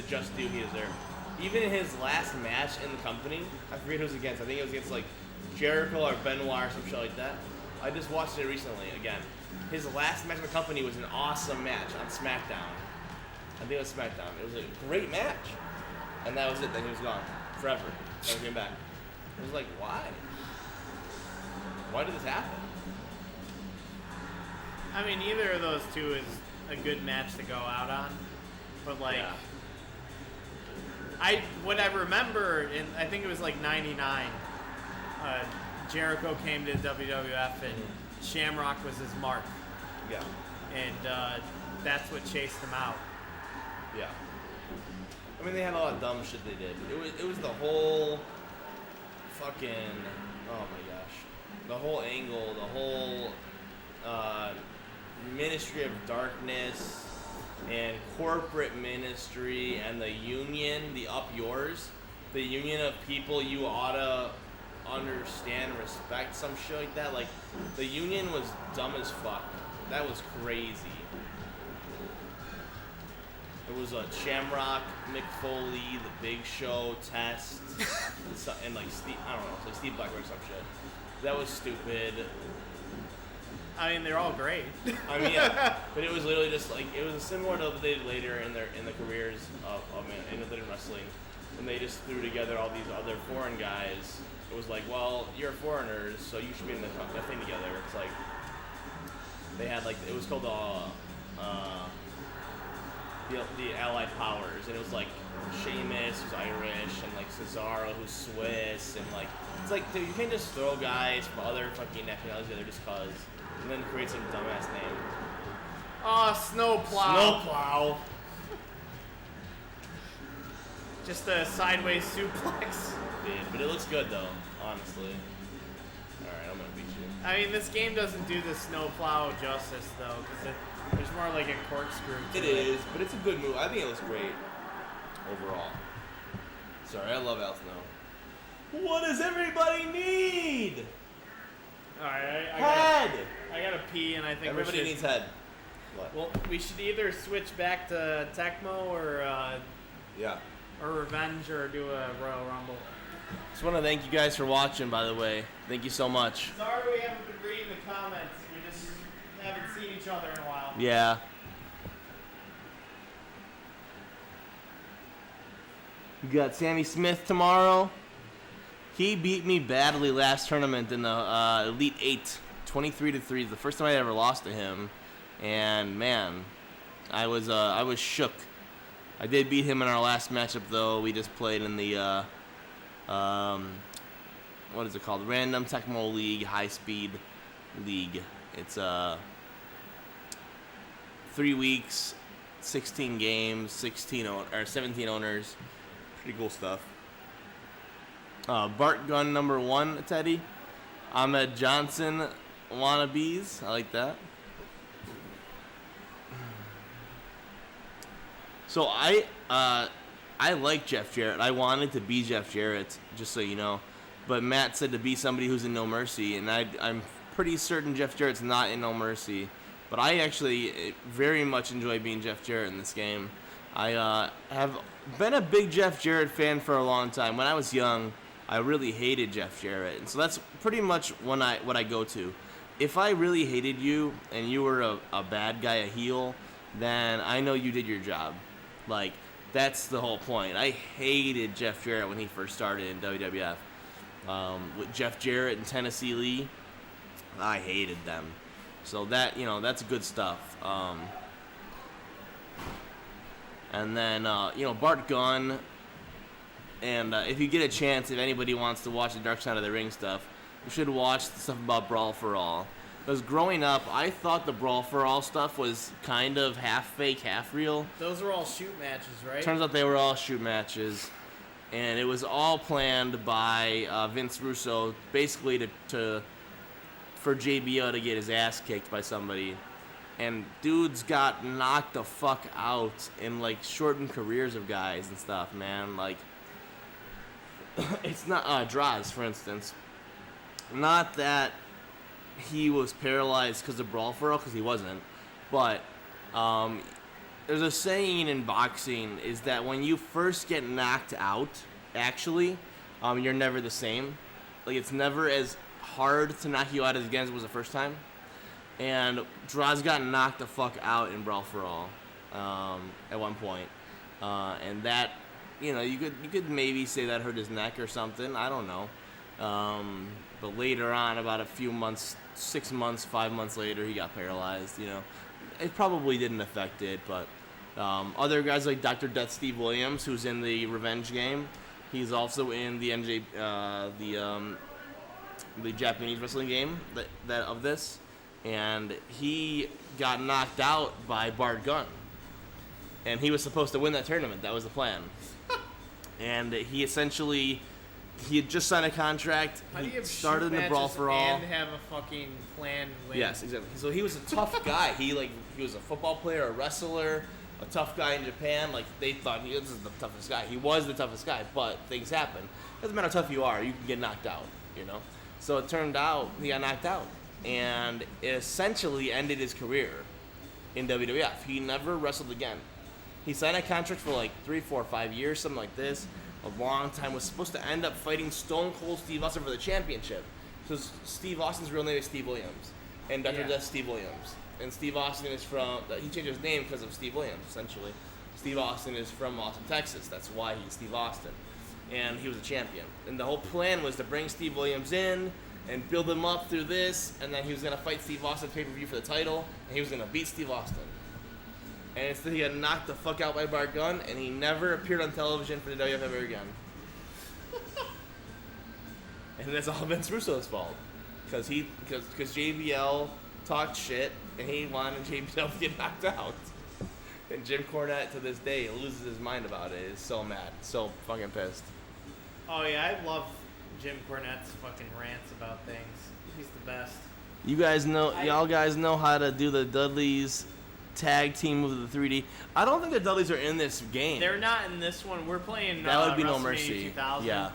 just due he deserved. Even in his last match in the company, I forget who it was against. I think it was against like Jericho or Benoit or some shit like that. I just watched it recently again. His last match in the company was an awesome match on SmackDown. I think it was SmackDown. It was a great match. And that was it. Then he was gone. Forever. Never came back. It was like, why? Why did this happen? I mean, either of those two is a good match to go out on. But like, what I remember, I think it was like 99, Jericho came to WWF and Shamrock was his mark. Yeah. And that's what chased him out. Yeah. I mean, they had a lot of dumb shit they did. It was the whole fucking, oh my gosh. The whole angle, the whole Ministry of Darkness, and corporate ministry and the union, the Up Yours, the union of people you ought to understand, respect, some shit like that. Like, the union was dumb as fuck. That was crazy. It was Shamrock, Mick Foley, The Big Show, Test, and like Steve, I don't know, like Steve Blackburn or some shit. That was stupid. I mean, they're all great. I mean, yeah, but it was literally just like, it was similar to what they did later in the careers of in wrestling, when they just threw together all these other foreign guys. It was like, well, you're foreigners, so you should be in the thing together. It's like they had like, it was called the Allied Powers, and it was like Sheamus, who's Irish, and like Cesaro, who's Swiss, and like, it's like, dude, you can't just throw guys from other fucking nationalities together just cause, and then create some dumbass name. Snowplow. Snowplow. Just a sideways suplex. Yeah, but it looks good though, honestly. Alright, I'm gonna beat you. I mean, this game doesn't do the snowplow justice though, because there's more like a corkscrew to It is, but it's a good move. I think it looks great overall. Sorry, I love Al Snow. What does everybody need? Alright, Head! I gotta pee, and I think Everybody needs head. What? Well, we should either switch back to Tecmo Yeah. or Revenge or do a Royal Rumble. Just want to thank you guys for watching, by the way. Thank you so much. Sorry we haven't been reading the comments. We just haven't seen each other in a while. Yeah. We got Sammy Smith tomorrow. He beat me badly last tournament in the Elite 8, 23-3. The first time I ever lost to him, and man, I was shook. I did beat him in our last matchup though. We just played in the what is it called? Random Tecmo League, High Speed League. It's 3 weeks, 16 games, 17 owners. Pretty cool stuff. Bart Gunn number 1, Teddy. Ahmed Johnson wannabes. I like that. So I like Jeff Jarrett. I wanted to be Jeff Jarrett, just so you know. But Matt said to be somebody who's in No Mercy, and I'm pretty certain Jeff Jarrett's not in No Mercy. But I actually very much enjoy being Jeff Jarrett in this game. I have been a big Jeff Jarrett fan for a long time. When I was young, I really hated Jeff Jarrett, and so that's pretty much what I go to. If I really hated you and you were a bad guy, a heel, then I know you did your job. Like, that's the whole point. I hated Jeff Jarrett when he first started in WWF. With Jeff Jarrett and Tennessee Lee, I hated them. So that, that's good stuff. And then, Bart Gunn. And if you get a chance, if anybody wants to watch the Dark Side of the Ring stuff, you should watch the stuff about Brawl for All. Because growing up, I thought the Brawl for All stuff was kind of half fake, half real. Those were all shoot matches, right? Turns out they were all shoot matches. And it was all planned by Vince Russo, basically for JBO to get his ass kicked by somebody. And dudes got knocked the fuck out in, like, shortened careers of guys and stuff, man. Like, it's not, Droz, for instance. Not that he was paralyzed because of Brawl for All, because he wasn't. But there's a saying in boxing is that when you first get knocked out, actually, you're never the same. Like, it's never as hard to knock you out as again as it was the first time. And Droz got knocked the fuck out in Brawl for All at one point. And that, you could maybe say that hurt his neck or something. I don't know. But later on, about a few months, 6 months, 5 months later, he got paralyzed. It probably didn't affect it, but other guys like Dr. Death Steve Williams, who's in the Revenge game, he's also in the the Japanese wrestling game that of this, and he got knocked out by Bart Gunn, and he was supposed to win that tournament. That was the plan. And he had just signed a contract. How do you have started shoot in the Brawl matches for All and have a fucking planned win? Yes, exactly. So he was a tough guy. He was a football player, a wrestler, a tough guy in Japan. Like, they thought this is the toughest guy. He was the toughest guy, but things happen. Doesn't matter how tough you are, you can get knocked out, you know? So it turned out he got knocked out, and it essentially ended his career in WWF. He never wrestled again. He signed a contract for like 3, 4, 5 years, something like this. A long time. Was supposed to end up fighting Stone Cold Steve Austin for the championship. So Steve Austin's real name is Steve Williams, and Dr. Death Steve Williams. And Steve Austin is from. He changed his name because of Steve Williams, essentially. Steve Austin is from Austin, Texas. That's why he's Steve Austin, and he was a champion. And the whole plan was to bring Steve Williams in and build him up through this, and then he was gonna fight Steve Austin pay-per-view for the title, and he was gonna beat Steve Austin. And instead he got knocked the fuck out by Bart Gunn, and he never appeared on television for the WWF ever again. And that's all Vince Russo's fault, because JBL talked shit, and he wanted JBL to get knocked out. And Jim Cornette to this day loses his mind about it. Is so mad, so fucking pissed. Oh yeah, I love Jim Cornette's fucking rants about things. He's the best. You guys know, y'all guys know how to do the Dudleys tag team with the 3D. I don't think the Dudleys are in this game. They're not in this one. We're playing that would be No WrestleMania Mercy. 2000. Yeah.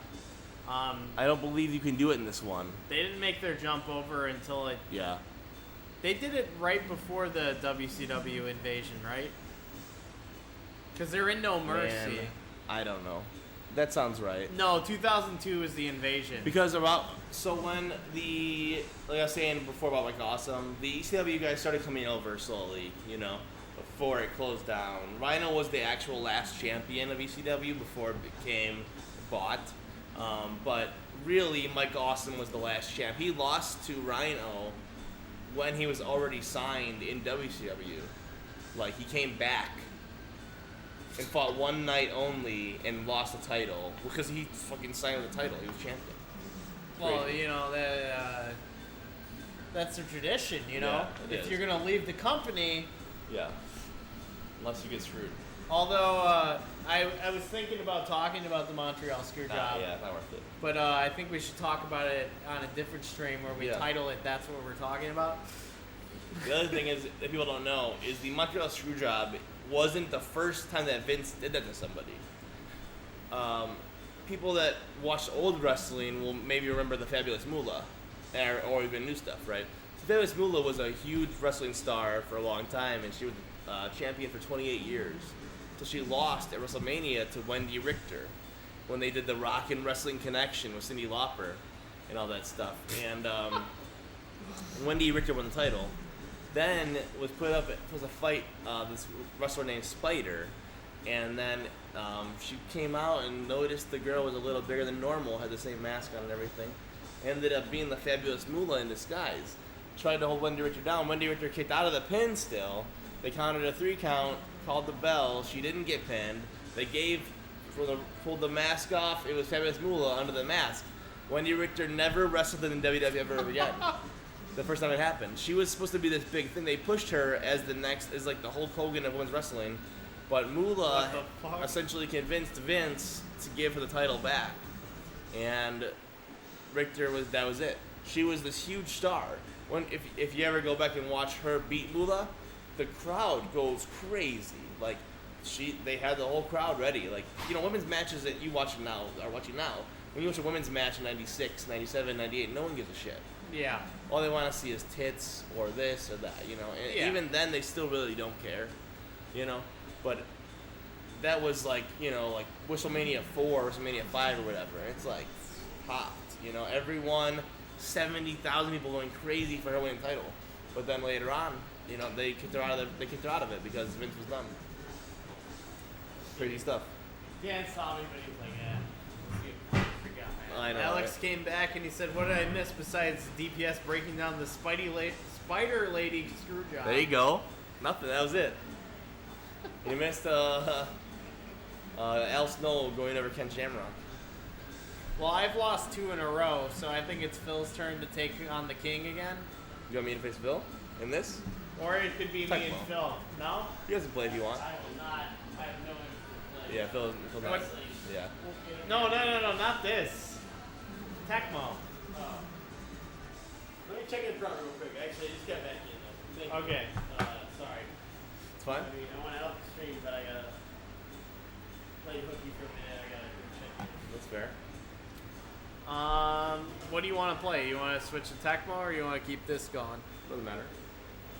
I don't believe you can do it in this one. They didn't make their jump over until it. Yeah. They did it right before the WCW invasion, right? Because they're in No Mercy. Man, I don't know. That sounds right. No, 2002 is the invasion. Because when the, like I was saying before about like Awesome, the ECW guys started coming over slowly, you know, before it closed down. Rhino was the actual last champion of ECW before it became bought. But really, Mike Awesome was the last champ. He lost to Rhino when he was already signed in WCW. Like, he came back and fought one night only and lost the title because he fucking signed the title. He was champion. Well, Crazy. you know, that's a tradition, you know? Yeah, it if is. you're going to leave the company... Yeah. Unless you get screwed. Although, I was thinking about talking about the Montreal Screwjob. Yeah, not worth it. But I think we should talk about it on a different stream where we Yeah. title it That's What We're Talking About. The other thing is, that people don't know, is the Montreal Screwjob wasn't the first time that Vince did that to somebody. People that watch old wrestling will maybe remember the Fabulous Moolah, or even new stuff, right? So Fabulous Moolah was a huge wrestling star for a long time, and she was champion for 28 years. So she lost at WrestleMania to Wendy Richter when they did the Rockin' Wrestling Connection with Cyndi Lauper and all that stuff. And Wendy Richter won the title. Then was put up. It was a fight. This wrestler named Spider, and then she came out and noticed the girl was a little bigger than normal, had the same mask on and everything. Ended up being the Fabulous Moolah in disguise. Tried to hold Wendy Richter down. Wendy Richter kicked out of the pin still. They counted a 3 count, called the bell. She didn't get pinned. They pulled the mask off. It was Fabulous Moolah under the mask. Wendy Richter never wrestled in the WWF ever again. The first time it happened. She was supposed to be this big thing. They pushed her as like the Hulk Hogan of women's wrestling. But Moolah essentially convinced Vince to give her the title back. And Richter that was it. She was this huge star. If you ever go back and watch her beat Moolah, the crowd goes crazy. Like, they had the whole crowd ready. Like, you know, women's matches that you watch now are watching now. When you watch a women's match in 96, 97, 98, no one gives a shit. Yeah. All they want to see is tits or this or that, you know. And even then, they still really don't care, you know. But that was like, you know, like WrestleMania 4, WrestleMania 5 or whatever. It's like popped, you know. Everyone, 70,000 people going crazy for her winning title. But then later on, you know, they kicked her out of it because Vince was done. Crazy stuff. Dan saw me, but he was like, yeah. I know. Alex right? came back and he said, what did I miss besides DPS breaking down the Spider Lady screw job? There you go. Nothing. That was it. You missed Al Snow going over Ken Shamrock. Well, I've lost 2 in a row, so I think it's Phil's turn to take on the King again. You want me to face Phil in this? Or it could be me and Tecmo. Phil. No? You guys can play if you want. I will not. I have no interest in playing. Yeah, Phil not. What's- Yeah. No, not this. Tecmo. Let me check in front real quick. Actually, I just got back in. Okay. Sorry. It's fine. I went out. stream, but I gotta play hooky for a minute. I gotta go check it. That's fair. What do you want to play? You want to switch to Tecmo or you want to keep this going? Doesn't matter.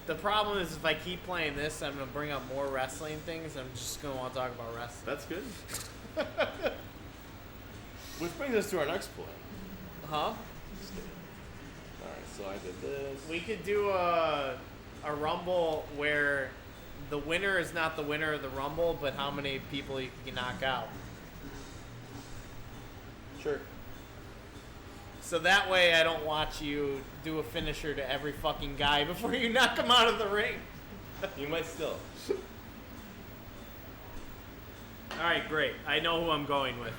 The problem is if I keep playing this, I'm going to bring up more wrestling things. I'm just going to want to talk about wrestling. That's good. Which brings us to our next point. Huh? Just kidding. Alright, so I did this. We could do a Rumble where the winner is not the winner of the Rumble, but how many people you can knock out. Sure. So that way I don't watch you do a finisher to every fucking guy before you knock him out of the ring. You might still. Alright, great. I know who I'm going with.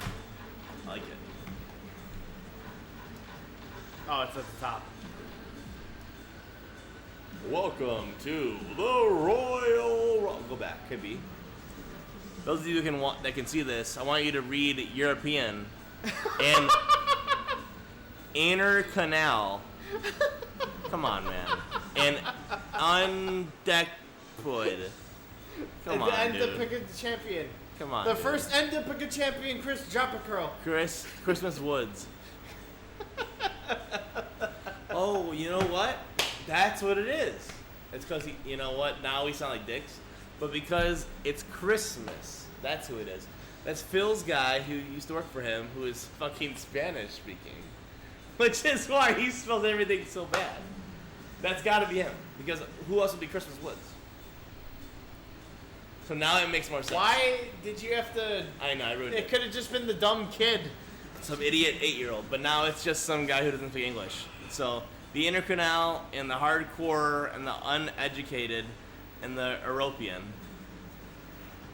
I like it. Oh, it's at the top. Welcome to the Royal Rumble. Go back, could be. Those of you that can see this, I want you to read European and inner canal. Come on, man. And undecpud. Come on, And dude. to pick a champion. Come on. The dude. first end to pick a champion, Chris Jopicurl. Christmas Woods. Oh, you know what? That's what it is. It's because, you know what? Now we sound like dicks. But because it's Christmas. That's who it is. That's Phil's guy who used to work for him, who is fucking Spanish speaking. Which is why he spells everything so bad. That's got to be him. Because who else would be Christmas Woods? So now it makes more sense. Why did you have to... I know, I ruined It it. could have just been the dumb kid. Some idiot 8-year-old, but now it's just some guy who doesn't speak English. So the intercanal and the hardcore and the uneducated and the European.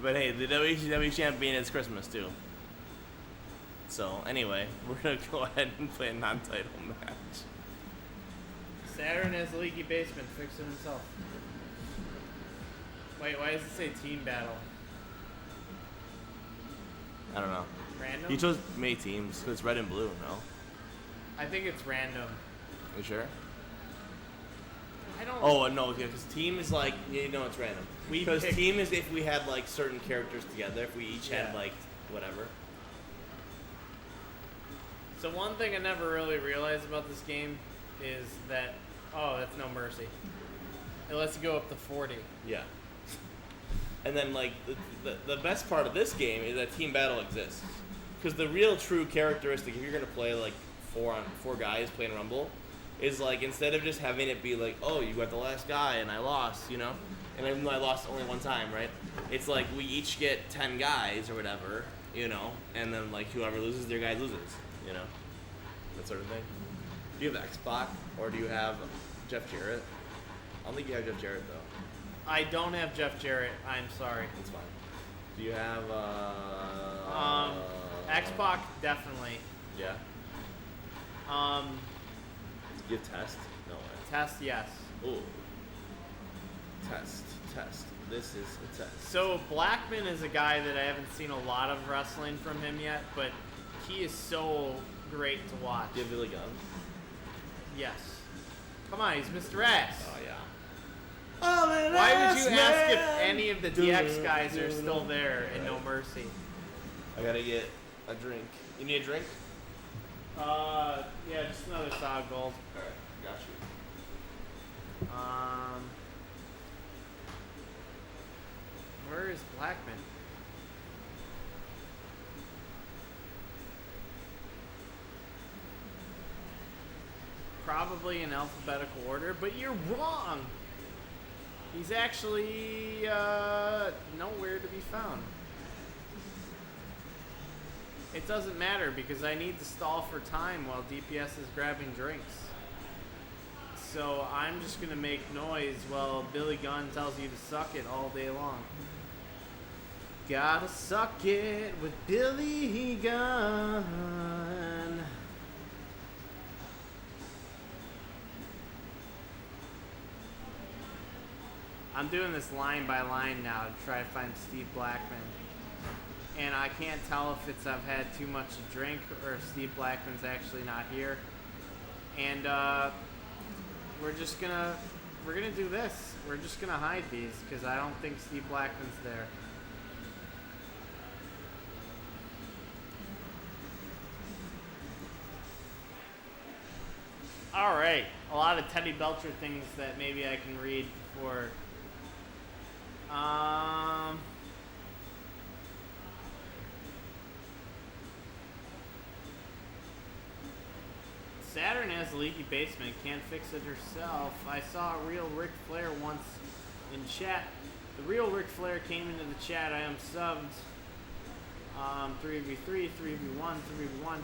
But hey, the WCW champion is Christmas too. So anyway, we're gonna go ahead and play a non-title match. Saturn has a leaky basement. Fix it himself. Wait, why does it say team battle? I don't know. Random? He chose May teams because it's red and blue. No, I think it's random. you sure? I don't... Oh no, because team is like it's random. We Because pick- team is if we had like certain characters together. If we each Yeah. had like whatever. So one thing I never really realized about this game is that... Oh, that's no mercy. It lets you go up to 40. Yeah. And then, like, the best part of this game is that team battle exists. Because the real true characteristic, if you're going to play, like, four guys playing Rumble, is, like, instead of just having it be like, oh, you got the last guy and I lost, you know? And even though I lost only one time, right? It's like we each get 10 guys or whatever, you know? And then, like, whoever loses, their guy loses, you know? That sort of thing. Do you have X-Pac or do you have Jeff Jarrett? I don't think you have Jeff Jarrett, though. I don't have Jeff Jarrett. I'm sorry. That's fine. Do you have X-Pac, definitely. Yeah. You have Test? No way. Test, yes. Ooh. Test. This is a test. So Blackman is a guy that I haven't seen a lot of wrestling from him yet, but he is so great to watch. Do you have Billy Gunn? Yes. Come on, he's Mr. Ass. Oh yeah. Why would you ask if any of the DX guys are still there in No Mercy? I gotta get a drink. You need a drink? Yeah, just another solid gold. Alright, got you. Where is Blackman? Probably in alphabetical order, but you're wrong. He's actually nowhere to be found. It doesn't matter because I need to stall for time while DPS is grabbing drinks. So I'm just gonna make noise while Billy Gunn tells you to suck it all day long. Gotta suck it with Billy Gunn. I'm doing this line by line now to try to find Steve Blackman. And I can't tell if it's I've had too much to drink or if Steve Blackman's actually not here. And we're gonna do this. We're just gonna hide these because I don't think Steve Blackman's there. All right, a lot of Teddy Belcher things that maybe I can read before. Saturn has a leaky basement, can't fix it herself. I saw a real Ric Flair once in chat. The real Ric Flair came into the chat. I am subbed. 3v3, 3v1, 3v1,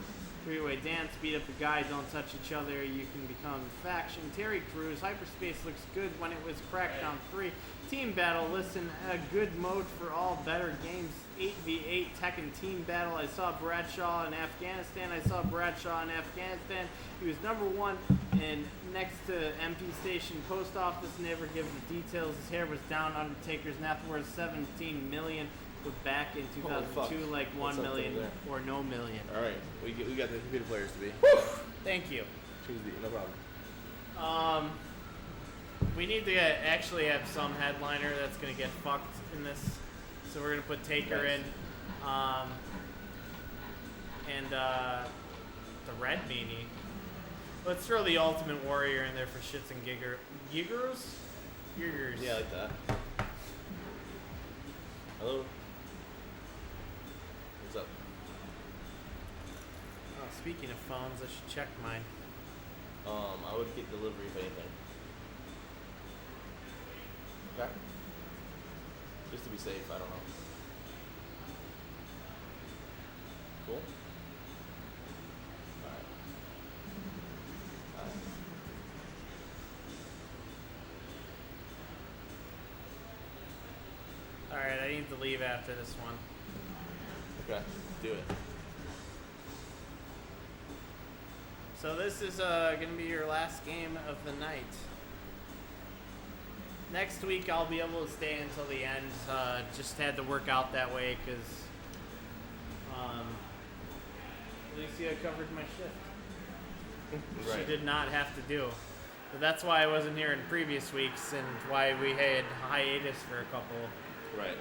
three-way dance, beat up a guy, don't touch each other, you can become a faction. Terry Crews, hyperspace looks good when it was Crackdown 3. Team battle, listen, a good mode for all better games. 8v8 Tekken team battle. I saw Bradshaw in Afghanistan. He was number 1 and next to MP Station Post Office. Never give the details. His hair was down. Undertaker's net worth 17 million. But back in 2002, like 1 million or no million. All right, we got the computer players to be. Woo! Thank you. Choose the, no problem. We need to actually have some headliner that's gonna get fucked in this. So we're gonna put Taker in, and the Red Meanie. Let's throw the Ultimate Warrior in there for shits and giggers. Yeah, like that. Hello. What's up? Oh, speaking of phones, I should check mine. I would get delivery if anything. Okay. Just to be safe, I don't know. Cool. Alright. Alright, I need to leave after this one. Okay, do it. So this is going to be your last game of the night. Next week I'll be able to stay until the end. Just had to work out that way because Alicia covered my shift. Right. She did not have to do. But that's why I wasn't here in previous weeks and why we had hiatus for a couple. Right.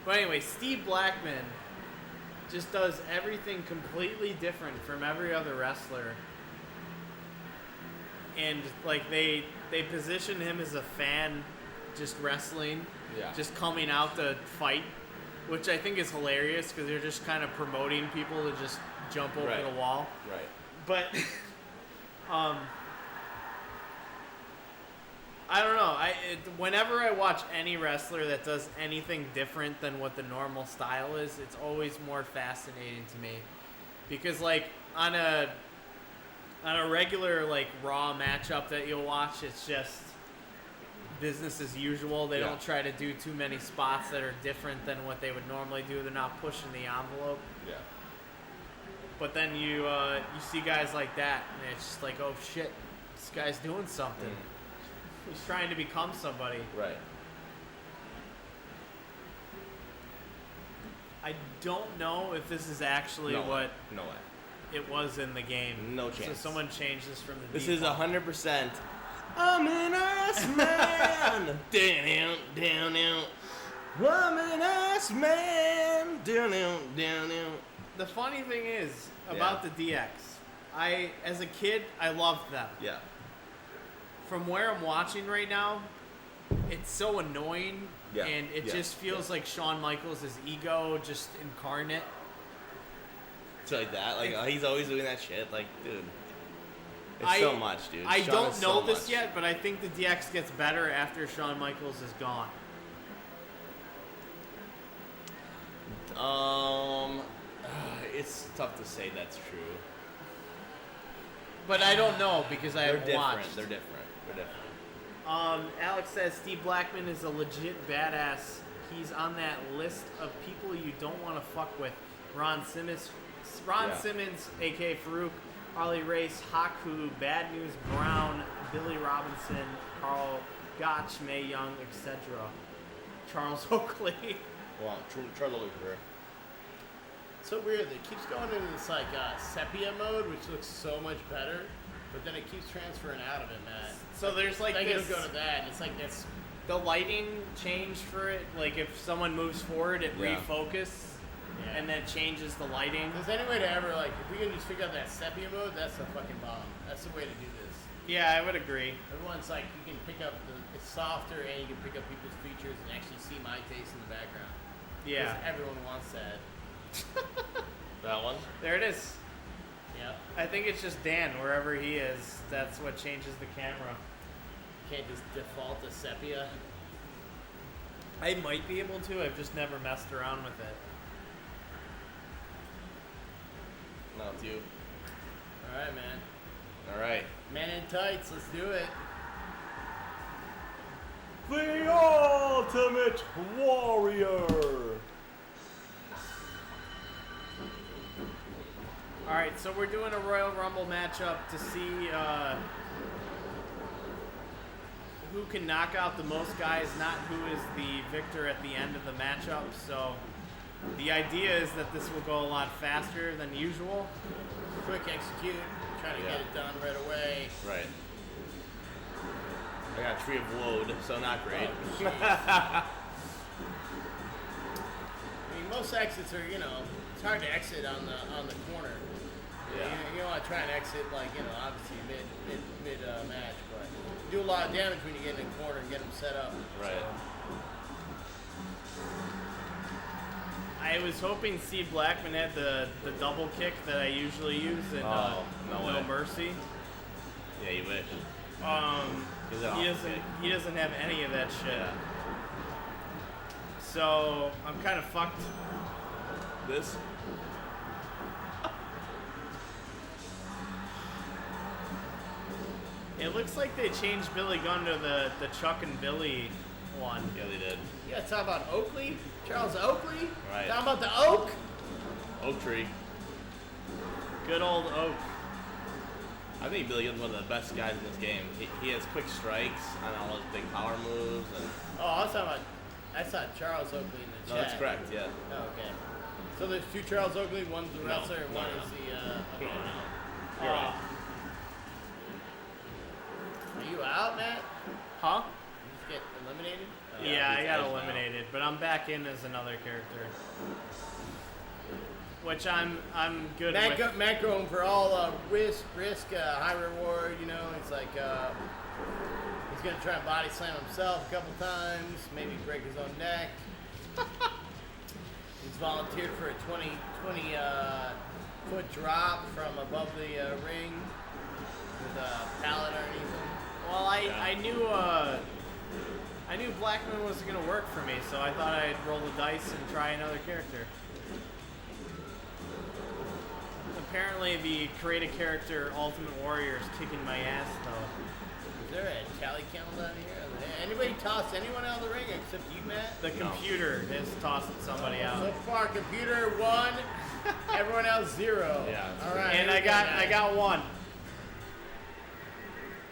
But anyway, Steve Blackman just does everything completely different from every other wrestler. And like they position him as a fan just wrestling, just coming out to fight, which I think is hilarious because they're just kind of promoting people to just jump over the wall. Right. But I don't know. Whenever I watch any wrestler that does anything different than what the normal style is, it's always more fascinating to me. Because like on a regular like Raw matchup that you'll watch, it's just business as usual. They don't try to do too many spots that are different than what they would normally do. They're not pushing the envelope. Yeah. But then you see guys like that, and it's just like, oh shit, this guy's doing something. He's trying to become somebody. Right. I don't know if this is actually No way. it was in the game. No chance. So someone changed this from the This default. is 100%. I'm an ass man. down. I'm an ass man. Down. The funny thing is about the DX, as a kid, I loved them. Yeah. From where I'm watching right now, it's so annoying, and it just feels like Shawn Michaels' ego just incarnate. It's like that. Like he's always doing that shit. Like, dude, it's so much, dude. I Shawn don't is know so this much. yet, but I think the DX gets better after Shawn Michaels is gone. It's tough to say that's true. But I don't know because I haven't watched. They're different. Alex says Steve Blackman is a legit badass. He's on that list of people you don't want to fuck with. Ron Simmons, aka Farouk, Harley Race, Haku, Bad News Brown, Billy Robinson, Carl Gotch, Mae Young, etc. Charles Oakley. Well, Charles Oakley. It's so weird. It keeps going into this like sepia mode, which looks so much better, but then it keeps transferring out of it, man. So there's like I this. go to that, and it's like this the lighting changed for it. Like if someone moves forward, it Yeah. refocus, and then changes the lighting. If there's any way to ever, like, if we can just figure out that sepia mode, that's the fucking bomb. That's the way to do this. Yeah, I would agree. Everyone's like, you can pick up it's softer, and you can pick up people's features and actually see my face in the background. Yeah. 'Cause everyone wants that. That one? There it is. Yep. I think it's just Dan, wherever he is. That's what changes the camera. You can't just default to sepia. I might be able to. I've just never messed around with it. No, it's you. All right, man. All right. Man in tights, let's do it. The Ultimate Warrior. All right, so we're doing a Royal Rumble matchup to see who can knock out the most guys, not who is the victor at the end of the matchup. So the idea is that this will go a lot faster than usual. Quick execute, trying to get it done right away. Right. I got a tree of load, so not great. Oh, jeez. I mean, most exits are, it's hard to exit on the corner. Yeah. You don't want to try and exit, like, obviously mid match, but you do a lot of damage when you get in the corner and get them set up. Right. I was hoping Steve Blackman had the double kick that I usually use in no No way. Mercy. Yeah, you wish. He doesn't have any of that shit. Yeah. So I'm kind of fucked. This? It looks like they changed Billy Gunn to the Chuck and Billy one. Yeah, they did. You gotta talk about Oakley? Charles Oakley? Right. Talking about the oak? Oak tree. Good old Oak. I think Billy Gunn's one of the best guys in this game. He has quick strikes on all his big power moves. And Oh, I saw Charles Oakley in the no, chat. that's correct. Yeah. Oh, okay. So there's two Charles Oakley, one's the No, wrestler, and no, one no. is the, okay. You're right. Are you out, Matt? Huh? You just get eliminated? Yeah, I he's got out now. eliminated, but I'm back in as another character, which I'm good with. Matt going for all risk, high reward. It's like he's gonna try and body slam himself a couple times, maybe break his own neck. He's volunteered for a 20 foot drop from above the ring with a pallet underneath him. Well, I knew Blackman wasn't gonna work for me, so I thought I'd roll the dice and try another character. Apparently, the create a character Ultimate Warrior is kicking my ass, though. Is there a tally count down here? Anybody tossed anyone out of the ring except you, Matt? The computer has tossed somebody out. So far, computer 1, everyone else 0. Yeah. All right. And here we go, I Matt. got one.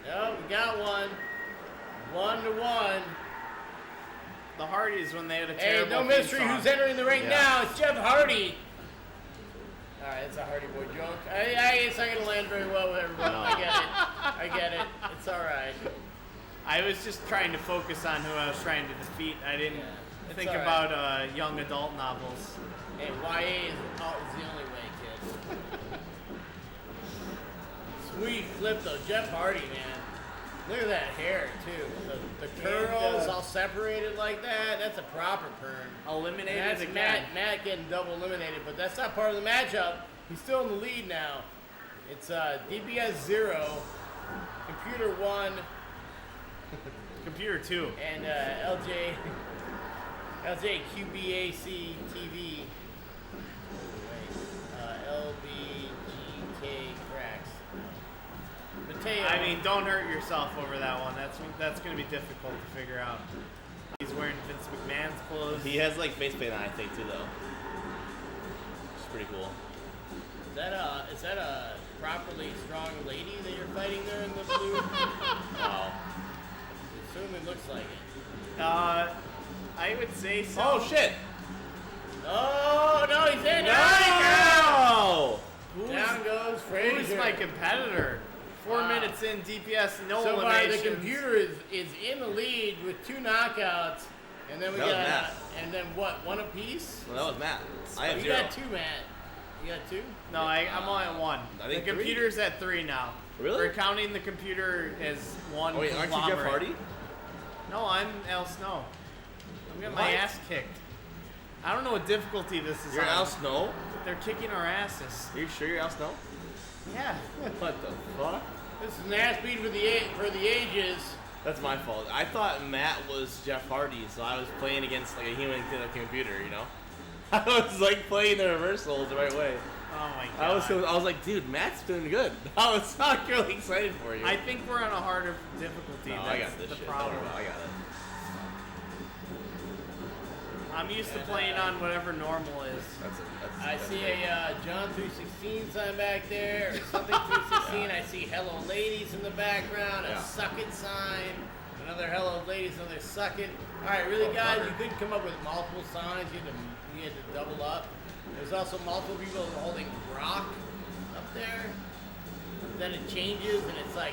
Yep, we got one. 1-1. The Hardys when they had a Hey, terrible no theme mystery song. who's entering the ring Yeah. now. It's Jeff Hardy. All right, it's a Hardy Boy joke. It's not going to land very well with everybody. No. I get it. It's all right. I was just trying to focus on who I was trying to defeat. I didn't It's think all right. about young adult novels. Hey, YA is the only way, kid. Sweet flip, though. Jeff Hardy, man. Look at that hair, too. The curls And, all separated like that. That's a proper perm. Eliminated That's again. Matt getting double eliminated, but that's not part of the matchup. He's still in the lead now. It's DPS 0, Computer 1, Computer 2. and LJQBAC TV. LBGK Cracks. Mateo. I mean, don't hurt yourself over that one. That's going to be difficult to figure out. He's wearing Vince McMahon's clothes. He has like face paint on, I think, too, though. It's pretty cool. Is that a properly strong lady that you're fighting there in the blue? Oh. It certainly looks like it. I would say so. Oh, shit! Oh, no, he's in. No! Down goes Frazier. Who's my competitor? 4 minutes in, DPS, no So far, the eliminations. computer is in the lead with 2 knockouts, and then we That was got Matt. and then what? 1 apiece. Well, that was Matt. I have You 0. got 2, Matt. You got 2. No, I'm only at 1. I The think 3. computer's at 3 now. Really? We're counting the computer as 1 Oh, wait, aren't you Jeff conglomerate. Hardy? No, I'm Al Snow. I'm getting my What? ass kicked. I don't know what difficulty this is You're on. Al Snow? They're kicking our asses. Are you sure you're Al Snow? Yeah. What the fuck? This is an ass beat for the ages. That's my fault. I thought Matt was Jeff Hardy, so I was playing against like a human to the computer, you know? I was like playing the reversals the right way. Oh my I god. was like, dude, Matt's doing good. I was not really excited for you. I think we're on a harder difficulty. no, That's I got this the shit. problem. I got it. I'm used to playing on whatever normal is. I see a John 316 sign back there, or something 316. I see Hello Ladies in the background, a Yeah. Suck It sign, another Hello Ladies, another Suck It. All right, really, guys, you couldn't come up with multiple signs. You had to double up. There's also multiple people holding rock up there. Then it changes, and it's like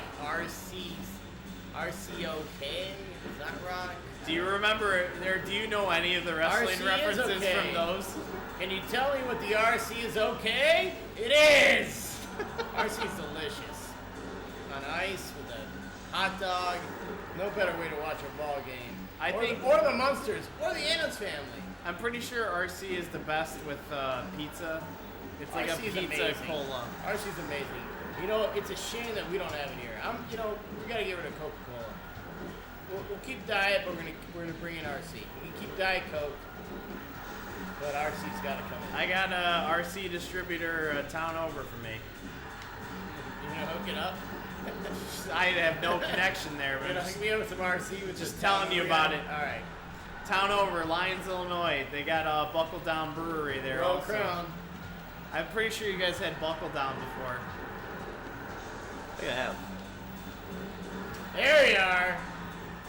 RCOK. Is that rock? Do you remember there? Do you know any of the wrestling RC is references okay. from those? Can you tell me what the RC is okay? It is! RC is delicious. On ice with a hot dog. No better way to watch a ball game. Or the Munsters. Or the Adams family. I'm pretty sure RC is the best with pizza. It's like RC a is pizza amazing. cola. RC is amazing. You know, it's a shame that we don't have it here. We gotta get rid of Coca-Cola. We'll keep Diet, but we're gonna bring in RC. We can keep Diet Coke, but RC's gotta come in. I got a RC distributor a town over for me. You gonna hook it up? I have no connection there, You but know, just, hook me up with some RC with just this telling town you over about here. it. All right. town over, Lyons, Illinois. They got a Buckle Down Brewery there Royal also. Crown. I'm pretty sure you guys had Buckle Down before. I think I have. There you are.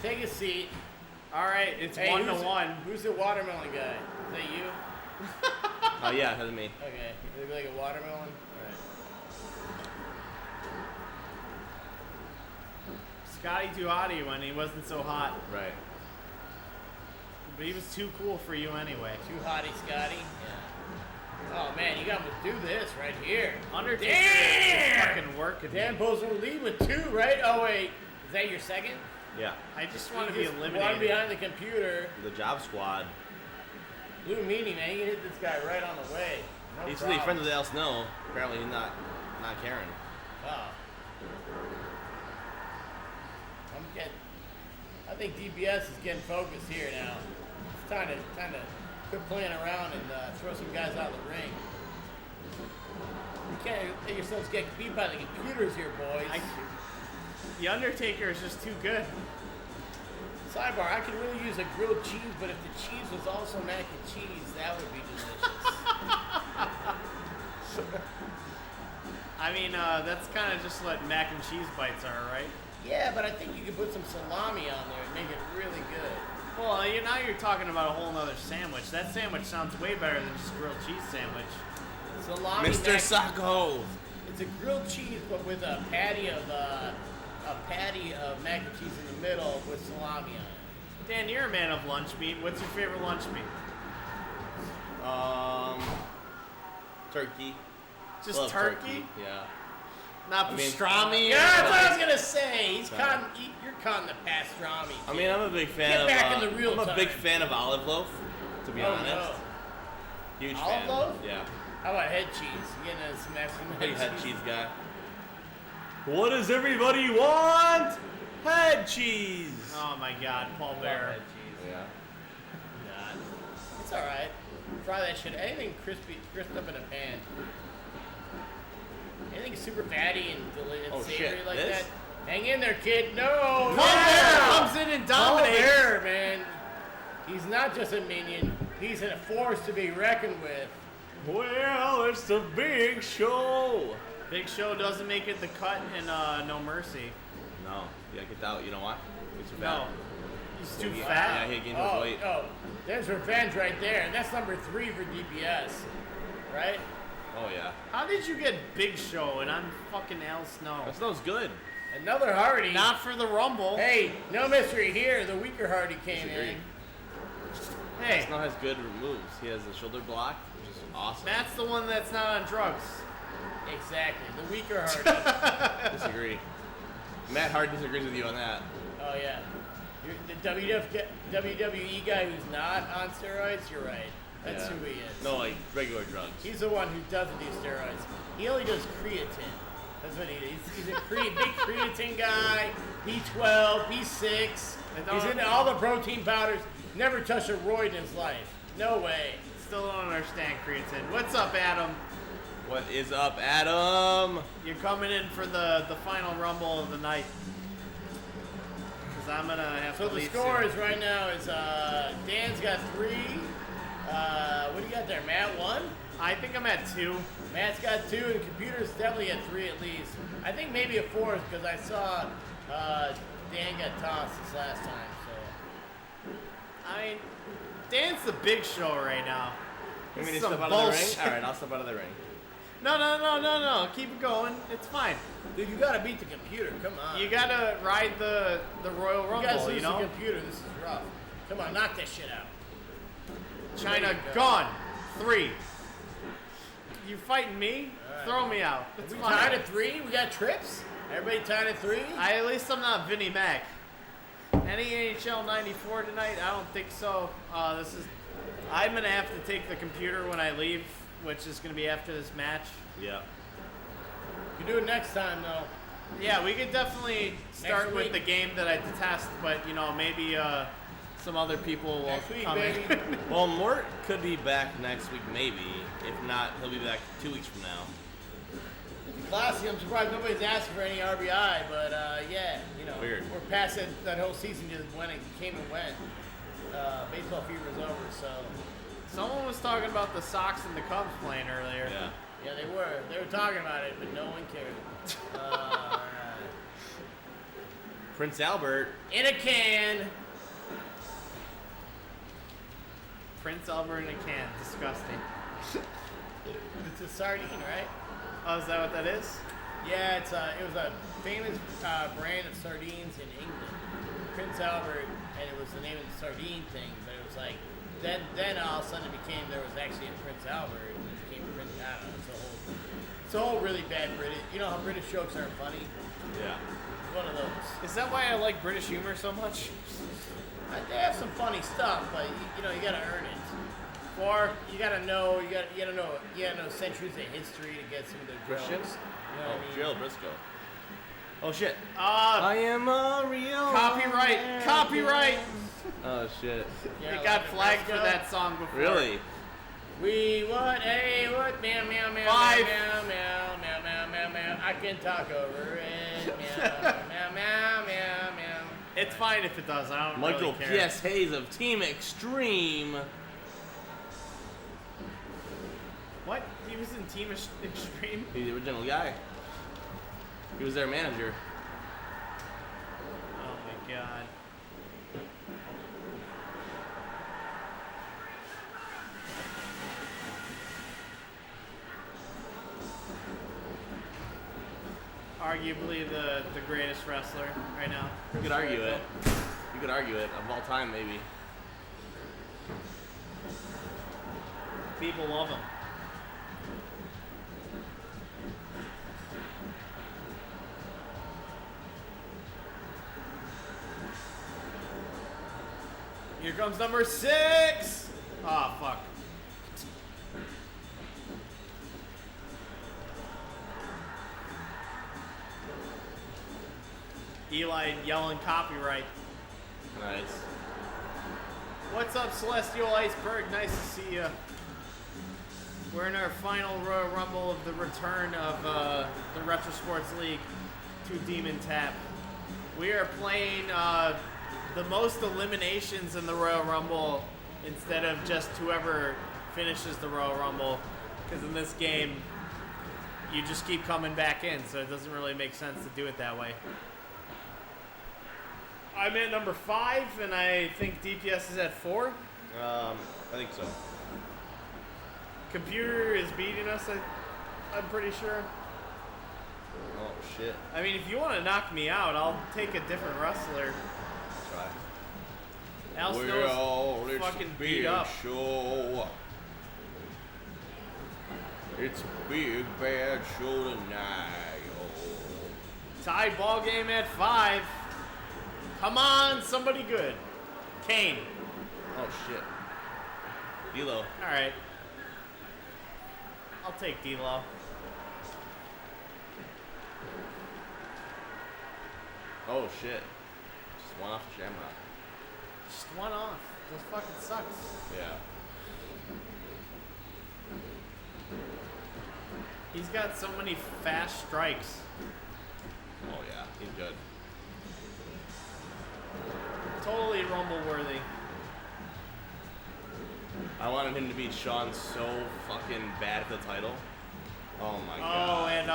Take a seat. All right, it's Hey, 1-1. Who's the watermelon guy? Is that you? Oh yeah, that's me. Okay. You look like a watermelon? Alright. Scotty too hotty when he wasn't so hot, Right. but he was too cool for you anyway. Too hotty, Scotty? Yeah. Oh man, you got to do this right here. Undertaker Damn! is fucking working. Dan Poser will lead with 2, right? Oh wait, is that your second? Yeah. I just want to You be just eliminated. One behind the computer. The job squad. Blue Meanie, man, you can hit this guy right on the way. No He used to be problem. friends with Al Snow. Apparently he's not caring. Wow. I think DBS is getting focused here now. It's time to quit playing around and throw some guys out of the ring. You can't let yourselves get beat by the computers here, boys. The Undertaker is just too good. Sidebar, I could really use a grilled cheese, but if the cheese was also mac and cheese, that would be delicious. I mean, that's kind of just what mac and cheese bites are, right? Yeah, but I think you could put some salami on there and make it really good. Well, now you're talking about a whole nother sandwich. That sandwich sounds way better than just grilled cheese sandwich. Salami Mr. mac- Sacco. It's a grilled cheese, but with a patty of mac and cheese in the middle with salami on it. Dan, you're a man of lunch meat. What's your favorite lunch meat? Turkey. Just Love turkey? Yeah. Not I mean- pastrami? Yeah, or that's what I was like- gonna say. Sorry. You're caught in the pastrami. I mean, I'm a big fan Get of. back in the real I'm a big time. fan of olive loaf. To be Oh, honest. no. Huge Olive fan. loaf? Yeah. How about head cheese? You getting some Mexican Big head head cheese guy. What does everybody want? Head cheese. Oh my God, Paul Love Bear. head cheese. Yeah. Nah, it's all right. Fry that shit. Anything crisped up in a pan. Anything super fatty and Oh, savory shit. like This? that. Hang in there, kid. No. Paul Bear comes in and Paul dominates. Bear, man. He's not just a minion. He's a force to be reckoned with. Well, it's the big show. Big Show doesn't make it the cut in No Mercy. No, you gotta get that out. You know why? He's too No. fat. He's too Yeah, fat. he gained his weight. There's revenge right there. And that's number 3 for DPS. Right? Oh yeah. How did you get Big Show and I'm fucking Al Snow? That smells good. Another Hardy. Not for the Rumble. Hey, no mystery here. The weaker Hardy came Disagree. in. Hey, Snow has good moves. He has the shoulder block, which is awesome. that's the one that's not on drugs. Exactly. The weaker Hardy. Disagree. Matt Hart disagrees with you on that. Oh, yeah. The WWE guy who's not on steroids, you're right. That's Yeah. who he is. No, like regular drugs. He's the one who doesn't do steroids. He only does creatine. That's what he is. He's a big creatine guy. B12, B6. He's into all the protein powders. Never touched a roid in his life. No way. Still don't understand creatine. What's up, Adam? What is up, Adam? You're coming in for the final Rumble of the night. Because I'm going to have So to the leave score soon. is right now is Dan's got 3. What do you got there? Matt 1? I think I'm at 2. Matt's got 2, and the computer's definitely at 3 at least. I think maybe a 4th because I saw Dan got tossed this last time. So I mean, Dan's the Big Show right now. You This mean is to some step out of the bullshit. ring? All right, I'll step out of the ring. No. Keep it going. It's fine. dude, you gotta beat the computer. Come on. You got to ride the Royal You Rumble, guys you lose know? the computer. This is rough. Come on, knock that shit out. China There you go. gone. 3. You fighting me? All right. Throw me out. It's We fine. tied at 3. We got trips. Everybody tied at 3. At least I'm not Vinnie Mac. Any NHL 94 tonight? I don't think so. I'm gonna have to take the computer when I leave, which is gonna be after this match. Yeah. You do it next time though. Yeah, we could definitely start with week. the game that I detest, but maybe some other people will Next week, come in. baby. Well, Mort could be back next week, maybe. If not, he'll be back 2 weeks from now. Classy. I'm surprised nobody's asking for any RBI, but yeah, Weird. we're past that whole season just when it came and went. Baseball fever's over, so Someone was talking about the Sox and the Cubs playing earlier. Yeah. yeah, they were talking about it, but no one cared. Alright. Prince Albert. In a can. Prince Albert in a can. Disgusting. It's a sardine, right? Oh, is that what that is? Yeah, it was a famous brand of sardines in England, Prince Albert, and it was the name of the sardine thing. But it was like then all of a sudden there was actually a Prince Albert, and it became Prince. I don't know. It's a whole really bad British. You know how British jokes aren't funny? Yeah. It's one of those. Is that why I like British humor so much? They have some funny stuff, but you gotta earn it. Or you gotta know centuries of history to get some of the jokes. Christians? You know what I mean? Gerald Briscoe. Oh shit. I am a real. Copyright! American. Copyright! Oh shit. Yeah, It got like flagged for Nebraska. that song before. Really? We what? Hey, what? Meow, meow, meow, 5. meow, meow, meow, meow, meow, meow. I can talk over it. Meow, meow, meow, meow, meow. It's fine if it does. I don't Michael really care. P.S. Hayes of Team Extreme. What? He was in Team Extreme? He's the original guy. He was their manager. Oh my god. Arguably the greatest wrestler right now. You could argue it. You could argue it. Of all time, maybe. People love him. Here comes number 6! Oh, fuck. Eli yelling copyright. Nice. What's up, Celestial Iceberg? Nice to see you. We're in our final Royal Rumble of the return of the Retro Sports League to Dmen Tap. We are playing the most eliminations in the Royal Rumble instead of just whoever finishes the Royal Rumble. Because in this game, you just keep coming back in, so it doesn't really make sense to do it that way. I'm at number 5, and I think DPS is at 4. I think so. Computer is beating us. I'm pretty sure. Oh shit. I mean, if you want to knock me out, I'll take a different wrestler. Try. Al Snow's fucking beat up. Show. It's a big bad show tonight. Tie ball game at 5. Come on, somebody good. Kane. Oh shit. D'Lo. All right. I'll take D'Lo. Oh shit. Just one off the Shamrock. Just one off. This fucking sucks. Yeah. He's got so many fast strikes. Oh yeah, he's good. Totally Rumble worthy. I wanted him to beat Shawn so fucking bad for the title. Oh my god. Oh, and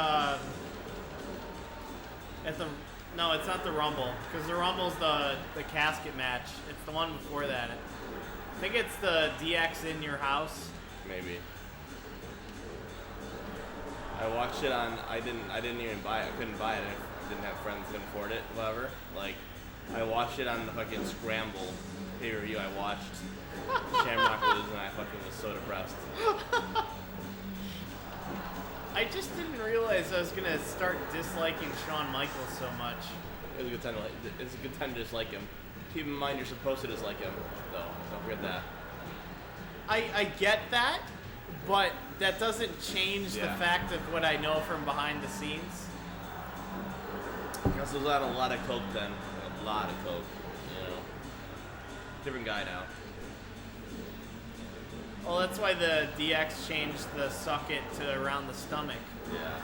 no, it's not the Rumble, because the Rumble's the casket match. It's the one before that. I think it's the DX in your house. Maybe. I watched it on. I didn't even buy it. I couldn't buy it. I didn't have friends who could afford it. Whatever. Like, I watched it on the fucking Scramble pay-per-view. I watched Shamrock lose, and I fucking was so depressed. I just didn't realize I was gonna start disliking Shawn Michaels so much. It was a good time to like. It's a good time to dislike him. Keep in mind, you're supposed to dislike him, though. Don't forget that. I get that, but that doesn't change the Yeah. fact of what I know from behind the scenes. Because there's a lot of coke then. A lot of coke. You know. Different guy now. Well, that's why the DX changed the suck it to around the stomach. Yeah.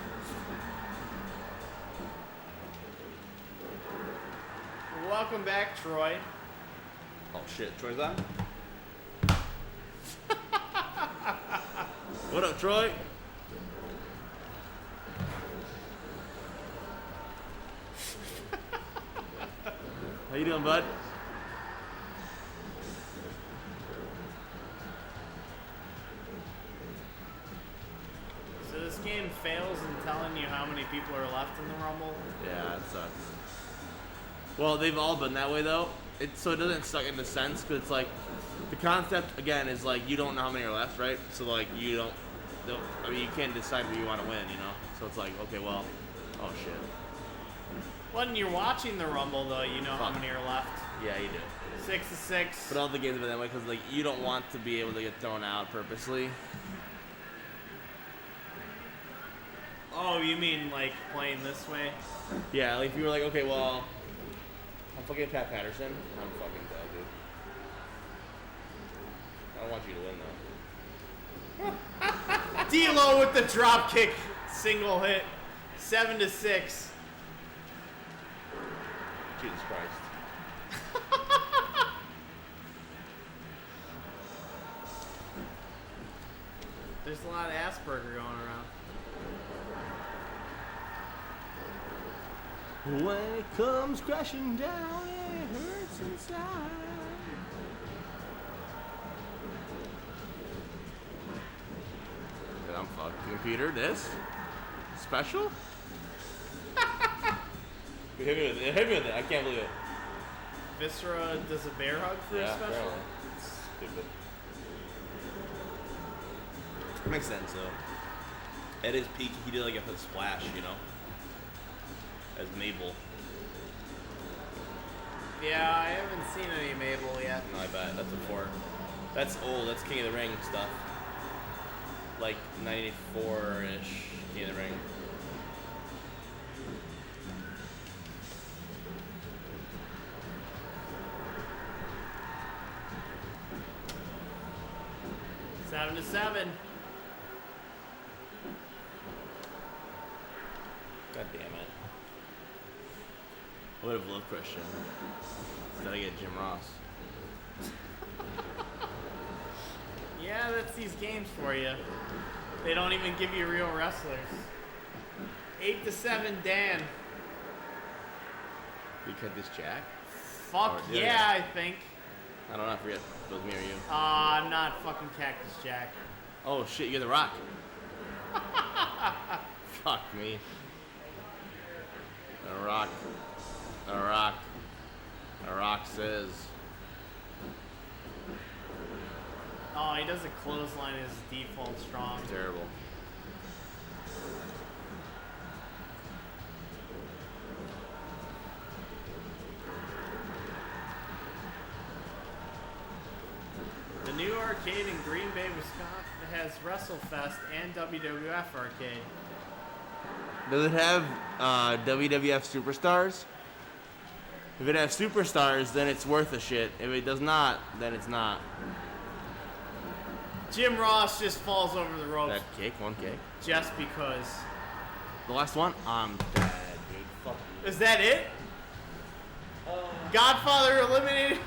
Welcome back, Troy. Oh shit, Troy's on? What up, Troy? How you doing, bud? So this game fails in telling you how many people are left in the Rumble. Yeah, it sucks. Well, they've all been that way though. So it doesn't suck in the sense, because it's like the concept again is like you don't know how many are left, right? So like you don't I mean you can't decide where you want to win, you know. So it's like okay, well, oh shit. When you're watching the Rumble, though, you know how Fuck. many are left. Yeah, you do. 6-6. But all the games have been that way because like you don't want to be able to get thrown out purposely. Oh, you mean like playing this way? Yeah, like if you were like, okay, well, I'm fucking Pat Patterson. I'm fucking dead, dude. I don't want you to win though. D'Lo with the drop kick, single hit, 7-6. Jesus Christ. There's a lot of Asperger going around. When it comes crashing down, it hurts inside. Dude, I'm fucked. Computer, this? Special? Hit me with it. Hit me with it. I can't believe it. Viscera does a bear hug for a special? apparently. Stupid. Makes sense, though. At his peak, he did like a splash, you know? As Mabel. Yeah, I haven't seen any Mabel yet. No, I bet. That's before. That's old. That's King of the Ring stuff. Like 94-ish King of the Ring. Seven to 7. God damn it. I would have loved Christian. Instead I get Jim Ross. Yeah, that's these games for you. They don't even give you real wrestlers. 8 to 7, Dan. We cut this Jack? Fuck Or did yeah, I? I think. I don't know. I forget. If it was me or you. I'm not fucking Cactus Jack. Oh shit! You get the Rock. Fuck me. A rock says. Oh, he does a clothesline as default strong. It's terrible. The new arcade in Green Bay, Wisconsin has WrestleFest and WWF arcade. Does it have WWF Superstars? If it has Superstars, then it's worth a shit. If it does not, then it's not. Jim Ross just falls over the ropes That kick, one kick. just because. The last one? I'm dead, dude. Fuck you. Is that it? Godfather eliminated.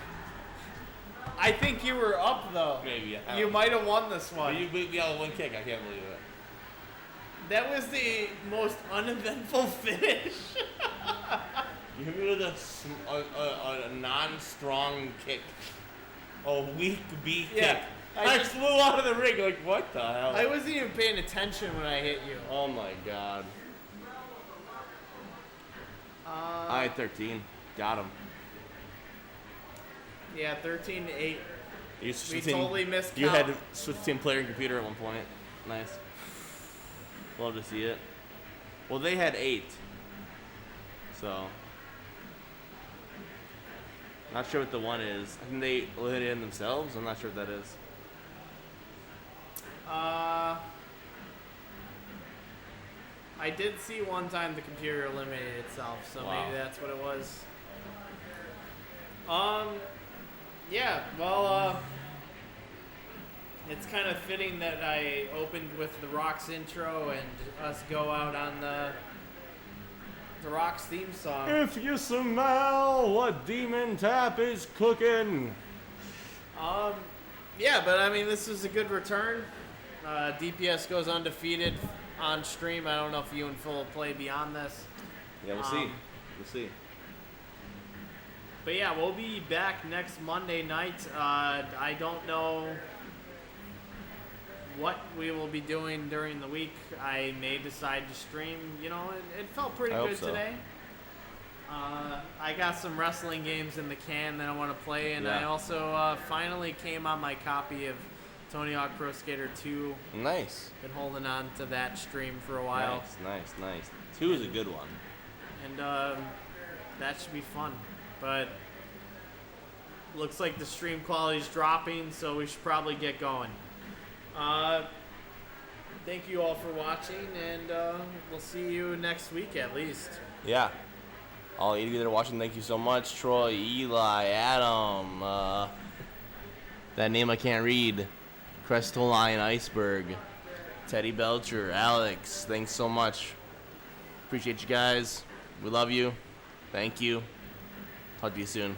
I think you were up though. Maybe. You might have won this But one. you beat me out with one kick. I can't believe it. That was the most uneventful finish. You hit me with a non-strong kick. A weak B Yeah, kick. I I just- flew out of the ring like, what the hell? I wasn't even paying attention when I hit you. Oh my god. I had 13. Got him. Yeah, 13-8. You We totally missed You count. had to switch between player and computer at one point. Nice. Love to see it. Well, they had 8. So. Not sure what the one is. I think they eliminated themselves. I'm not sure what that is. I did see one time the computer eliminated itself, so Wow. maybe that's what it was. Yeah, well, it's kind of fitting that I opened with The Rock's intro and us go out on the Rock's theme song. If you smell what Demon Tap is cooking. Yeah, but I mean, this is a good return. DPS goes undefeated on stream. I don't know if you and Phil will play beyond this. Yeah, we'll see. We'll see. But yeah, we'll be back next Monday night. I don't know what we will be doing during the week. I may decide to stream. You know, it felt pretty I hope good so. today. I got some wrestling games in the can that I want to play, and I Yeah. also finally came on my copy of Tony Hawk Pro Skater 2. Nice. Been holding on to that stream for a while, Nice. 2 is a good one. and that should be fun. But looks like the stream quality's dropping, so we should probably get going. Thank you all for watching, and we'll see you next week at least. Yeah. All of you that are watching, thank you so much. Troy, Eli, Adam, that name I can't read. Crestoline Iceberg, Teddy Belcher, Alex, thanks so much. Appreciate you guys. We love you. Thank you. Talk to you soon.